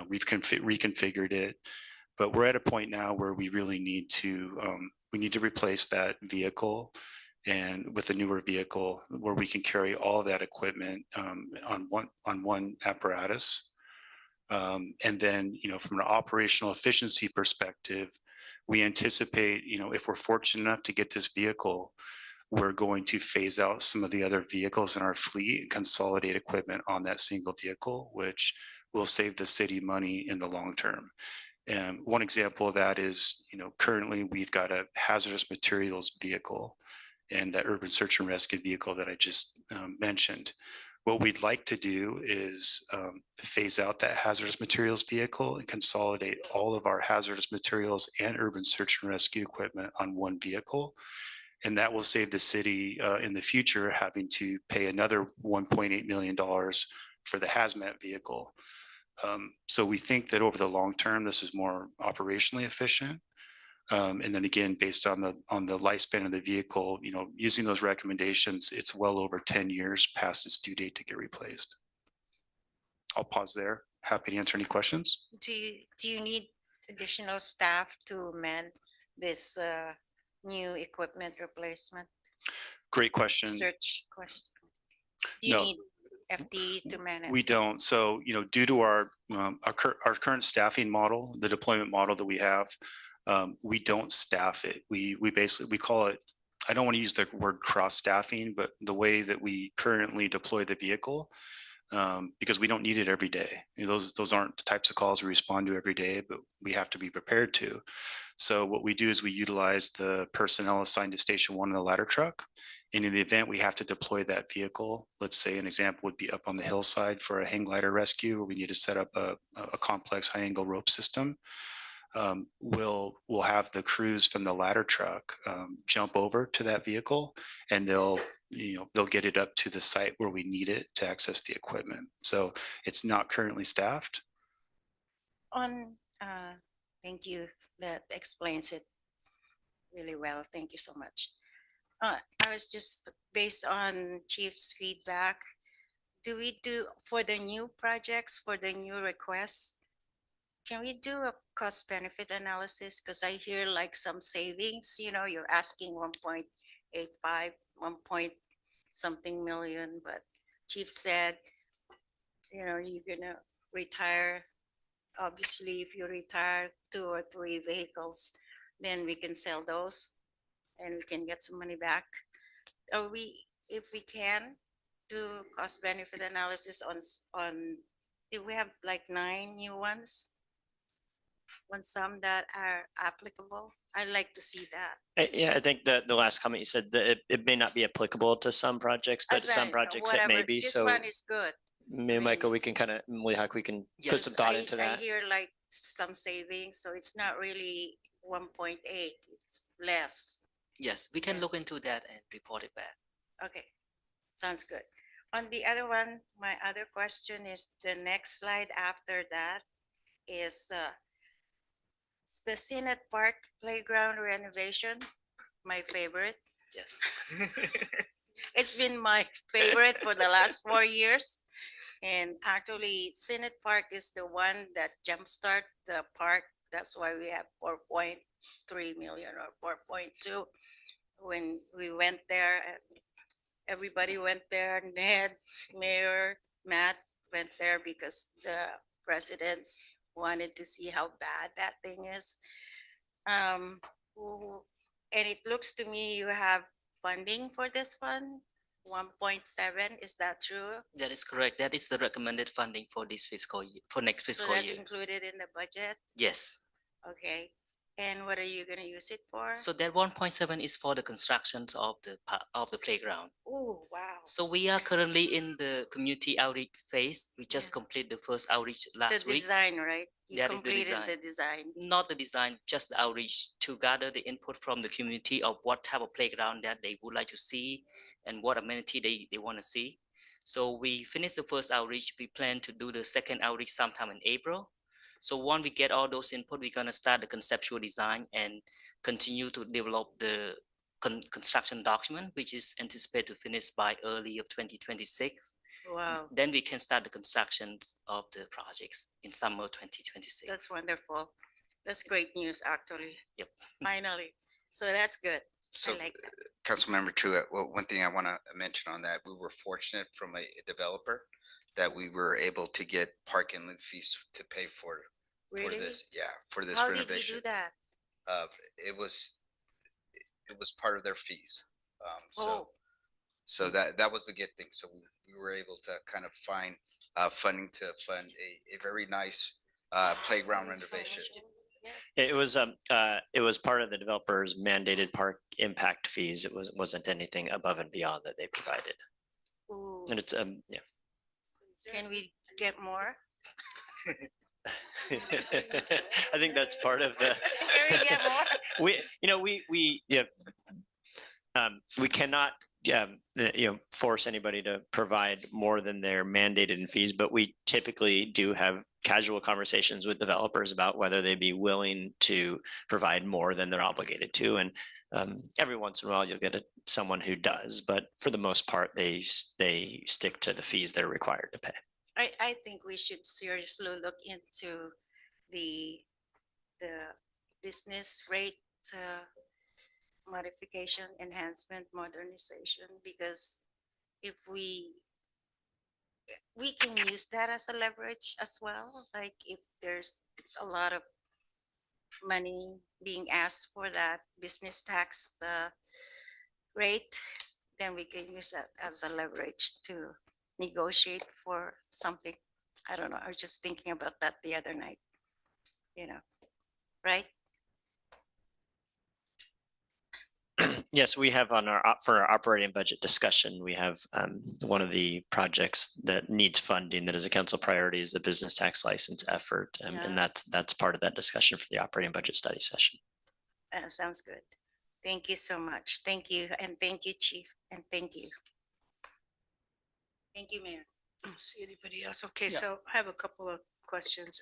We've reconfigured it, but we're at a point now where we really need to, replace that vehicle, and with a newer vehicle where we can carry all of that equipment on one apparatus. And then, from an operational efficiency perspective, we anticipate, if we're fortunate enough to get this vehicle, we're going to phase out some of the other vehicles in our fleet and consolidate equipment on that single vehicle, which will save the city money in the long term. And one example of that is, currently we've got a hazardous materials vehicle and that urban search and rescue vehicle that I just mentioned. What we'd like to do is phase out that hazardous materials vehicle and consolidate all of our hazardous materials and urban search and rescue equipment on one vehicle. And that will save the city in the future having to pay another $1.8 million for the hazmat vehicle. So we think that over the long term, this is more operationally efficient. And then again, based on the lifespan of the vehicle, using those recommendations, it's well over 10 years past its due date to get replaced. I'll pause there. Happy to answer any questions. Do you need additional staff to man this new equipment replacement? Great question. Search question. Do you No. need FTE to manage? We don't. So, due to our current staffing model, the deployment model that we have, we don't staff it. We call it, I don't want to use the word cross staffing, but the way that we currently deploy the vehicle, because we don't need it every day. Those aren't the types of calls we respond to every day, but we have to be prepared to. So what we do is we utilize the personnel assigned to Station 1 in the ladder truck. And in the event we have to deploy that vehicle, let's say an example would be up on the hillside for a hang glider rescue, where we need to set up a complex high angle rope system. We'll have the crews from the ladder truck jump over to that vehicle, and they'll get it up to the site where we need it to access the equipment. So it's not currently staffed. Thank you. That explains it really well. Thank you so much. I was just based on Chief's feedback. Do we do for the new projects, for the new requests? Can we do a cost benefit analysis? Because I hear like some savings, you're asking 1.85, 1 point something million, but Chief said, you're gonna retire. Obviously, if you retire 2 or 3 vehicles, then we can sell those and we can get some money back. If we can do cost benefit analysis on Did we have like 9 new ones? When some that are applicable, I'd like to see that. Yeah, I think the last comment you said that it may not be applicable to some projects, but That's some right, projects it may whatever. be. This So one is good. maybe Michael, we can kind of, Lehock, we can put some thought into I that. hear like some savings, so it's not really 1.8, it's less. Yes, we can look into that and report it back. Okay, sounds good. On the other one, my other question is the next slide after that is the Senate Park Playground renovation, my favorite. Yes. It's been my favorite for the last 4 years. And actually, Senate Park is the one that jumpstart the park. That's why we have 4.3 million or 4.2. When we went there, everybody went there. Ned, Mayor, Matt went there because the residents wanted to see how bad that thing is. And it looks to me you have funding for this one, 1.7, is that true? That is correct. That is the recommended funding for this fiscal year, for next fiscal So that's year. included in the budget? Yes. Okay, and what are you gonna use it for? So that 1.7 is for the constructions of the playground. Oh, wow. So we are currently in the community outreach phase. We just complete the first outreach last The week. design, right? You That is the completed design. the design. Not the design, just the outreach to gather the input from the community of what type of playground that they would like to see and what amenity they want to see. So we finished the first outreach. We plan to do the second outreach sometime in April. So once we get all those input, we're gonna start the conceptual design and continue to develop the construction document, which is anticipated to finish by early of 2026. Wow, Then we can start the constructions of the projects in summer 2026. that's wonderful. That's great news, actually. Yep. Finally. So that's good. So, I like that. Councilmember Truitt, well, one thing I want to mention on that, we were fortunate from a developer that we were able to get park inlet fees to pay for Really? this, for this How did we renovation. do that? It was part of their fees. Oh. So that was the good thing. So we were able to kind of find funding to fund a very nice playground renovation. It was part of the developer's mandated park impact fees. It wasn't anything above and beyond that they provided. Ooh. And it's yeah. Can we get more? I think that's part of the. Can we get more? We cannot force anybody to provide more than they're mandated in fees, but we typically do have casual conversations with developers about whether they'd be willing to provide more than they're obligated to. And every once in a while you'll get someone who does, but for the most part, they stick to the fees they're required to pay. I think we should seriously look into the business rate modification, enhancement, modernization, because if we can use that as a leverage as well, like if there's a lot of money being asked for that business tax rate, then we can use that as a leverage to negotiate for something. I don't know. I was just thinking about that the other night. Right? Yes, we have for our operating budget discussion, we have one of the projects that needs funding that is a council priority is the business tax license effort. And that's part of that discussion for the operating budget study session. Sounds good. Thank you so much. Thank you. And thank you, Chief. And thank you. Thank you, Mayor. I don't see anybody else. Okay, Yeah. so I have a couple of questions.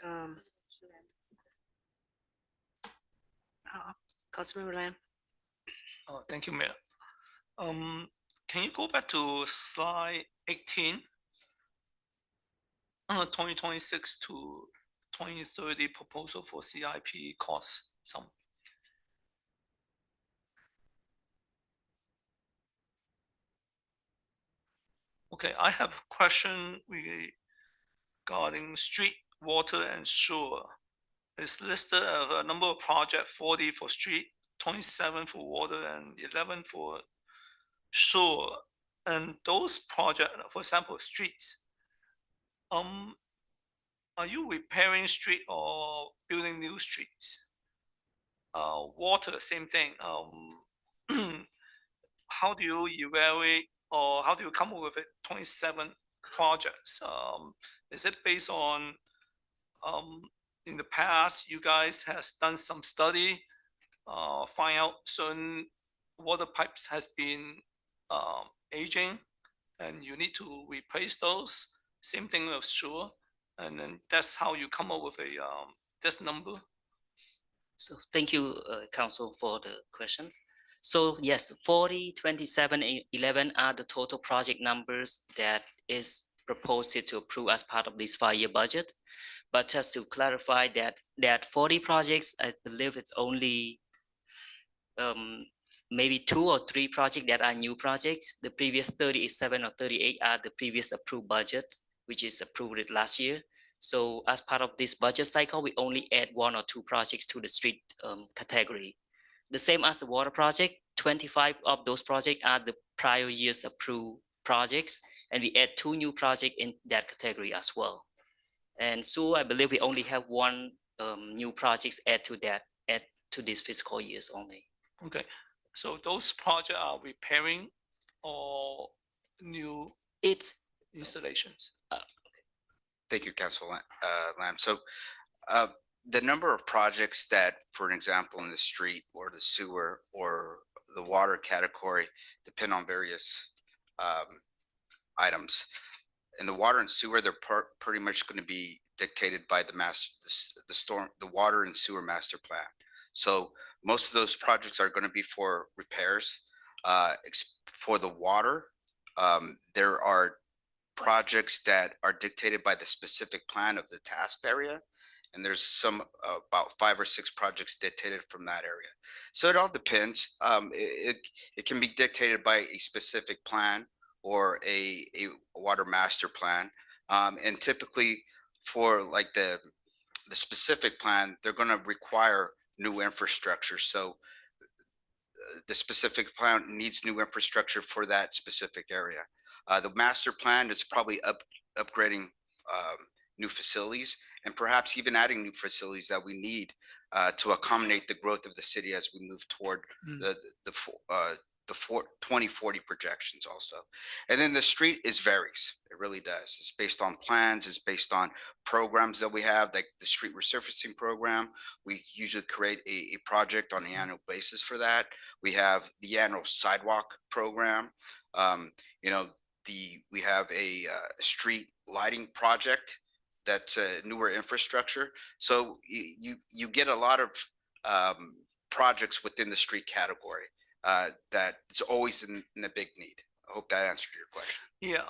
Councilmember Lamb. Oh, thank you, Mayor. Can you go back to slide 18? 2026 to 2030 proposal for CIP cost sum. Okay, I have a question regarding street, water, and sewer. It's listed a number of projects, 40 for street, 27 for water, and 11 for sewer. And those projects, for example, streets, are you repairing street or building new streets? Water, same thing. How do you evaluate or how do you come up with it 27 projects? Is it based on in the past you guys has done some study, find out certain water pipes has been aging and you need to replace those? Same thing with sewer, and then that's how you come up with a this number. So thank you, Council, for the questions. So yes, 40, 27, 11 are the total project numbers that is proposed to approve as part of this 5-year budget. But just to clarify that 40 projects, I believe it's only maybe 2 or 3 projects that are new projects. The previous 37 or 38 are the previous approved budget, which is approved last year. So as part of this budget cycle, we only add 1 or 2 projects to the street category. The same as the water project, 25 of those projects are the prior year's approved projects, and we add 2 new projects in that category as well. And so I believe we only have 1 new projects add to this fiscal years only. Okay, so those projects are repairing or new It's installations? Thank you, Council Lamb. So the number of projects that, for an example, in the street or the sewer or the water category depend on various items. In the water and sewer, they're pretty much going to be dictated by the water and sewer master plan. So most of those projects are going to be for repairs. For the water, there are projects that are dictated by the specific plan of the task area. And there's some about 5 or 6 projects dictated from that area. So it all depends. It can be dictated by a specific plan or a water master plan. And typically for like the specific plan, they're going to require new infrastructure. So the specific plan needs new infrastructure for that specific area. The master plan is probably upgrading new facilities and perhaps even adding new facilities that we need to accommodate the growth of the city as we move toward the 2040 projections also. And then the street varies. It really does. It's based on plans. It's based on programs that we have, like the street resurfacing program. We usually create a project on an annual basis for that. We have the annual sidewalk program. We have a street lighting project that's a newer infrastructure. So you get a lot of projects within the street category that it's always in a big need. I hope that answered your question. Yeah,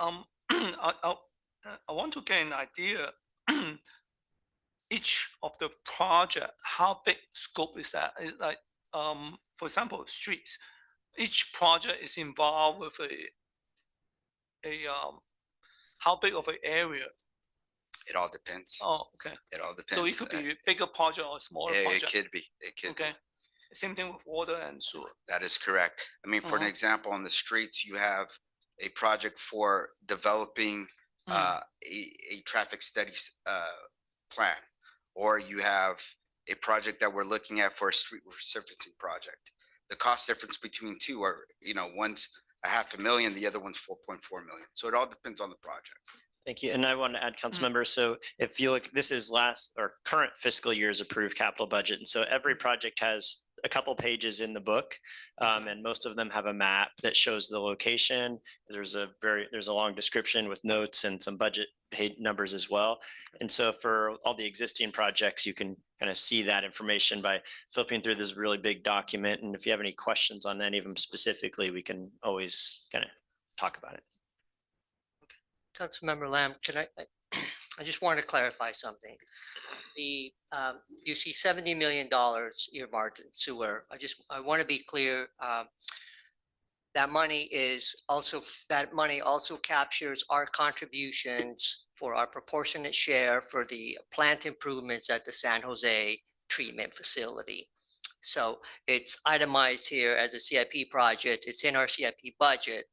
I want to get an idea. Each of the project, how big scope is that? Like, for example, streets. Each project is involved with how big of an area? It all depends. Oh, okay. It all depends. So it could be a bigger project or a smaller project. It could be. It could okay. be. Same thing with water and sewer. That is correct. I mean, for an example, on the streets, you have a project for developing a traffic studies plan, or you have a project that we're looking at for a street resurfacing project. The cost difference between two are, one's $500,000, the other one's 4.4 million. So it all depends on the project. Thank you. And I want to add, council members. So if you look, this is current fiscal year's approved capital budget. And so every project has a couple pages in the book, and most of them have a map that shows the location. There's a long description with notes and some budget paid numbers as well. And so for all the existing projects, you can kind of see that information by flipping through this really big document. And if you have any questions on any of them specifically, we can always kind of talk about it. Councilmember Lamb, I just want to clarify something. You see $70 million earmarked in sewer. I want to be clear. That money also captures our contributions for our proportionate share for the plant improvements at the San Jose treatment facility. So it's itemized here as a CIP project. It's in our CIP budget.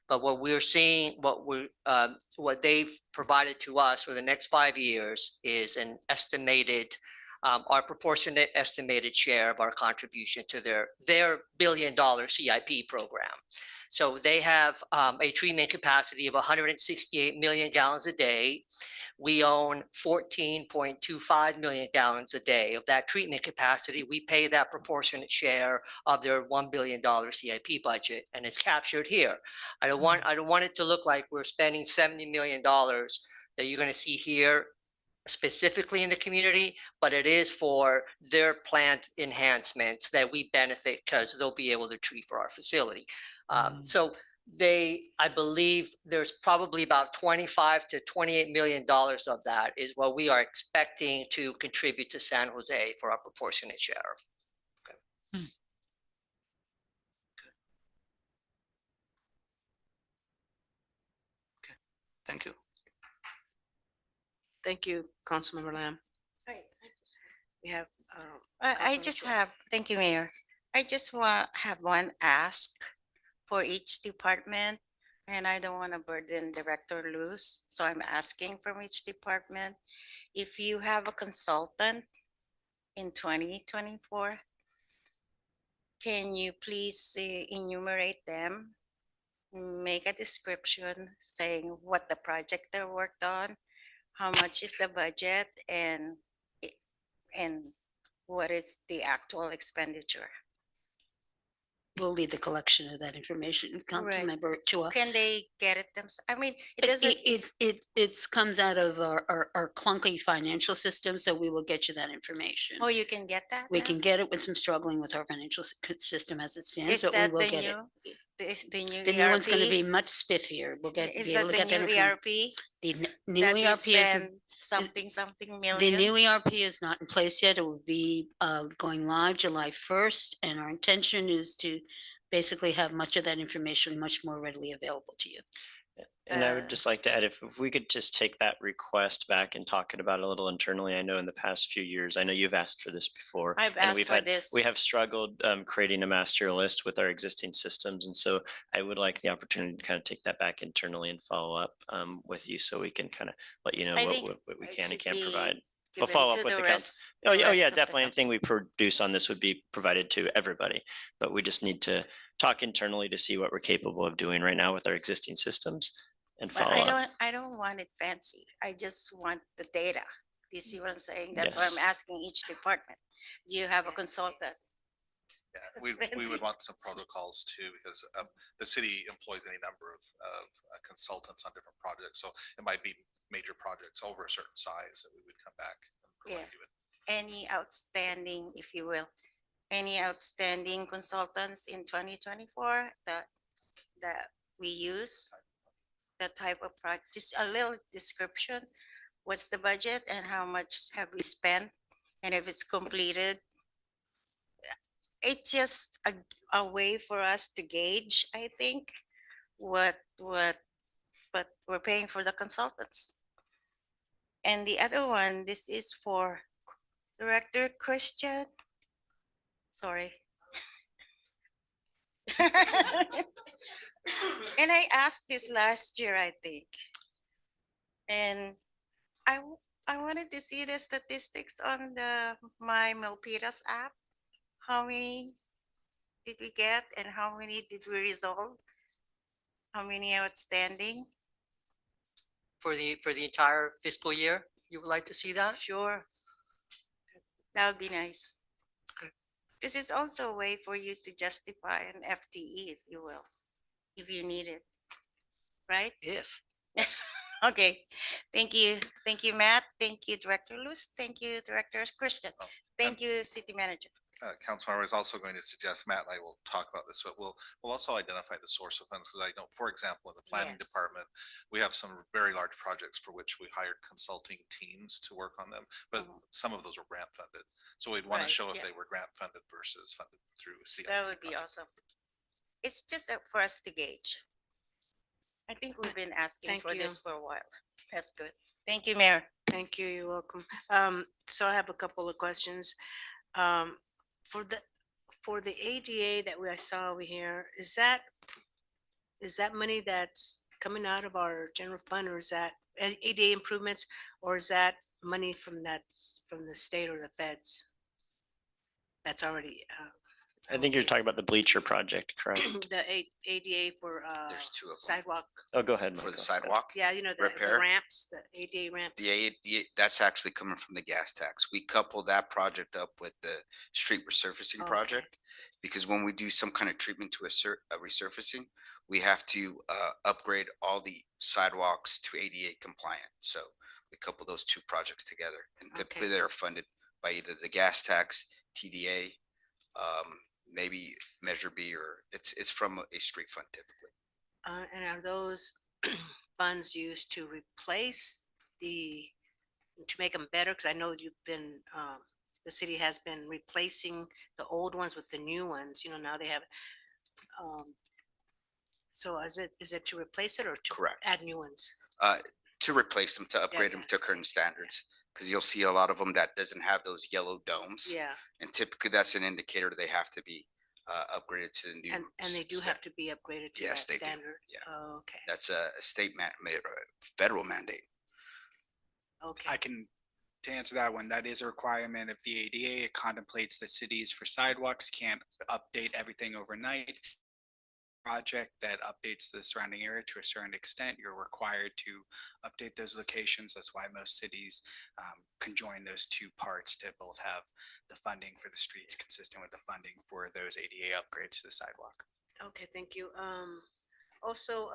But what we're seeing, what they've provided to us for the next 5 years is an estimated, our proportionate estimated share of our contribution to their $1 billion CIP program. So they have a treatment capacity of 168 million gallons a day. We own 14.25 million gallons a day of that treatment capacity. We pay that proportionate share of their $1 billion CIP budget, and it's captured here. I don't want it to look like we're spending $70 million that you're going to see here specifically in the community, but it is for their plant enhancements that we benefit because they'll be able to treat for our facility. So I believe there's probably about 25 to $28 million of that is what we are expecting to contribute to San Jose for our proportionate share. Thank you. Thank you, Councilmember Lamb. We have, I Councilmember just Chua. have, thank you, Mayor. I just have one ask for each department, and I don't want to burden Director Luz, so I'm asking from each department. If you have a consultant in 2024, can you please enumerate them? Make a description saying what the project they worked on, how much is the budget, and what is the actual expenditure? We'll lead the collection of that information. Councilmember Chua. Can they get it themselves? I mean, it It, doesn't. it comes out of our clunky financial system, so we will get you that information. Oh, you can get that? We now? can get it with some struggling with our financial system as it stands, Is but we that will the get it. new? Is the new The new one's gonna ERP? be much spiffier. We'll get, Is be that able to the get that new information. ERP? The new That we ERP is, spend something the million? new ERP is not in place yet. It will be going live July 1st, and our intention is to basically have much of that information much more readily available to you. And I would just like to add, if we could just take that request back and talk it about a little internally. I know in the past few years, I know you've asked for this before. I've and asked we've for had, this. We have struggled creating a master list with our existing systems. And so I would like the opportunity to kind of take that back internally and follow up with you so we can kind of let you know I what think we it can and should can't be provide. We'll given follow to up with the the council. rest- Oh, the yeah, rest of the definitely. Anything we produce on this would be provided to everybody. But we just need to talk internally to see what we're capable of doing right now with our existing systems and But follow up. I don't want it fancy. I just want the data. Do you see what I'm saying? That's why Yes. I'm asking each department. Do you have a consultant? Yeah, It's we fancy. would want some protocols too, because the city employs any number of consultants on different projects. So it might be major projects over a certain size that we would come back and Yeah. provide you with. Any outstanding, if you will, any outstanding consultants in 2024 that we use? The type of project, just a little description. What's the budget and how much have we spent? And if it's completed, it's just a way for us to gauge, I think, but we're paying for the consultants. And the other one, this is for Director Christian. Sorry. And I asked this last year, I think. And I wanted to see the statistics on the My Milpitas app. How many did we get and how many did we resolve? How many outstanding? For the entire fiscal year, you would like to see that? Sure. That would be nice. This is also a way for you to justify an FTE, if you will, if you need it, right? If. Okay, thank you. Thank you, Matt. Thank you, Director Luz. Thank you, Director Christian. Thank you, City Manager. Councilmember is also going to suggest, Matt and I will talk about this, but we'll also identify the source of funds, because I know, for example, in the planning Yes. department, we have some very large projects for which we hired consulting teams to work on them, but some of those were grant funded. So we'd want to Right, show if yeah. they were grant funded versus funded through CIP. That would be awesome. It's just for us to gauge. I think we've been asking Thank for you. this for a while. That's good. Thank you, Mayor. Thank you, you're welcome. So I have a couple of questions. For the ADA that I saw over here, is that is that money that's coming out of our general fund, or is that ADA improvements, or is that money from from the state or the feds? That's already, I think you're talking about the bleacher project, correct? the ADA for There's two of them. sidewalk. Oh, go ahead. For Michael. the sidewalk. Yeah, you know, the Repair. ramps, the ADA ramps. That's actually coming from the gas tax. We couple that project up with the street resurfacing Okay. project. Because when we do some kind of treatment to a resurfacing, we have to upgrade all the sidewalks to ADA compliant. So we couple those two projects together, and typically Okay. they're funded by either the gas tax, TDA, maybe Measure B, or it's from a street fund typically. And are those funds used to replace to make them better? Because I know you've been, the city has been replacing the old ones with the new ones, you know, now they have. So is it to replace it or to Correct. add new ones? To replace them, to upgrade them to current standards. Because you'll see a lot of them that doesn't have those yellow domes. Yeah, And typically that's an indicator they have to be upgraded to the new. and they do have to be upgraded to that Yes, they do. standard? Yeah. Oh, okay, That's a state federal mandate. okay. I can, to answer that one, that is a requirement of the ADA. It contemplates that cities for sidewalks can't update everything overnight. Project that updates the surrounding area to a certain extent, you're required to update those locations. That's why most cities conjoin those two parts to both have the funding for the streets consistent with the funding for those ADA upgrades to the sidewalk. Okay, thank you. Also,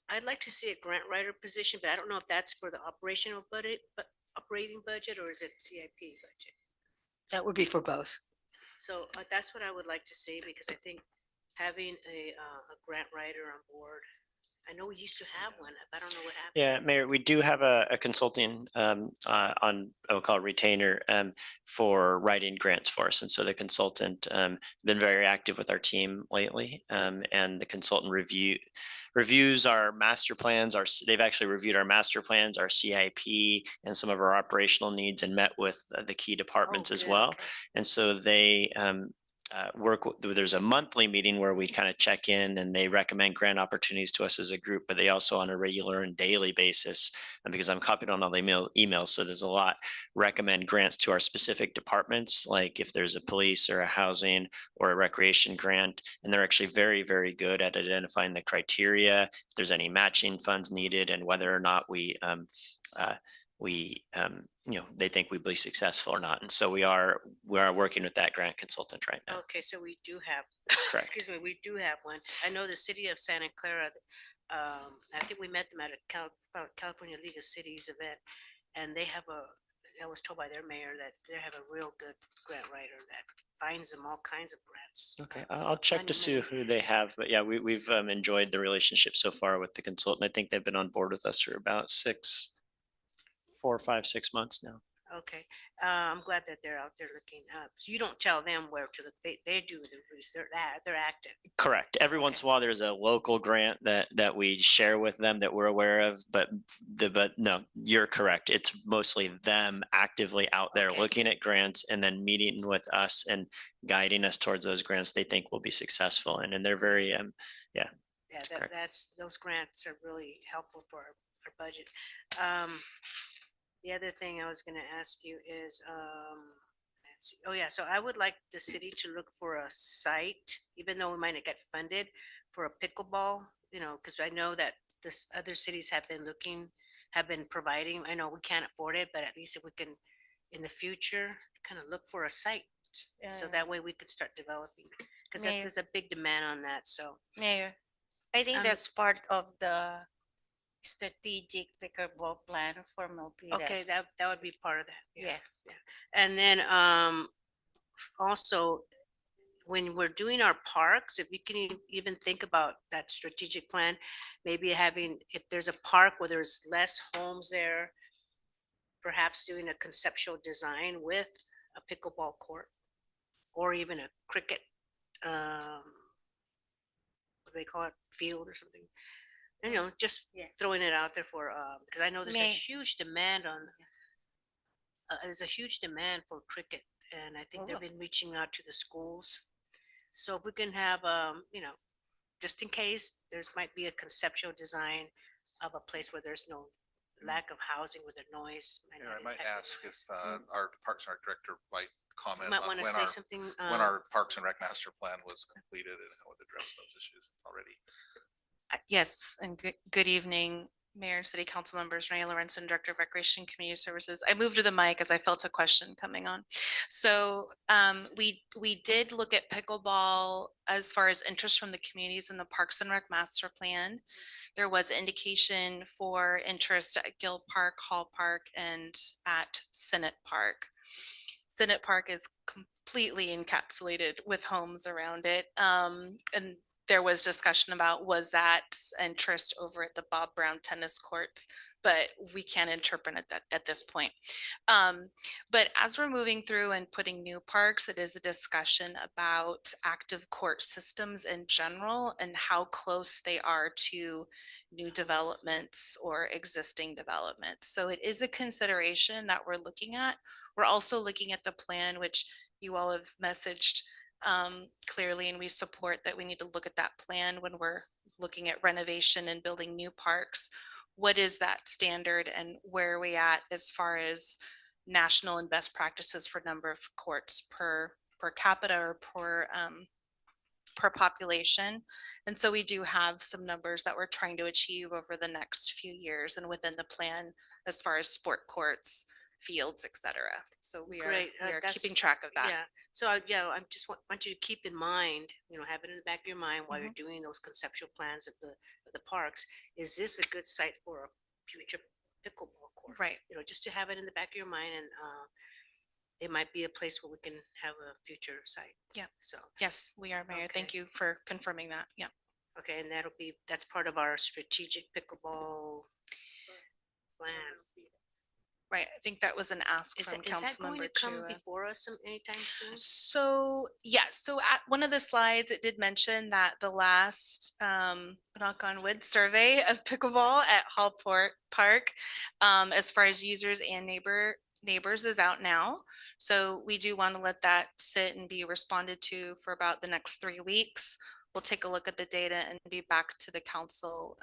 I'd like to see a grant writer position, but I don't know if that's for the operational budget, but operating budget, or is it CIP budget? That would be for both. So that's what I would like to see, because I think having a grant writer on board, I know we used to have one, I don't know what happened. Yeah, Mayor, we do have a consulting on, I will call it retainer, for writing grants for us. And so the consultant been very active with our team lately. And the consultant reviews our master plans. They've actually reviewed our master plans, our CIP, and some of our operational needs, and met with the key departments as good, well. okay. And so they there's a monthly meeting where we kind of check in, and they recommend grant opportunities to us as a group, but they also on a regular and daily basis, and because I'm copied on all the emails, so there's a lot, recommend grants to our specific departments, like if there's a police or a housing or a recreation grant, and they're actually very, very good at identifying the criteria, if there's any matching funds needed, and whether or not they think we'd be successful or not. And so we are working with that grant consultant right now. Okay, so we do have, Correct. excuse me, we do have one. I know the city of Santa Clara, I think we met them at a California League of Cities event, and they have I was told by their mayor that they have a real good grant writer that finds them all kinds of grants. Okay, I'll check to see who they have, but yeah, we've enjoyed the relationship so far with the consultant. I think they've been on board with us for about 4, 5, 6 months now. Okay, I'm glad that they're out there looking up. So you don't tell them where to look. They do the research. They're active. Correct. Every once in a while, there's a local grant that we share with them that we're aware of, but no, you're correct. It's mostly them actively out there looking at grants and then meeting with us and guiding us towards those grants they think will be successful in. And they're very, Yeah, those grants are really helpful for our budget. The other thing I was gonna ask you is, let's see. Oh yeah, so I would like the city to look for a site, even though we might not get funded, for a pickleball, because I know that other cities have been providing. I know we can't afford it, but at least if we can, in the future, kind of look for a site. So that way we could start developing, because Mayor. there's a big demand on that, so. Mayor, I think that's part of the strategic pickleball plan for Milpitas. Okay, that would be part of that. Yeah. And then also, when we're doing our parks, if you can even think about that strategic plan, maybe if there's a park where there's less homes there, perhaps doing a conceptual design with a pickleball court, or even a cricket, what do they call it, field or something. Just throwing it out there for, because I know there's a huge demand for cricket, and I think they've been reaching out to the schools. So if we can have, just in case, there's might be a conceptual design of a place where there's no lack of housing with the noise. Mayor, I might ask if our Parks and Rec Director might comment Might on want to when say our, something. when our Parks and Rec Master Plan was completed and how it addressed those issues already. Yes, and good evening, Mayor and City Council members. Renee Lorenzen, Director of Recreation and Community Services. I moved to the mic as I felt a question coming on. So we did look at pickleball as far as interest from the communities in the Parks and Rec Master Plan. There was indication for interest at Gill Park, Hall Park, and at Senate Park. Senate Park is completely encapsulated with homes around it. And there was discussion about was that interest over at the Bob Brown tennis courts, but we can't interpret it at this point. But as we're moving through and putting new parks, it is a discussion about active court systems in general and how close they are to new developments or existing developments. So it is a consideration that we're looking at. We're also looking at the plan, which you all have messaged clearly, and we support that we need to look at that plan when we're looking at renovation and building new parks. What is that standard and where are we at as far as national and best practices for number of courts per capita or per population? And so we do have some numbers that we're trying to achieve over the next few years and within the plan as far as sport courts, fields, etc. So we are Great. keeping track of that. Yeah. So I just want you to keep in mind, have it in the back of your mind while you're doing those conceptual plans of the parks. Is this a good site for a future pickleball court? Right. Just to have it in the back of your mind, and it might be a place where we can have a future site. Yeah. So yes, we are, Mayor. Thank you for confirming that. Yeah. Okay, and that's part of our strategic pickleball plan. Right, I think that was an ask from Is that going Councilmember to come Chua. before us anytime soon? So, yeah, so at one of the slides, it did mention that the last, knock on wood, survey of pickleball at Hall Park, as far as users and neighbors is out now. So we do want to let that sit and be responded to for about the next 3 weeks. We'll take a look at the data and be back to the council,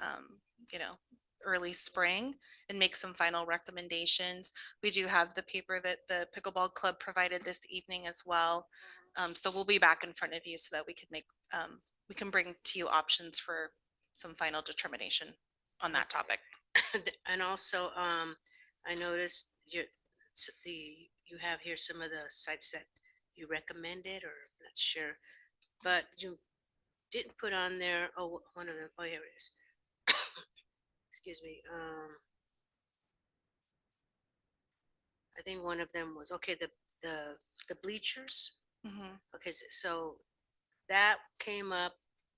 early spring and make some final recommendations. We do have the paper that the pickleball club provided this evening as well. So we'll be back in front of you so that we can bring to you options for some final determination on that topic. And also, I noticed you have here some of the sites that you recommended, or I'm not sure, but you didn't put on there. Oh, one of them. Oh, here it is. Excuse me. I think one of them was okay. The bleachers. Okay, so that came up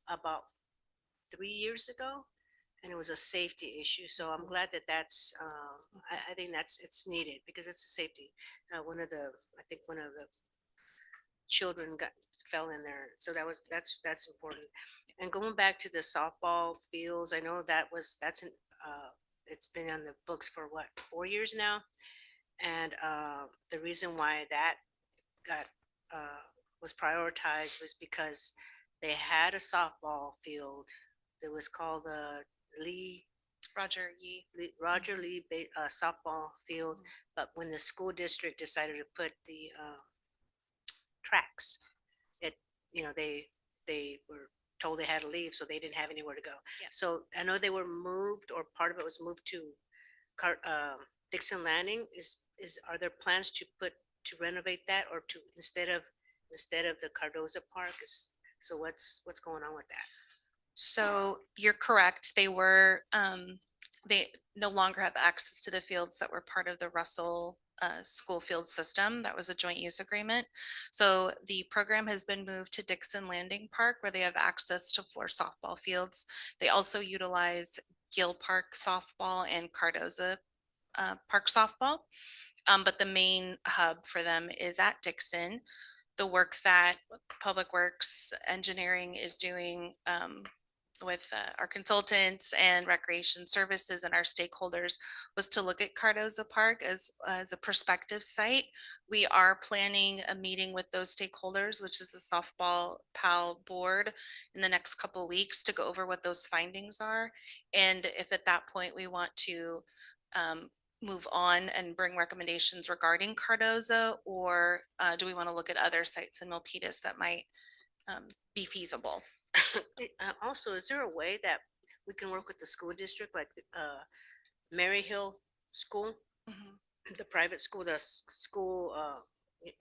about 3 years ago, and it was a safety issue. So I'm glad that that's. I think it's needed because it's a safety. I think one of the children fell in there, so that's important. And going back to the softball fields, I know it's been on the books for 4 years now, and the reason why that was prioritized was because they had a softball field that was called the Roger Lee softball field, but when the school district decided to put the tracks, they were told they had to leave, so they didn't have anywhere to go. Yeah. So I know they were moved, or part of it was moved to Dixon Landing. Are there plans to renovate that, or to instead of the Cardoza Park? So what's going on with that? So you're correct. They no longer have access to the fields that were part of the Russell school field system. That was a joint use agreement. So the program has been moved to Dixon Landing Park, where they have access to 4 softball fields. They also utilize Gill Park softball and Cardoza Park softball. But the main hub for them is at Dixon. The work that Public Works Engineering is doing our consultants and recreation services and our stakeholders was to look at Cardozo Park as a prospective site. We are planning a meeting with those stakeholders, which is the softball PAL board, in the next couple of weeks to go over what those findings are. And if at that point we want to move on and bring recommendations regarding Cardozo, or do we want to look at other sites in Milpitas that might be feasible? Also, is there a way that we can work with the school district, like Mary Hill School, the private school, the school,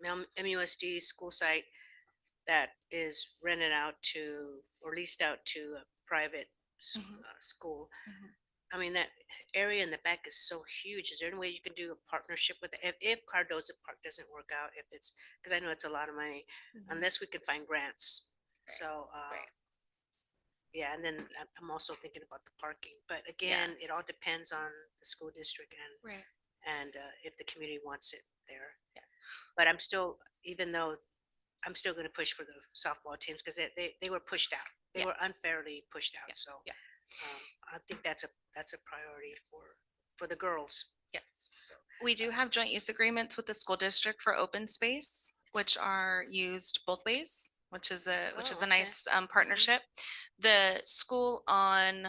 MUSD school site that is rented out to or leased out to a private school? I mean, that area in the back is so huge. Is there any way you can do a partnership with it? If Cardozo Park doesn't work out, if it's, because I know it's a lot of money, unless we can find grants. So, yeah, and then I'm also thinking about the parking, but again, it all depends on the school district and if the community wants it there. But I'm still, even though I'm still going to push for the softball teams because they were pushed out. They were unfairly pushed out. So I think that's a priority for the girls. Yes. So we do have joint use agreements with the school district for open space, which are used both ways, which is a nice partnership. The school on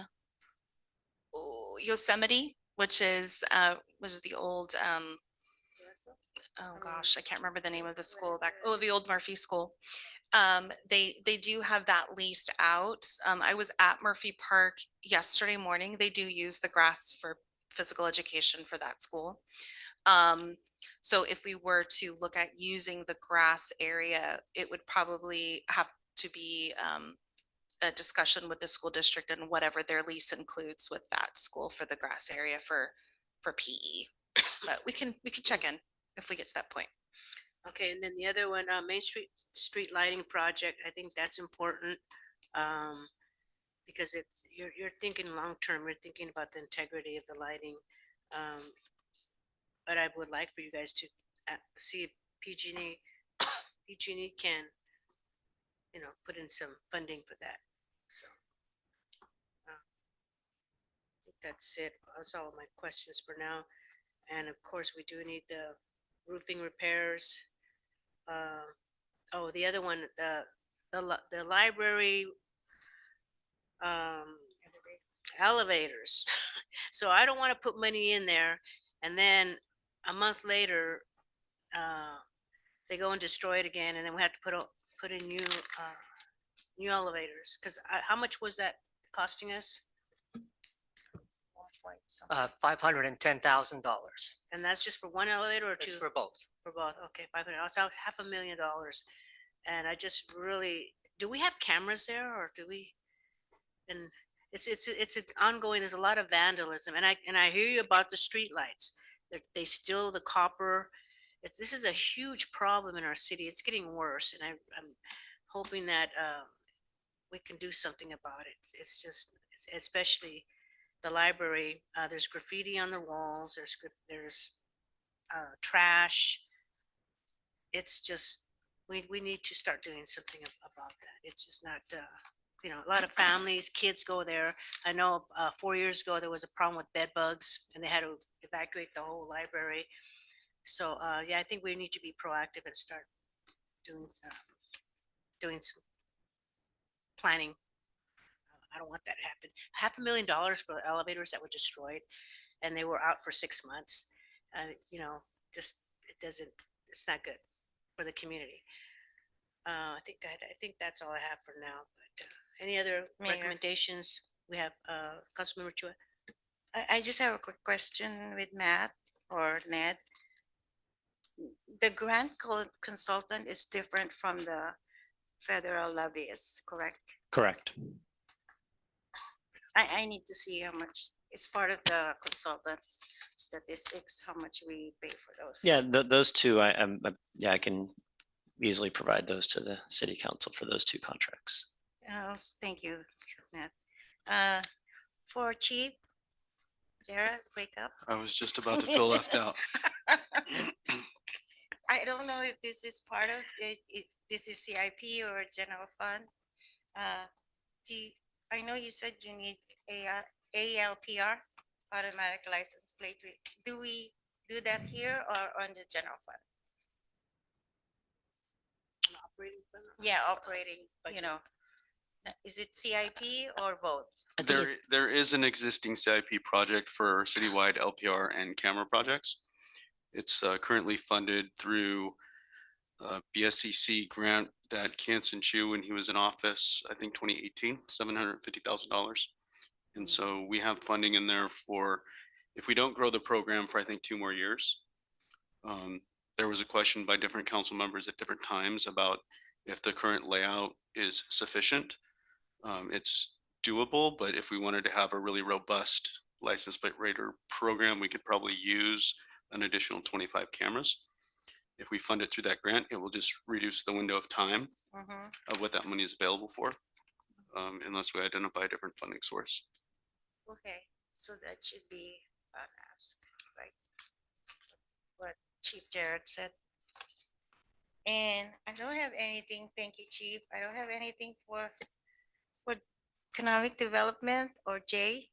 Yosemite, which is the old oh gosh, I can't remember the name of the school back. Oh, the old Murphy School. They do have that leased out. I was at Murphy Park yesterday morning. They do use the grass for physical education for that school. So if we were to look at using the grass area, it would probably have to be a discussion with the school district and whatever their lease includes with that school for the grass area for PE. But we can check in if we get to that point. Okay, and then the other one, Main Street lighting project, I think that's important. Because it's, you're thinking long-term, you're thinking about the integrity of the lighting. But I would like for you guys to see if PG&E can, put in some funding for that. So I think that's it. That's all of my questions for now. And of course, we do need the roofing repairs. The other one, the library elevators. So I don't want to put money in there and then a month later they go and destroy it again, and then we have to put in new elevators. Because how much was that costing us? $510,000. And that's just for one elevator or two? It's for both. For both, okay, $500. So $500,000. And I just really, do we have cameras there, or do we? And it's an ongoing. There's a lot of vandalism, and I hear you about the street lights. They steal the copper. This is a huge problem in our city. It's getting worse, and I'm hoping that we can do something about it. It's just, especially the library. There's graffiti on the walls. There's trash. It's just, we need to start doing something about that. It's just not, a lot of families, kids go there. I know 4 years ago, there was a problem with bed bugs and they had to evacuate the whole library. So yeah, I think we need to be proactive and start doing some planning. I don't want that to happen. $500,000 for elevators that were destroyed and they were out for 6 months. Just, it's not good for the community. I think that's all I have for now, but any other Mayor. recommendations? We have Councilmember Chua. I just have a quick question with Matt or Ned. The grant consultant is different from the federal lobbyist, correct? Correct. I need to see how much, it's part of the consultant statistics, how much we pay for those. Yeah, those two, I can easily provide those to the city council for those two contracts. Thank you, Matt. For Chief, Dara, wake up. I was just about to feel left out. I don't know if this is part of it, this is CIP or general fund. I know you said you need ALPR, automatic license plate. Do we do that here or on the general fund? Yeah, operating, you know. Is it CIP or both? There is an existing CIP project for citywide LPR and camera projects. It's currently funded through BSCC grant that Kansan Chu when he was in office, I think 2018, $750,000. And so we have funding in there for, if we don't grow the program for, I think, 2 more years. There was a question by different council members at different times about if the current layout is sufficient. It's doable, but if we wanted to have a really robust license plate reader program, we could probably use an additional 25 cameras. If we fund it through that grant, it will just reduce the window of time of what that money is available for, unless we identify a different funding source. Okay, so that should be asked, right? What Chief Jared said. And I don't have anything, thank you, Chief. I don't have anything for economic development or Jay.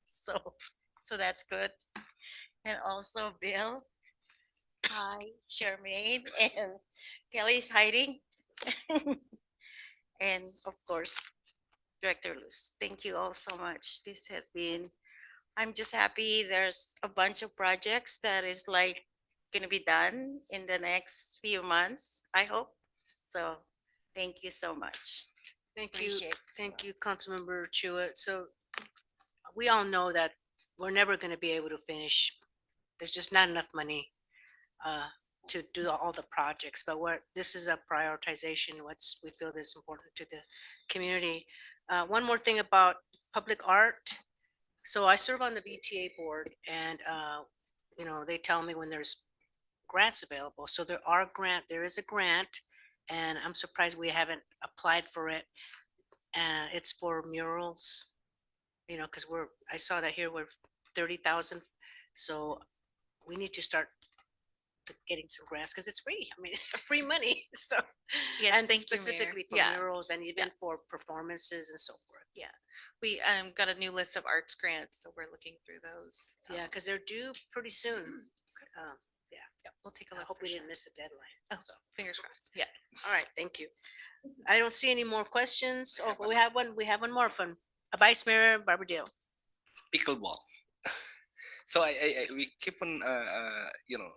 So that's good. And also Bill. Hi, Charmaine, and Kelly's hiding. And of course, Director Luz, thank you all so much. This has been, I'm just happy there's a bunch of projects that is like gonna be done in the next few months, I hope. So thank you so much. Thank you, Appreciate it. thank you, Councilmember Chua. So we all know that we're never gonna be able to finish. There's just not enough money to do all the projects, but this is a prioritization, we feel is important to the community. One more thing about public art. So I serve on the BTA board and, you know, they tell me when there's grants available. So there is a grant and I'm surprised we haven't applied for it. It's for murals, you know, cause I saw that here we're 30,000. So we need to start getting some grants because it's free. I mean, free money. So, Yes, and thank you, Mayor. specifically for Yeah. murals and even for performances and so forth. Yeah, we got a new list of arts grants, so we're looking through those. Yeah, because they're due pretty soon. Yeah, we'll take a I look. hope we didn't miss the deadline. Oh, fingers crossed. Yeah. All right, thank you. I don't see any more questions. Oh, we have one more from Vice Mayor Barbadillo. Pickleball. So we keep on you know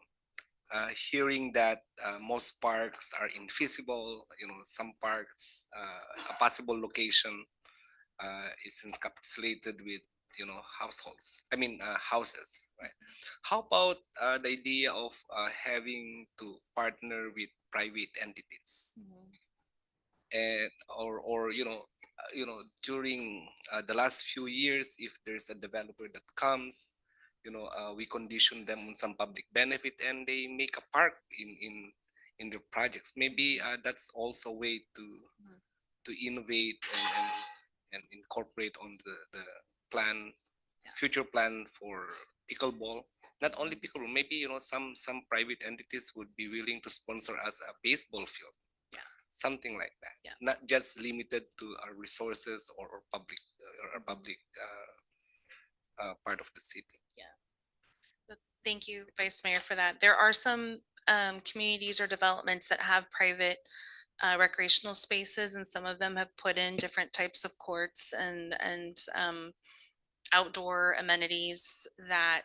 hearing that most parks are infeasible. You know, some parks a possible location is encapsulated with households. I mean houses, right? How about the idea of having to partner with private entities, and or during the last few years, if there's a developer that comes, we condition them on some public benefit and they make a park in their projects. Maybe that's also a way to innovate and incorporate on the plan, future plan for pickleball. Not only pickleball, maybe some private entities would be willing to sponsor us a baseball field, something like that. Not just limited to our resources or public part of the city. Thank you, Vice Mayor, for that. There are some communities or developments that have private recreational spaces, and some of them have put in different types of courts and outdoor amenities that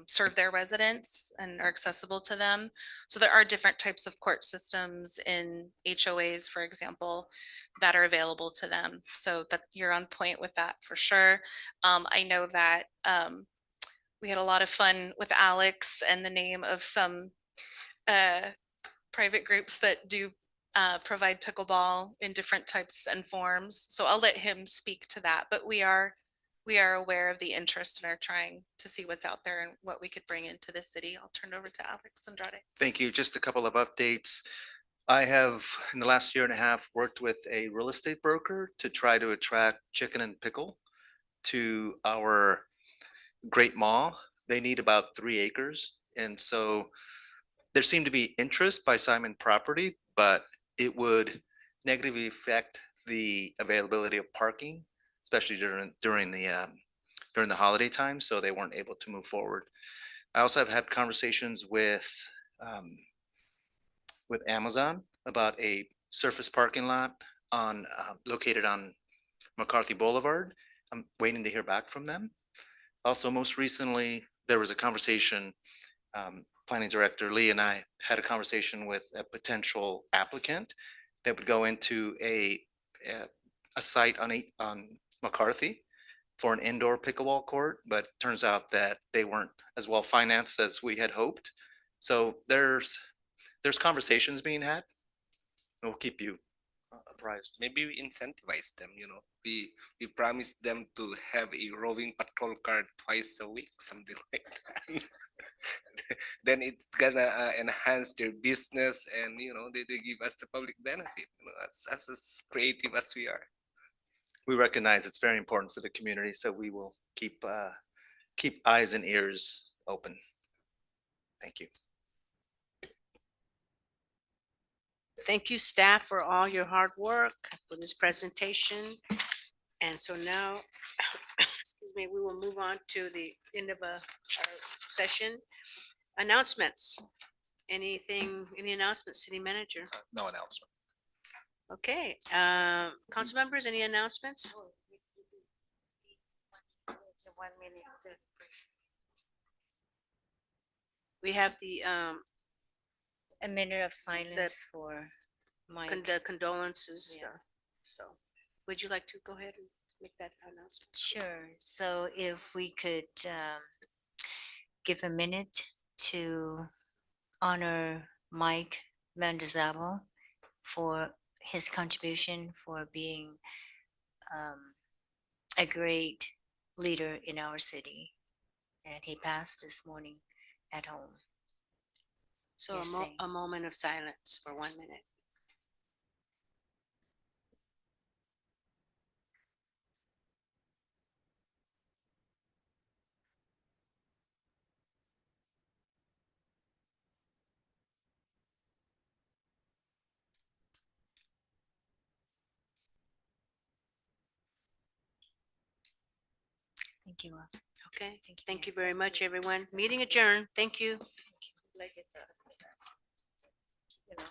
serve their residents and are accessible to them. So there are different types of court systems in HOAs, for example, that are available to them. So that you're on point with that for sure. I know that we had a lot of fun with Alex and the name of some private groups that do provide pickleball in different types and forms. So I'll let him speak to that, but we are aware of the interest and are trying to see what's out there and what we could bring into the city. I'll turn it over to Alex Andrade. Thank you. Just a couple of updates. I have, in the last year and a half, worked with a real estate broker to try to attract Chicken and Pickle to our Great Mall. They need about 3 acres. And so there seemed to be interest by Simon Property, but it would negatively affect the availability of parking, especially during the holiday time, so they weren't able to move forward. I also have had conversations with Amazon about a surface parking lot located on McCarthy Boulevard. I'm waiting to hear back from them. Also, most recently, there was a conversation, Planning Director Lee and I had a conversation with a potential applicant that would go into a site on McCarthy for an indoor pickleball court, but turns out that they weren't as well financed as we had hoped. So there's conversations being had. We'll keep you apprised. Maybe we incentivize them, we promise them to have a roving patrol car twice a week, something like that. Then it's gonna enhance their business and, they give us the public benefit, as creative as we are. We recognize it's very important for the community, so we will keep eyes and ears open. Thank you. Thank you, staff, for all your hard work for this presentation. And so now, excuse me, we will move on to the end of our session. Announcements. Any announcements, City Manager? No announcement. Okay, council members, any announcements? We have the A minute of silence for Mike. the condolences. Yeah. So would you like to go ahead and make that announcement? Sure. So if we could give a minute to honor Mike Mendizabal for his contribution, for being a great leader in our city. And he passed this morning at home. So Yes, same. a moment of silence for 1 minute. Thank you. Okay, thank you very much, everyone. Meeting adjourned. Thank you. You know.